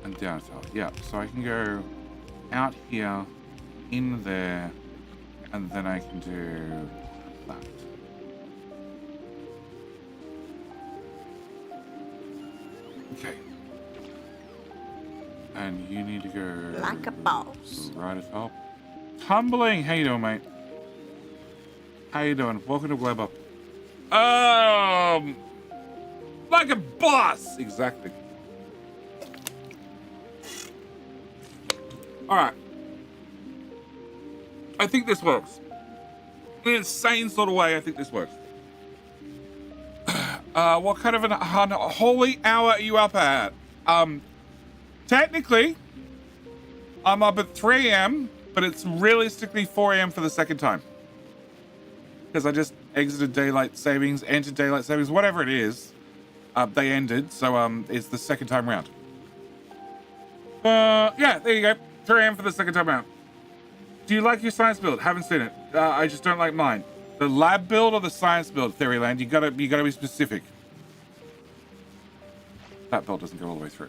And down a tile. Yeah, so I can go out here, in there, and then I can do that. Okay. And you need to go like a boss. Right at top. Tumbling! How you doing, mate? How you doing? Welcome to Gleba. Like a boss! Exactly. Alright. I think this works. In an insane sort of way, I think this works. What kind of an unholy hour are you up at? Technically, I'm up at 3 a.m., but it's realistically 4 a.m. for the second time. Because I just exited daylight savings, entered daylight savings, whatever it is. They ended, so it's the second time round. Yeah, there you go. 3 a.m. for the second time round. Do you like your science build? Haven't seen it. I just don't like mine. The lab build or the science build, Theoryland? You gotta be specific. That build doesn't go all the way through.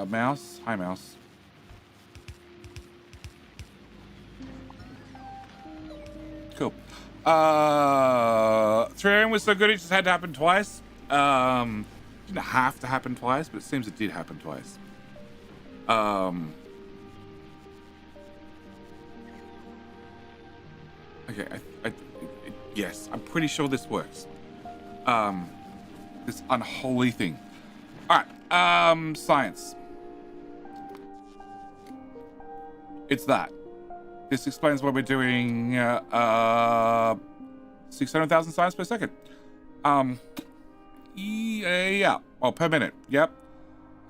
Mouse. Hi, mouse. Cool. 3 a.m. was so good it just had to happen twice. Didn't have to happen twice, but it seems it did happen twice. Okay, yes, I'm pretty sure this works. This unholy thing. All right, science. It's that. This explains why we're doing 600,000 science per second. Yeah, well, per minute. Yep.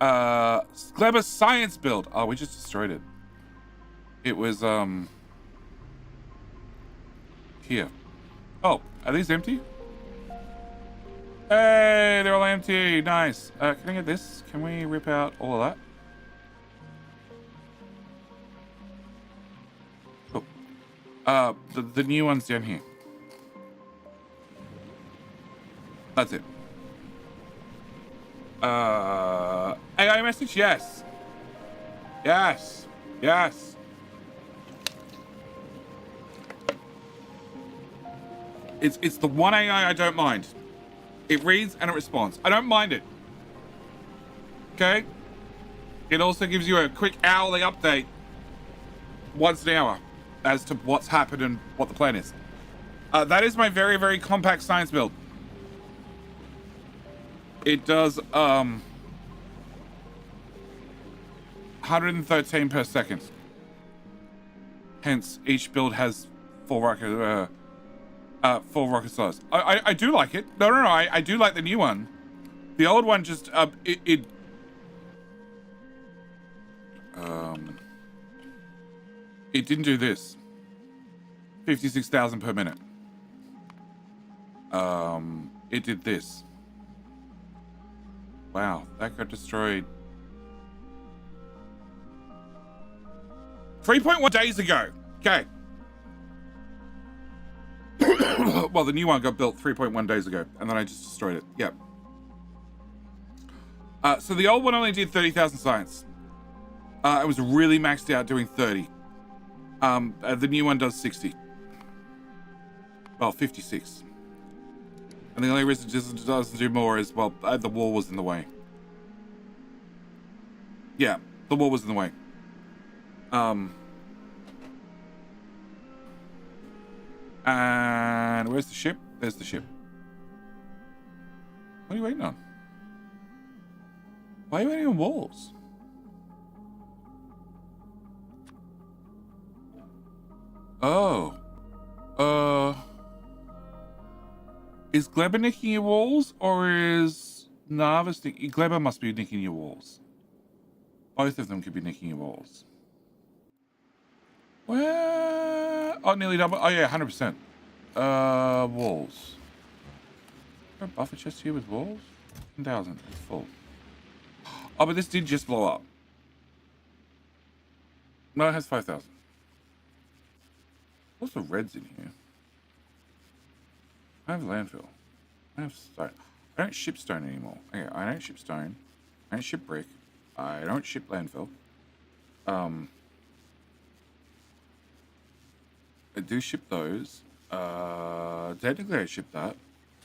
Gleba science build. Oh, we just destroyed it. It was here. Oh, are these empty? Hey, they're all empty. Nice. Can I get this? Can we rip out all of that? Cool. The new one's down here. That's it. AI message? Yes. Yes. Yes. It's the one AI I don't mind. It reads and it responds. I don't mind it. Okay? It also gives you a quick hourly update once an hour as to what's happened and what the plan is. That is my very, very compact science build. It does 113 per second. Hence, each build has full rocket stars. I do like it. No, I do like the new one. The old one just it didn't do this. 56,000 per minute. It did this. Wow, that got destroyed 3.1 days ago. Okay. Well, the new one got built 3.1 days ago, and then I just destroyed it. Yep. So the old one only did 30,000 science. It was really maxed out doing 30. The new one does 60. Well, 56. And the only reason it doesn't do more is, well, the wall was in the way. Yeah, the wall was in the way. And where's the ship? There's the ship. What are you waiting on? Why are you waiting on walls? Oh. Is Gleba nicking your walls, or is Narvis nicking? Gleba must be nicking your walls. Both of them could be nicking your walls. Well, oh, nearly double. Oh yeah, 100%. Walls. Is there a buffer chest here with walls? 10,000. It's full. Oh, but this did just blow up. No, it has 5,000. What's the reds in here? I have landfill. I have stone. I don't ship stone anymore. Okay, I don't ship stone. I don't ship brick. I don't ship landfill. I do ship those. Technically I ship that.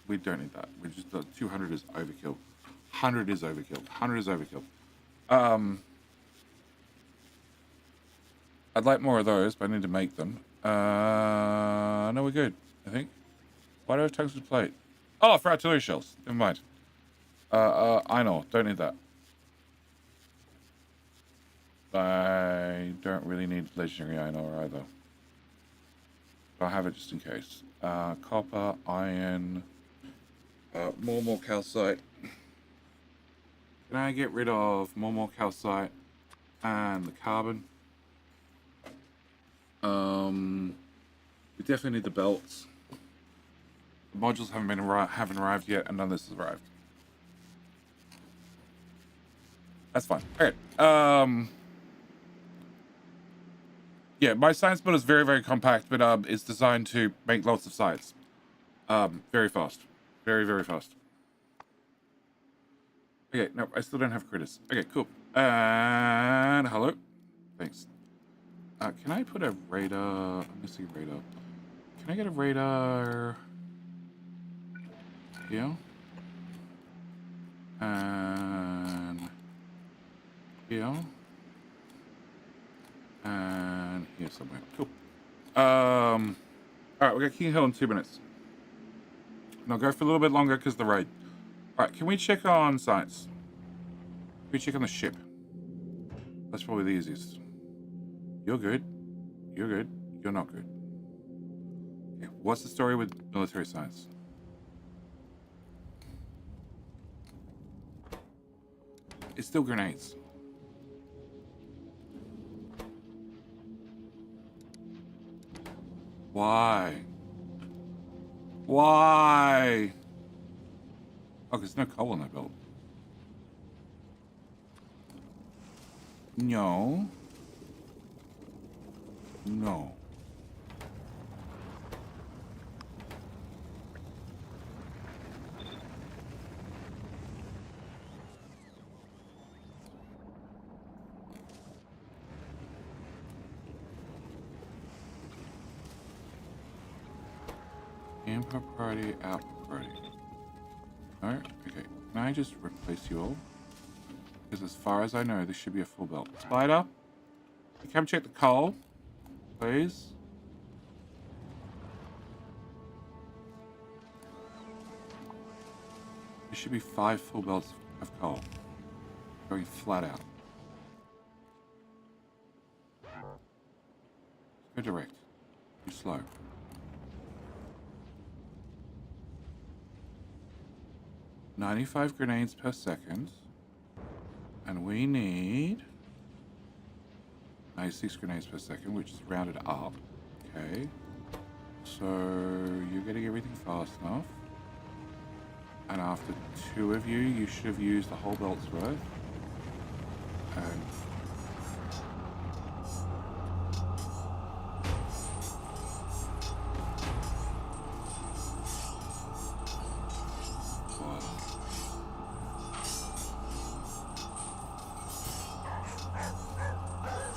We don't need that. We just 200 is overkill. 100 is overkill. 100 is overkill. I'd like more of those, but I need to make them. No, we're good, I think. Why do I have tungsten plate? Oh, for artillery shells. Never mind. I know. Don't need that. I don't really need legendary iron ore either. I'll have it just in case. Copper, iron, more calcite. Can I get rid of more calcite and the carbon? We definitely need the belts. The modules haven't arrived yet, and none of this has arrived. That's fine. Okay. Yeah, my science build is very, very compact, but it's designed to make lots of science. Very fast. Very, very fast. Okay, no, I still don't have critters. Okay, cool. And hello. Thanks. Can I put a radar? I'm missing a radar. Can I get a radar here? And here. And here somewhere. Cool. Alright, we got King Hill in 2 minutes. And I'll go for a little bit longer because of the raid. Alright, can we check on science? Can we check on the ship? That's probably the easiest. You're good. You're good. You're not good. Okay, what's the story with military science? It's still grenades. Why? Why? Oh, there's no coal in that belt. No. No. Input priority, output priority. Alright, okay. Can I just replace you all? Because as far as I know, this should be a full belt. Spider, come check the coal, please. There should be 5 full belts of coal. Going flat out. Go direct. You're slow. 95 grenades per second. And we need 96 grenades per second, which is rounded up. Okay. So you're getting everything fast enough. And after 2 of you, you should have used the whole belt's worth. And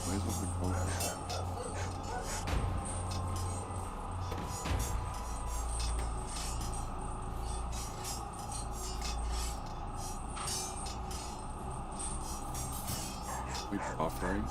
where's all the gold? We buffering.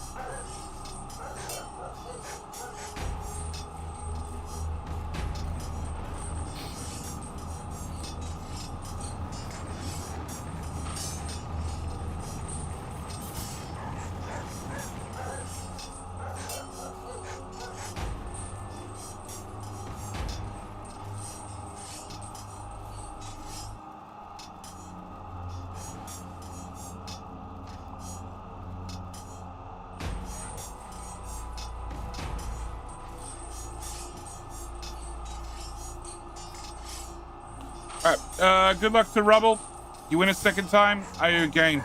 Alright, good luck to Rubble. You win a second time, I owe you a game.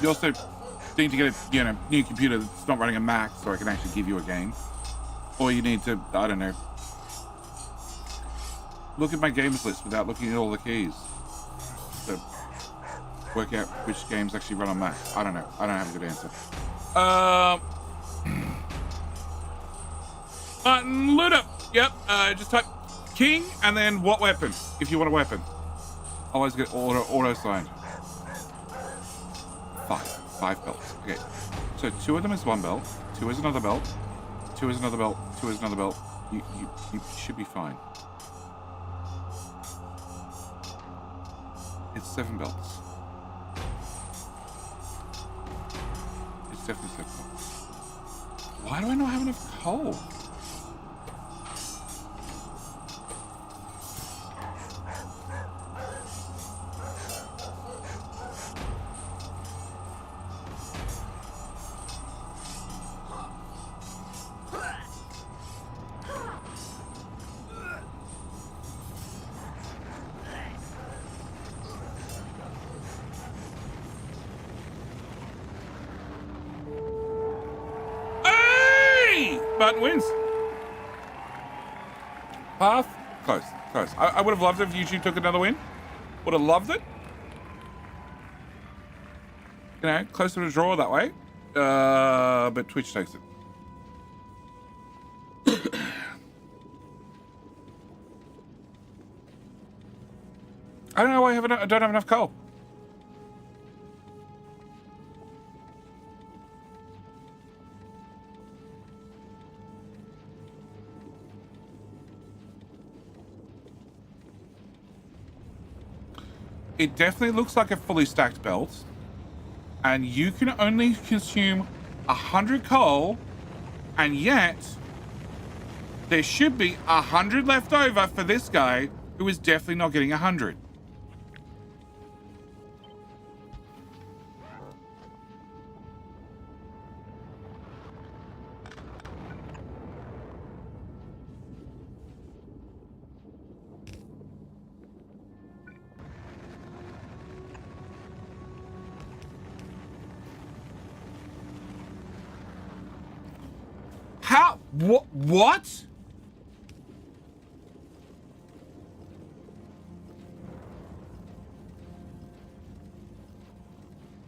You also need to get a new computer that's not running a Mac so I can actually give you a game. Or you need to, I don't know, look at my games list without looking at all the keys to work out which games actually run on Mac. I don't know. I don't have a good answer. Loot up. Yep. Just type king and then what weapon if you want a weapon. Always get auto signed. 5 belts. Okay. So 2 of them is 1 belt. 2 is another belt. 2 is another belt. 2 is another belt. You should be fine. It's 7 belts. It's definitely 7 belts. Why do I not have enough coal? Button wins. Path? Close. I would have loved it if YouTube took another win. Would have loved it. You know, closer to a draw that way. But Twitch takes it. I don't know why I don't have enough coal. It definitely looks like a fully stacked belt, and you can only consume 100 coal, and yet there should be 100 left over for this guy who is definitely not getting 100. How? What?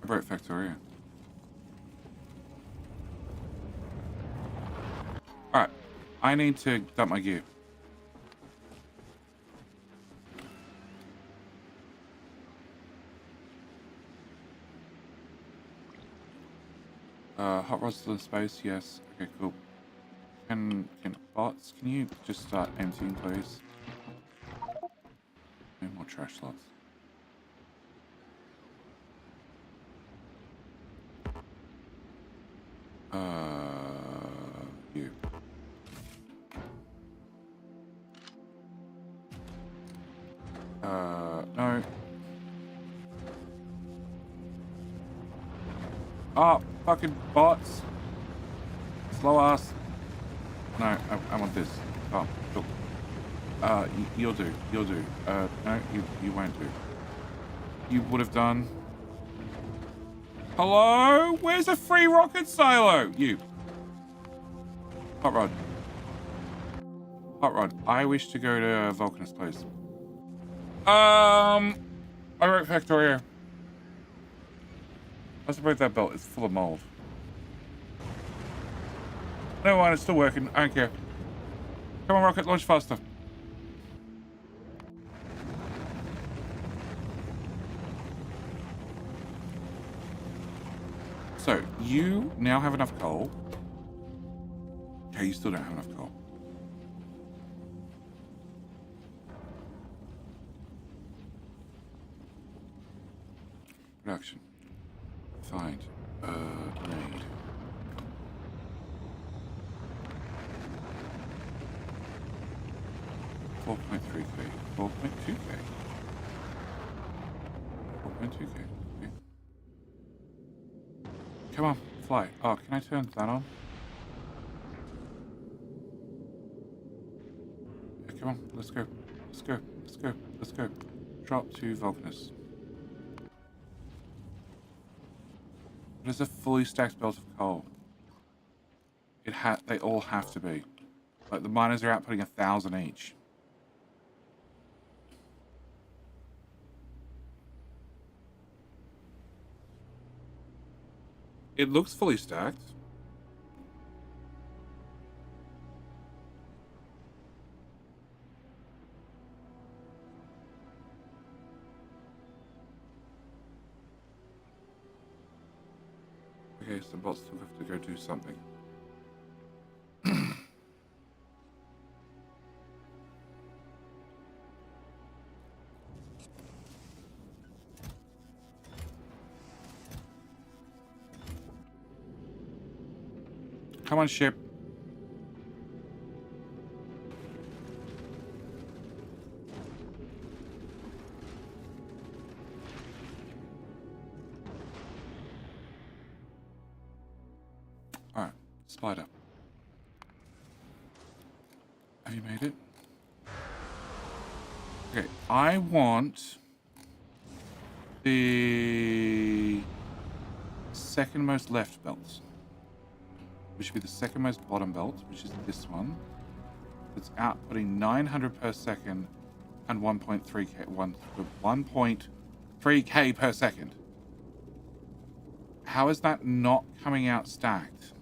I broke Factorio. Alright. I need to dump my gear. Hot rods to the space, yes. Okay, cool. Can bots, can you just start emptying, please? No more trash slots. You. No. Oh, fucking bots. Slow ass. No, I want this. Oh, cool. You'll do. You'll do. No, you won't do. You would have done. Hello? Where's a free rocket silo? You. Hot Rod. Hot Rod. I wish to go to Vulcanus, please. I wrote Factorio. I suppose that belt is full of mold. No one, it's still working. I don't care. Come on, rocket, launch faster. So, you now have enough coal. Okay, you still don't have enough coal. Production. Find. Made. $4.3K. 4.2K. 4.2K. Okay. Come on, fly. Oh, can I turn that on? Yeah, come on, let's go. Let's go. Let's go. Let's go. Drop to Vulcanus. It is a fully stacked belt of coal. They all have to be. Like, the miners are outputting 1,000 each. It looks fully stacked. Okay, so the bots still have to go do something. Come on, ship. Alright, spider. Have you made it? Okay, I want the second most left belt, which should be the second most bottom belt, which is this one. It's outputting 900 per second and 1.3k per second. How is that not coming out stacked?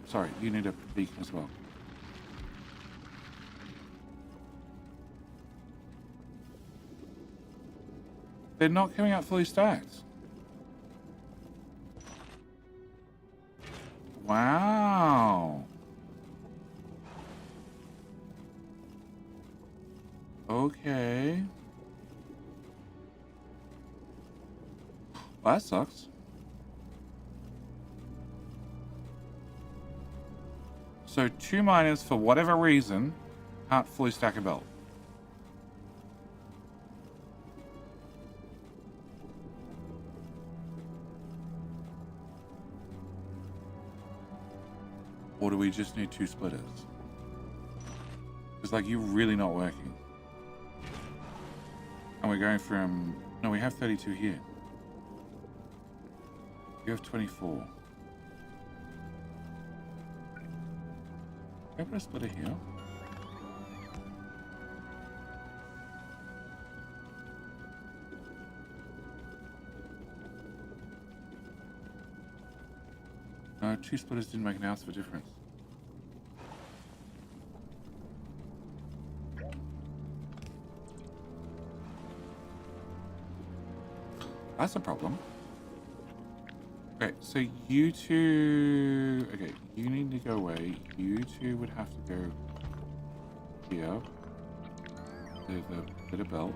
Sorry, you need a beacon as well. They're not coming out fully stacked. Wow. Okay. Well, that sucks. So 2 miners, for whatever reason, can't fully stack a belt. Or do we just need 2 splitters? It's like, you're really not working. And we're going from... No, we have 32 here. You have 24. Can I put a splitter here? No, 2 splitters didn't make an ounce of a difference. That's a problem. Okay, so you two... Okay, you need to go away. You two would have to go here. There's a bit of belt.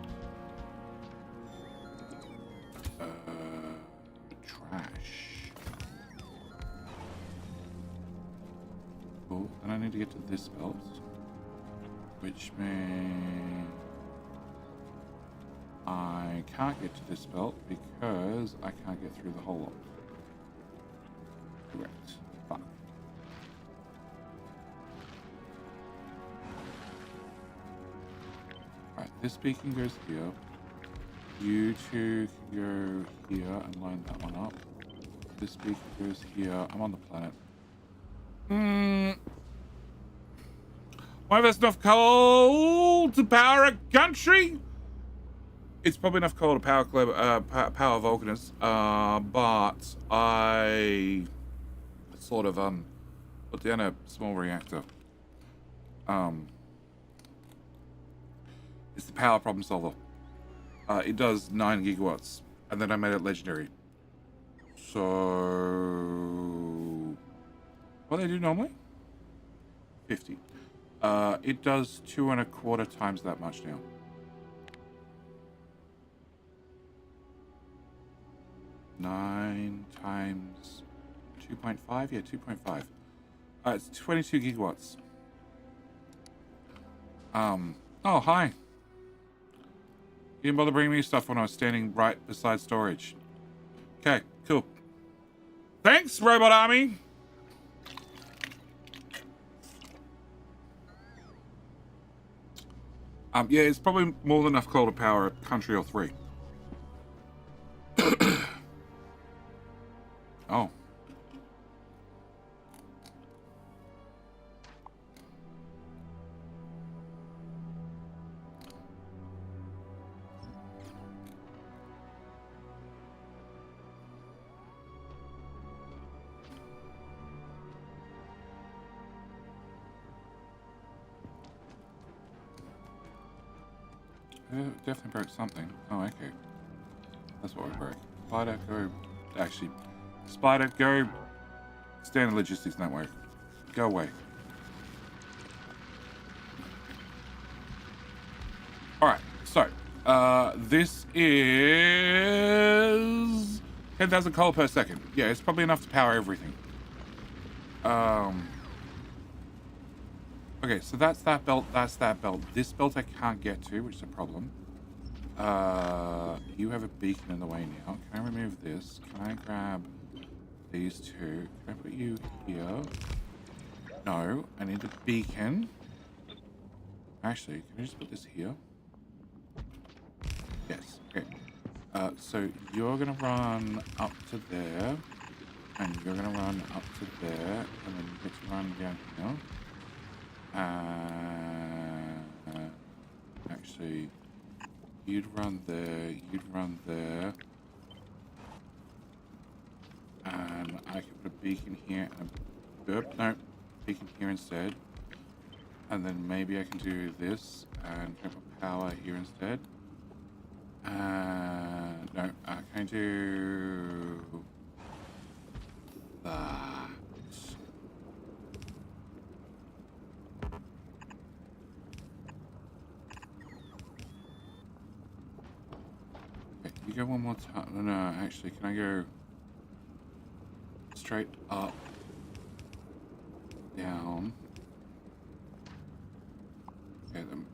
Trash. Cool. And I need to get to this belt, which means I can't get to this belt because I can't get through the whole lot. Correct. Fuck. Alright, this beacon goes here. You two can go here and line that one up. This beacon goes here. I'm on the planet. Why there's enough coal to power a country? It's probably enough coal to power power Vulcanus, but I sort of put down a small reactor. It's the power problem solver. It does 9 gigawatts, and then I made it legendary. So what do they do normally? 50. It does 2.25 times that much now. Nine times 2.5? Yeah, 2.5. It's 22 gigawatts. Oh, hi. You didn't bother bringing me stuff when I was standing right beside storage. Okay, cool. Thanks, Robot Army. Yeah, it's probably more than enough coal to power a country or 3. Oh. It definitely broke something. Oh, okay. That's what we broke. Spider, go. Actually, Spider, go. Standard logistics don't work. Go away. Alright, so. This is 10,000 coal per second. Yeah, it's probably enough to power everything. Okay, so that's that belt, that's that belt. This belt I can't get to, which is a problem. You have a beacon in the way now. Can I remove this? Can I grab these two? Can I put you here? No, I need the beacon. Actually, can I just put this here? Yes, okay. So you're gonna run up to there, and you're gonna run up to there, and then you get to run down here. Actually, you'd run there, and I could put a beacon here and no, beacon here instead, and then maybe I can do this and put power here instead. No, I can do that. You go one more time. No, actually, can I go straight up, down? Okay, then.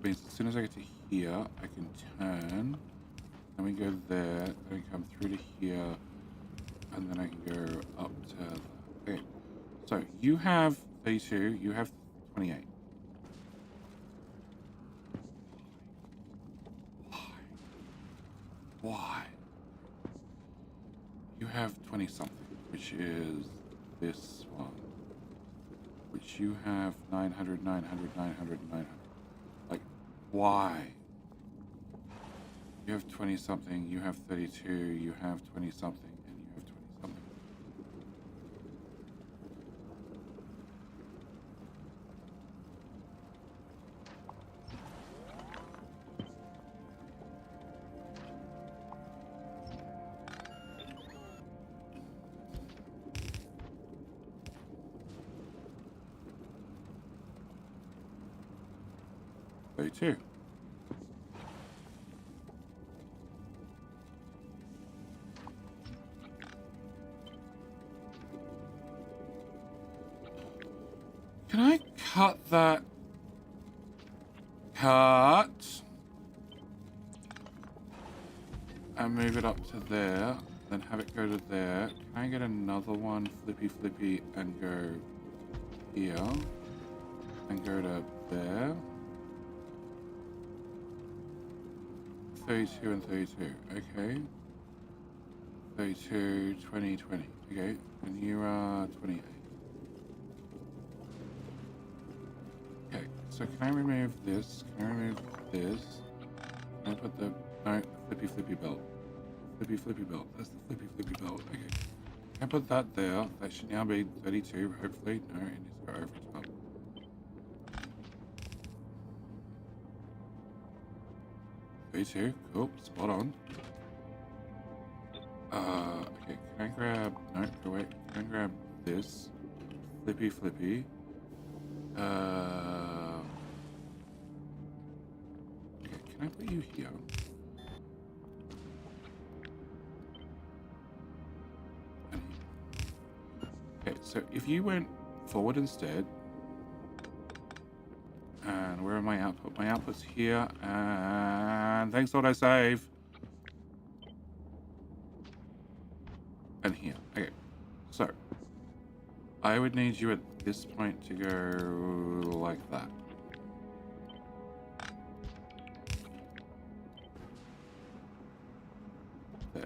Means as soon as I get to here, I can turn. Then we go there. Then we come through to here, and then I can go up to. Okay. So you have 32. You have 28. Why? You have 20 something, which is this one, which you have 900, 900, 900, 900. Like, why? You have 20 something, you have 32, you have 20 something, and you have 20 something. Too. Can I cut that? Cut. And move it up to there. Then have it go to there. Can I get another one flippy and go here? And go to there. 32 and 32. Okay. 32, 20, 20. Okay. And you are 28. Okay. So can I remove this? Can I remove this? Can I put the... No, flippy belt. Flippy belt. That's the flippy belt. Okay. Can I put that there? That should now be 32, hopefully. No, it needs to go over as well. Cool, spot on. Okay, can I grab... No, go away. Can I grab this? Flippy. Okay, can I put you here? Okay, so if you went forward instead... And where are my output? My output's here, and thanks autosave. And here. Okay. So I would need you at this point to go like that. There.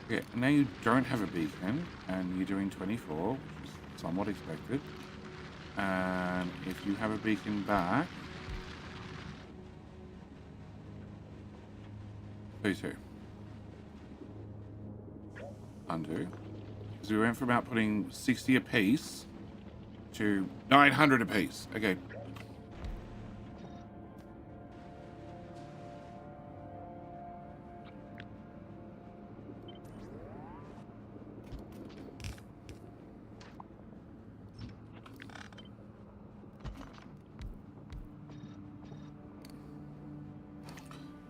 Okay, now you don't have a beacon, and you're doing 24, which is somewhat expected. And if you have a beacon back, 32. Undo. Because we went from outputting 60 apiece to 900 apiece. Okay.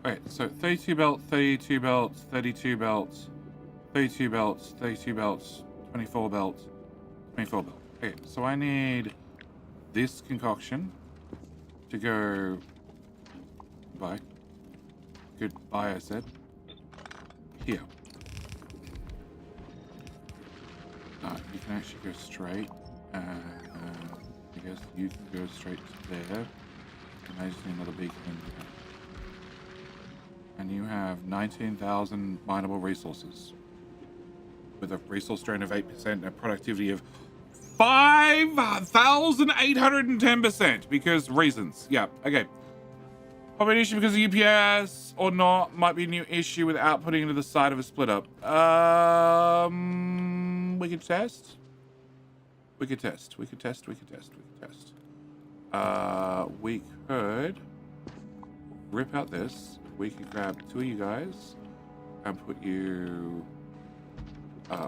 Right, so 32 belts, 32 belts, 32 belts, 32 belts, 32 belts, 24 belts, 24 belts. Okay, so I need this concoction to go... Goodbye. Goodbye, I said. Here. You can actually go straight. I guess you can go straight to there. And I just need another beacon in there. And you have 19,000 mineable resources with a resource strain of 8% and a productivity of 5,810% because reasons. Yeah, okay. Probably an issue because of UPS or not. Might be a new issue with outputting into the side of a split up. We could test. We could test. We could rip out this. We could grab two of you guys and put you...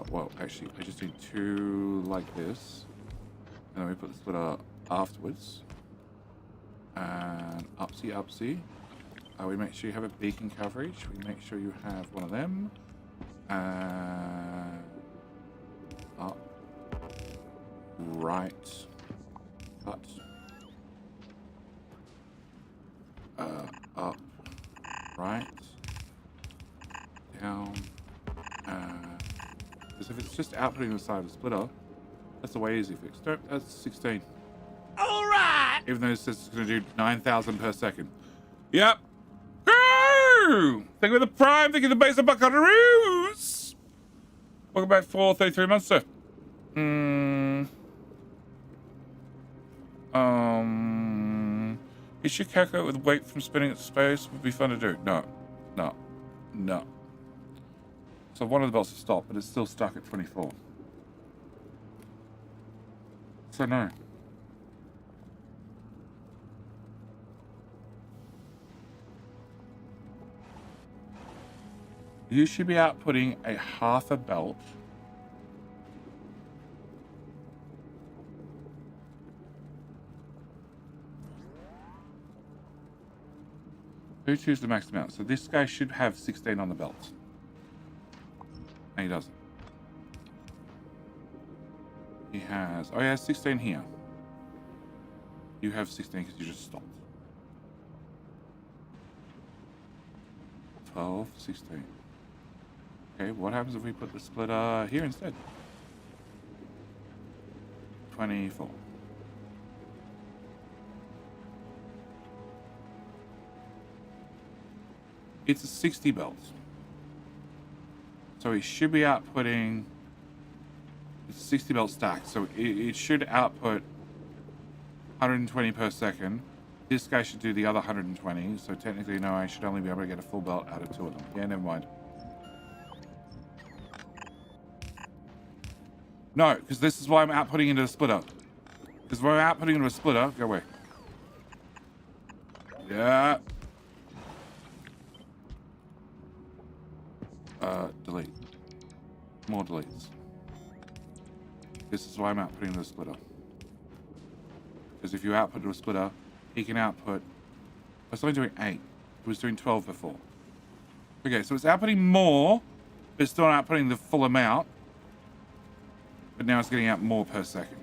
well, actually, I just need two like this. And then we put the splitter afterwards. And upsy. We make sure you have a beacon coverage. We make sure you have one of them. And... up. Right. Cut. Up. Right, down, because if it's just outputting the side of the splitter, that's a way easy fix. Nope, that's 16. All right. Even though it says it's going to do 9,000 per second. Yep. Woo! Thank you for the prime. Thank you for the base of buckaroos. Welcome back for 33 months, sir. You should calculate with weight from spinning at space. Would be fun to do. No. So one of the belts has stopped, but it's still stuck at 24. So no. You should be outputting a half a belt. Who chooses the max amount? So this guy should have 16 on the belt. No, he doesn't. He has... Oh, he has 16 here. You have 16 because you just stopped. 12, 16. Okay, what happens if we put the splitter here instead? 24. It's a 60 belt. So it should be outputting... It's a 60 belt stack, so it should output 120 per second. This guy should do the other 120, so technically, no, I should only be able to get a full belt out of 2 of them. Yeah, never mind. No, because this is why I'm outputting into the splitter. Because when I'm outputting into a splitter, go away. Yeah. Delete. More deletes. This is why I'm outputting into the splitter. Because if you output to a splitter, he can output... I was only doing 8. It was doing 12 before. Okay, so it's outputting more, but it's still not outputting the full amount. But now it's getting out more per second.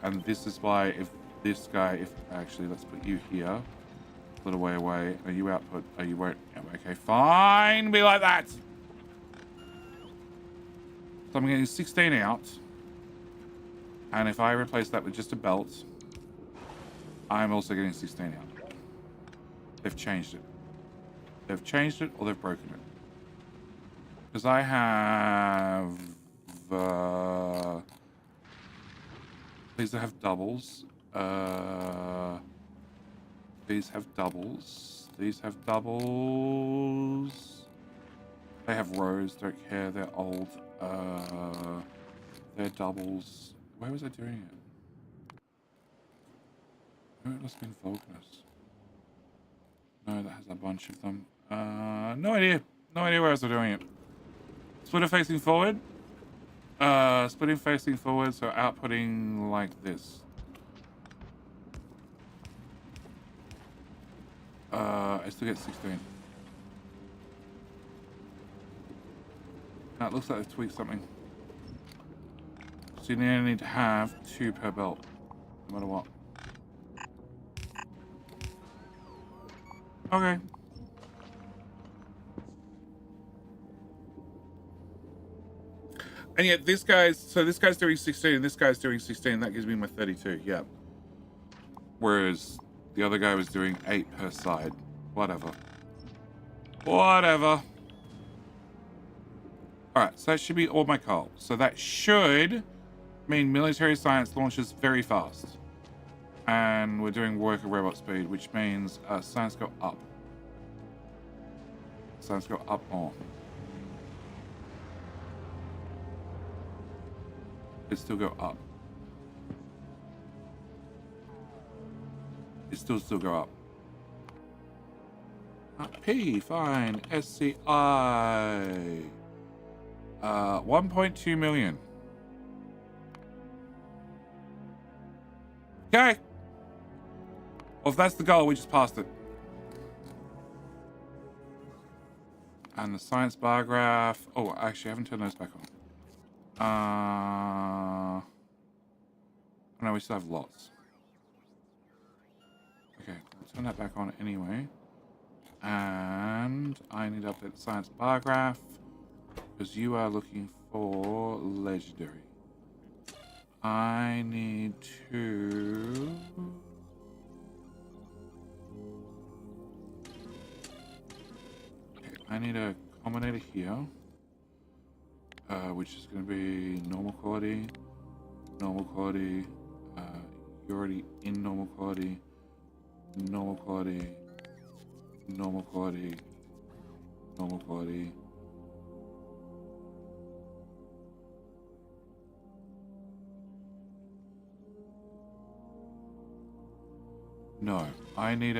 And this is why if this guy, if actually, let's put you here, a little way away. Are you output? Oh, you won't. Yeah, okay, fine. Be like that. So I'm getting 16 out. And if I replace that with just a belt, I'm also getting 16 out. They've changed it. They've changed it or they've broken it. Because I have... these have doubles. These have doubles. These have doubles. They have rows. Don't care. They're old. They're doubles. Where was I doing it? Oh, it must have been Vulcanus. No, that has a bunch of them. No idea. No idea where else I'm doing it. Splitter facing forward. Splitting facing forward, so outputting like this. I still get 16. Now it looks like they've tweaked something. So you now need to have 2 per belt, no matter what. Okay. And yet this guy's, so this guy's doing 16 and this guy's doing 16. That gives me my 32, yeah. Whereas the other guy was doing 8 per side. Whatever. Whatever. Alright, so that should be all my coal. So that should mean military science launches very fast. And we're doing worker robot speed, which means science go up. Science go up more. It still go up. It still go up. P, fine. SCI. 1.2 million. Okay. Well, if that's the goal, we just passed it. And the science bar graph. Oh, actually, I haven't turned those back on. No, we still have lots. Okay, I'll turn that back on anyway. And I need to update the science bar graph because you are looking for legendary. I need to... Okay, I need a combinator here. Which is going to be normal quality, you're already in normal quality, normal quality, normal quality, normal quality. No, I need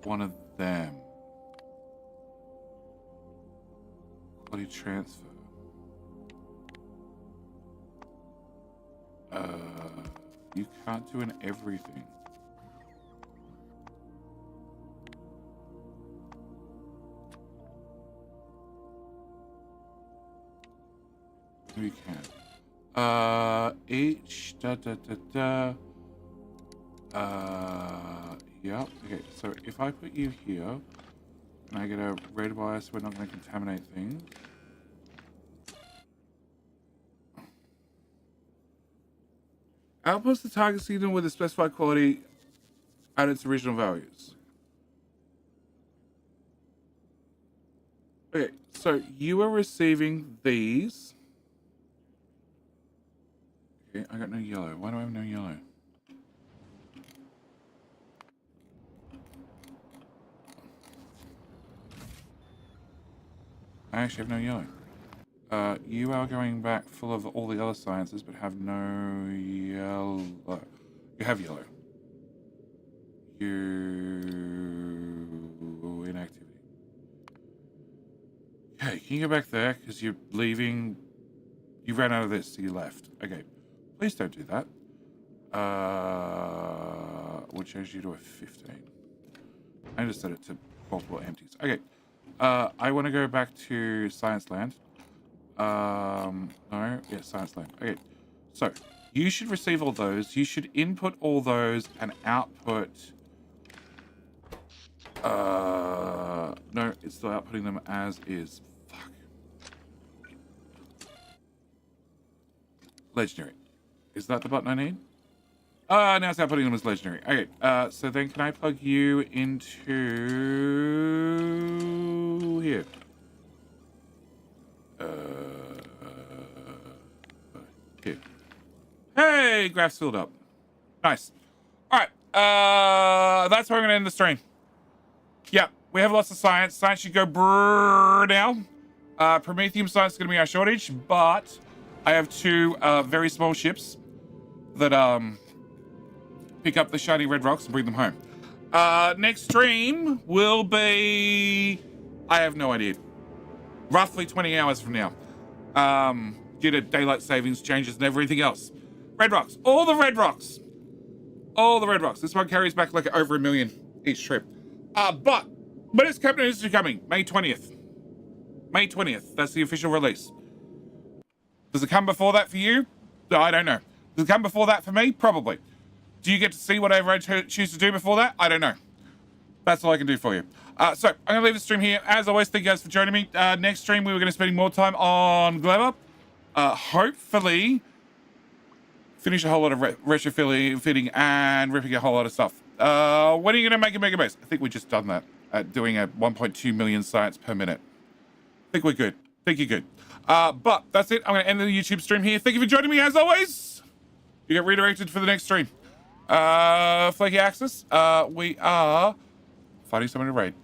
one of them. Quality transfer. You can't do an everything. We can. Each yeah. Okay, so if I put you here and I get a red wire so we're not going to contaminate things. Outputs the target signal with a specified quality at its original values. Okay, so you are receiving these. Okay, I got no yellow. Why do I have no yellow? I actually have no yellow. You are going back full of all the other sciences, but have no yellow. You have yellow. You inactivity. Okay, can you go back there? Because you're leaving. You ran out of this, so you left. Okay, please don't do that. We'll change you to a 15. I just set it to multiple empties. Okay. I want to go back to Science Land. No, yeah, Science Land. Okay, so you should receive all those. You should input all those and output. No, it's still outputting them as is. Fuck. Legendary. Is that the button I need? Now it's outputting them as legendary. Okay, so then can I plug you into here? Here. Hey, graph's filled up. Nice. All right, that's where I'm gonna end the stream. Yeah, we have lots of science. Science should go brrrr now. Promethium science is gonna be our shortage, but I have two very small ships that pick up the shiny red rocks and bring them home. Next stream will be, I have no idea, roughly 20 hours from now, due to daylight savings changes and everything else. Red rocks, all the red rocks, all the red rocks. This one carries back like over 1 million each trip. But when is Captain Industry coming? May 20th. May 20th, that's the official release. Does it come before that for you? I don't know. Does it come before that for me? Probably. Do you get to see whatever I choose to do before that? I don't know. That's all I can do for you. So I'm going to leave the stream here. As always, thank you guys for joining me. Next stream, we were going to spend more time on Gleba. Hopefully, finish a whole lot of retrofitting and ripping a whole lot of stuff. When are you going to make a mega base? I think we just done that at doing a 1.2 million science per minute. I think we're good. I think you're good. But that's it. I'm going to end the YouTube stream here. Thank you for joining me as always. You get redirected for the next stream. Flaky Axis, we are fighting someone to raid.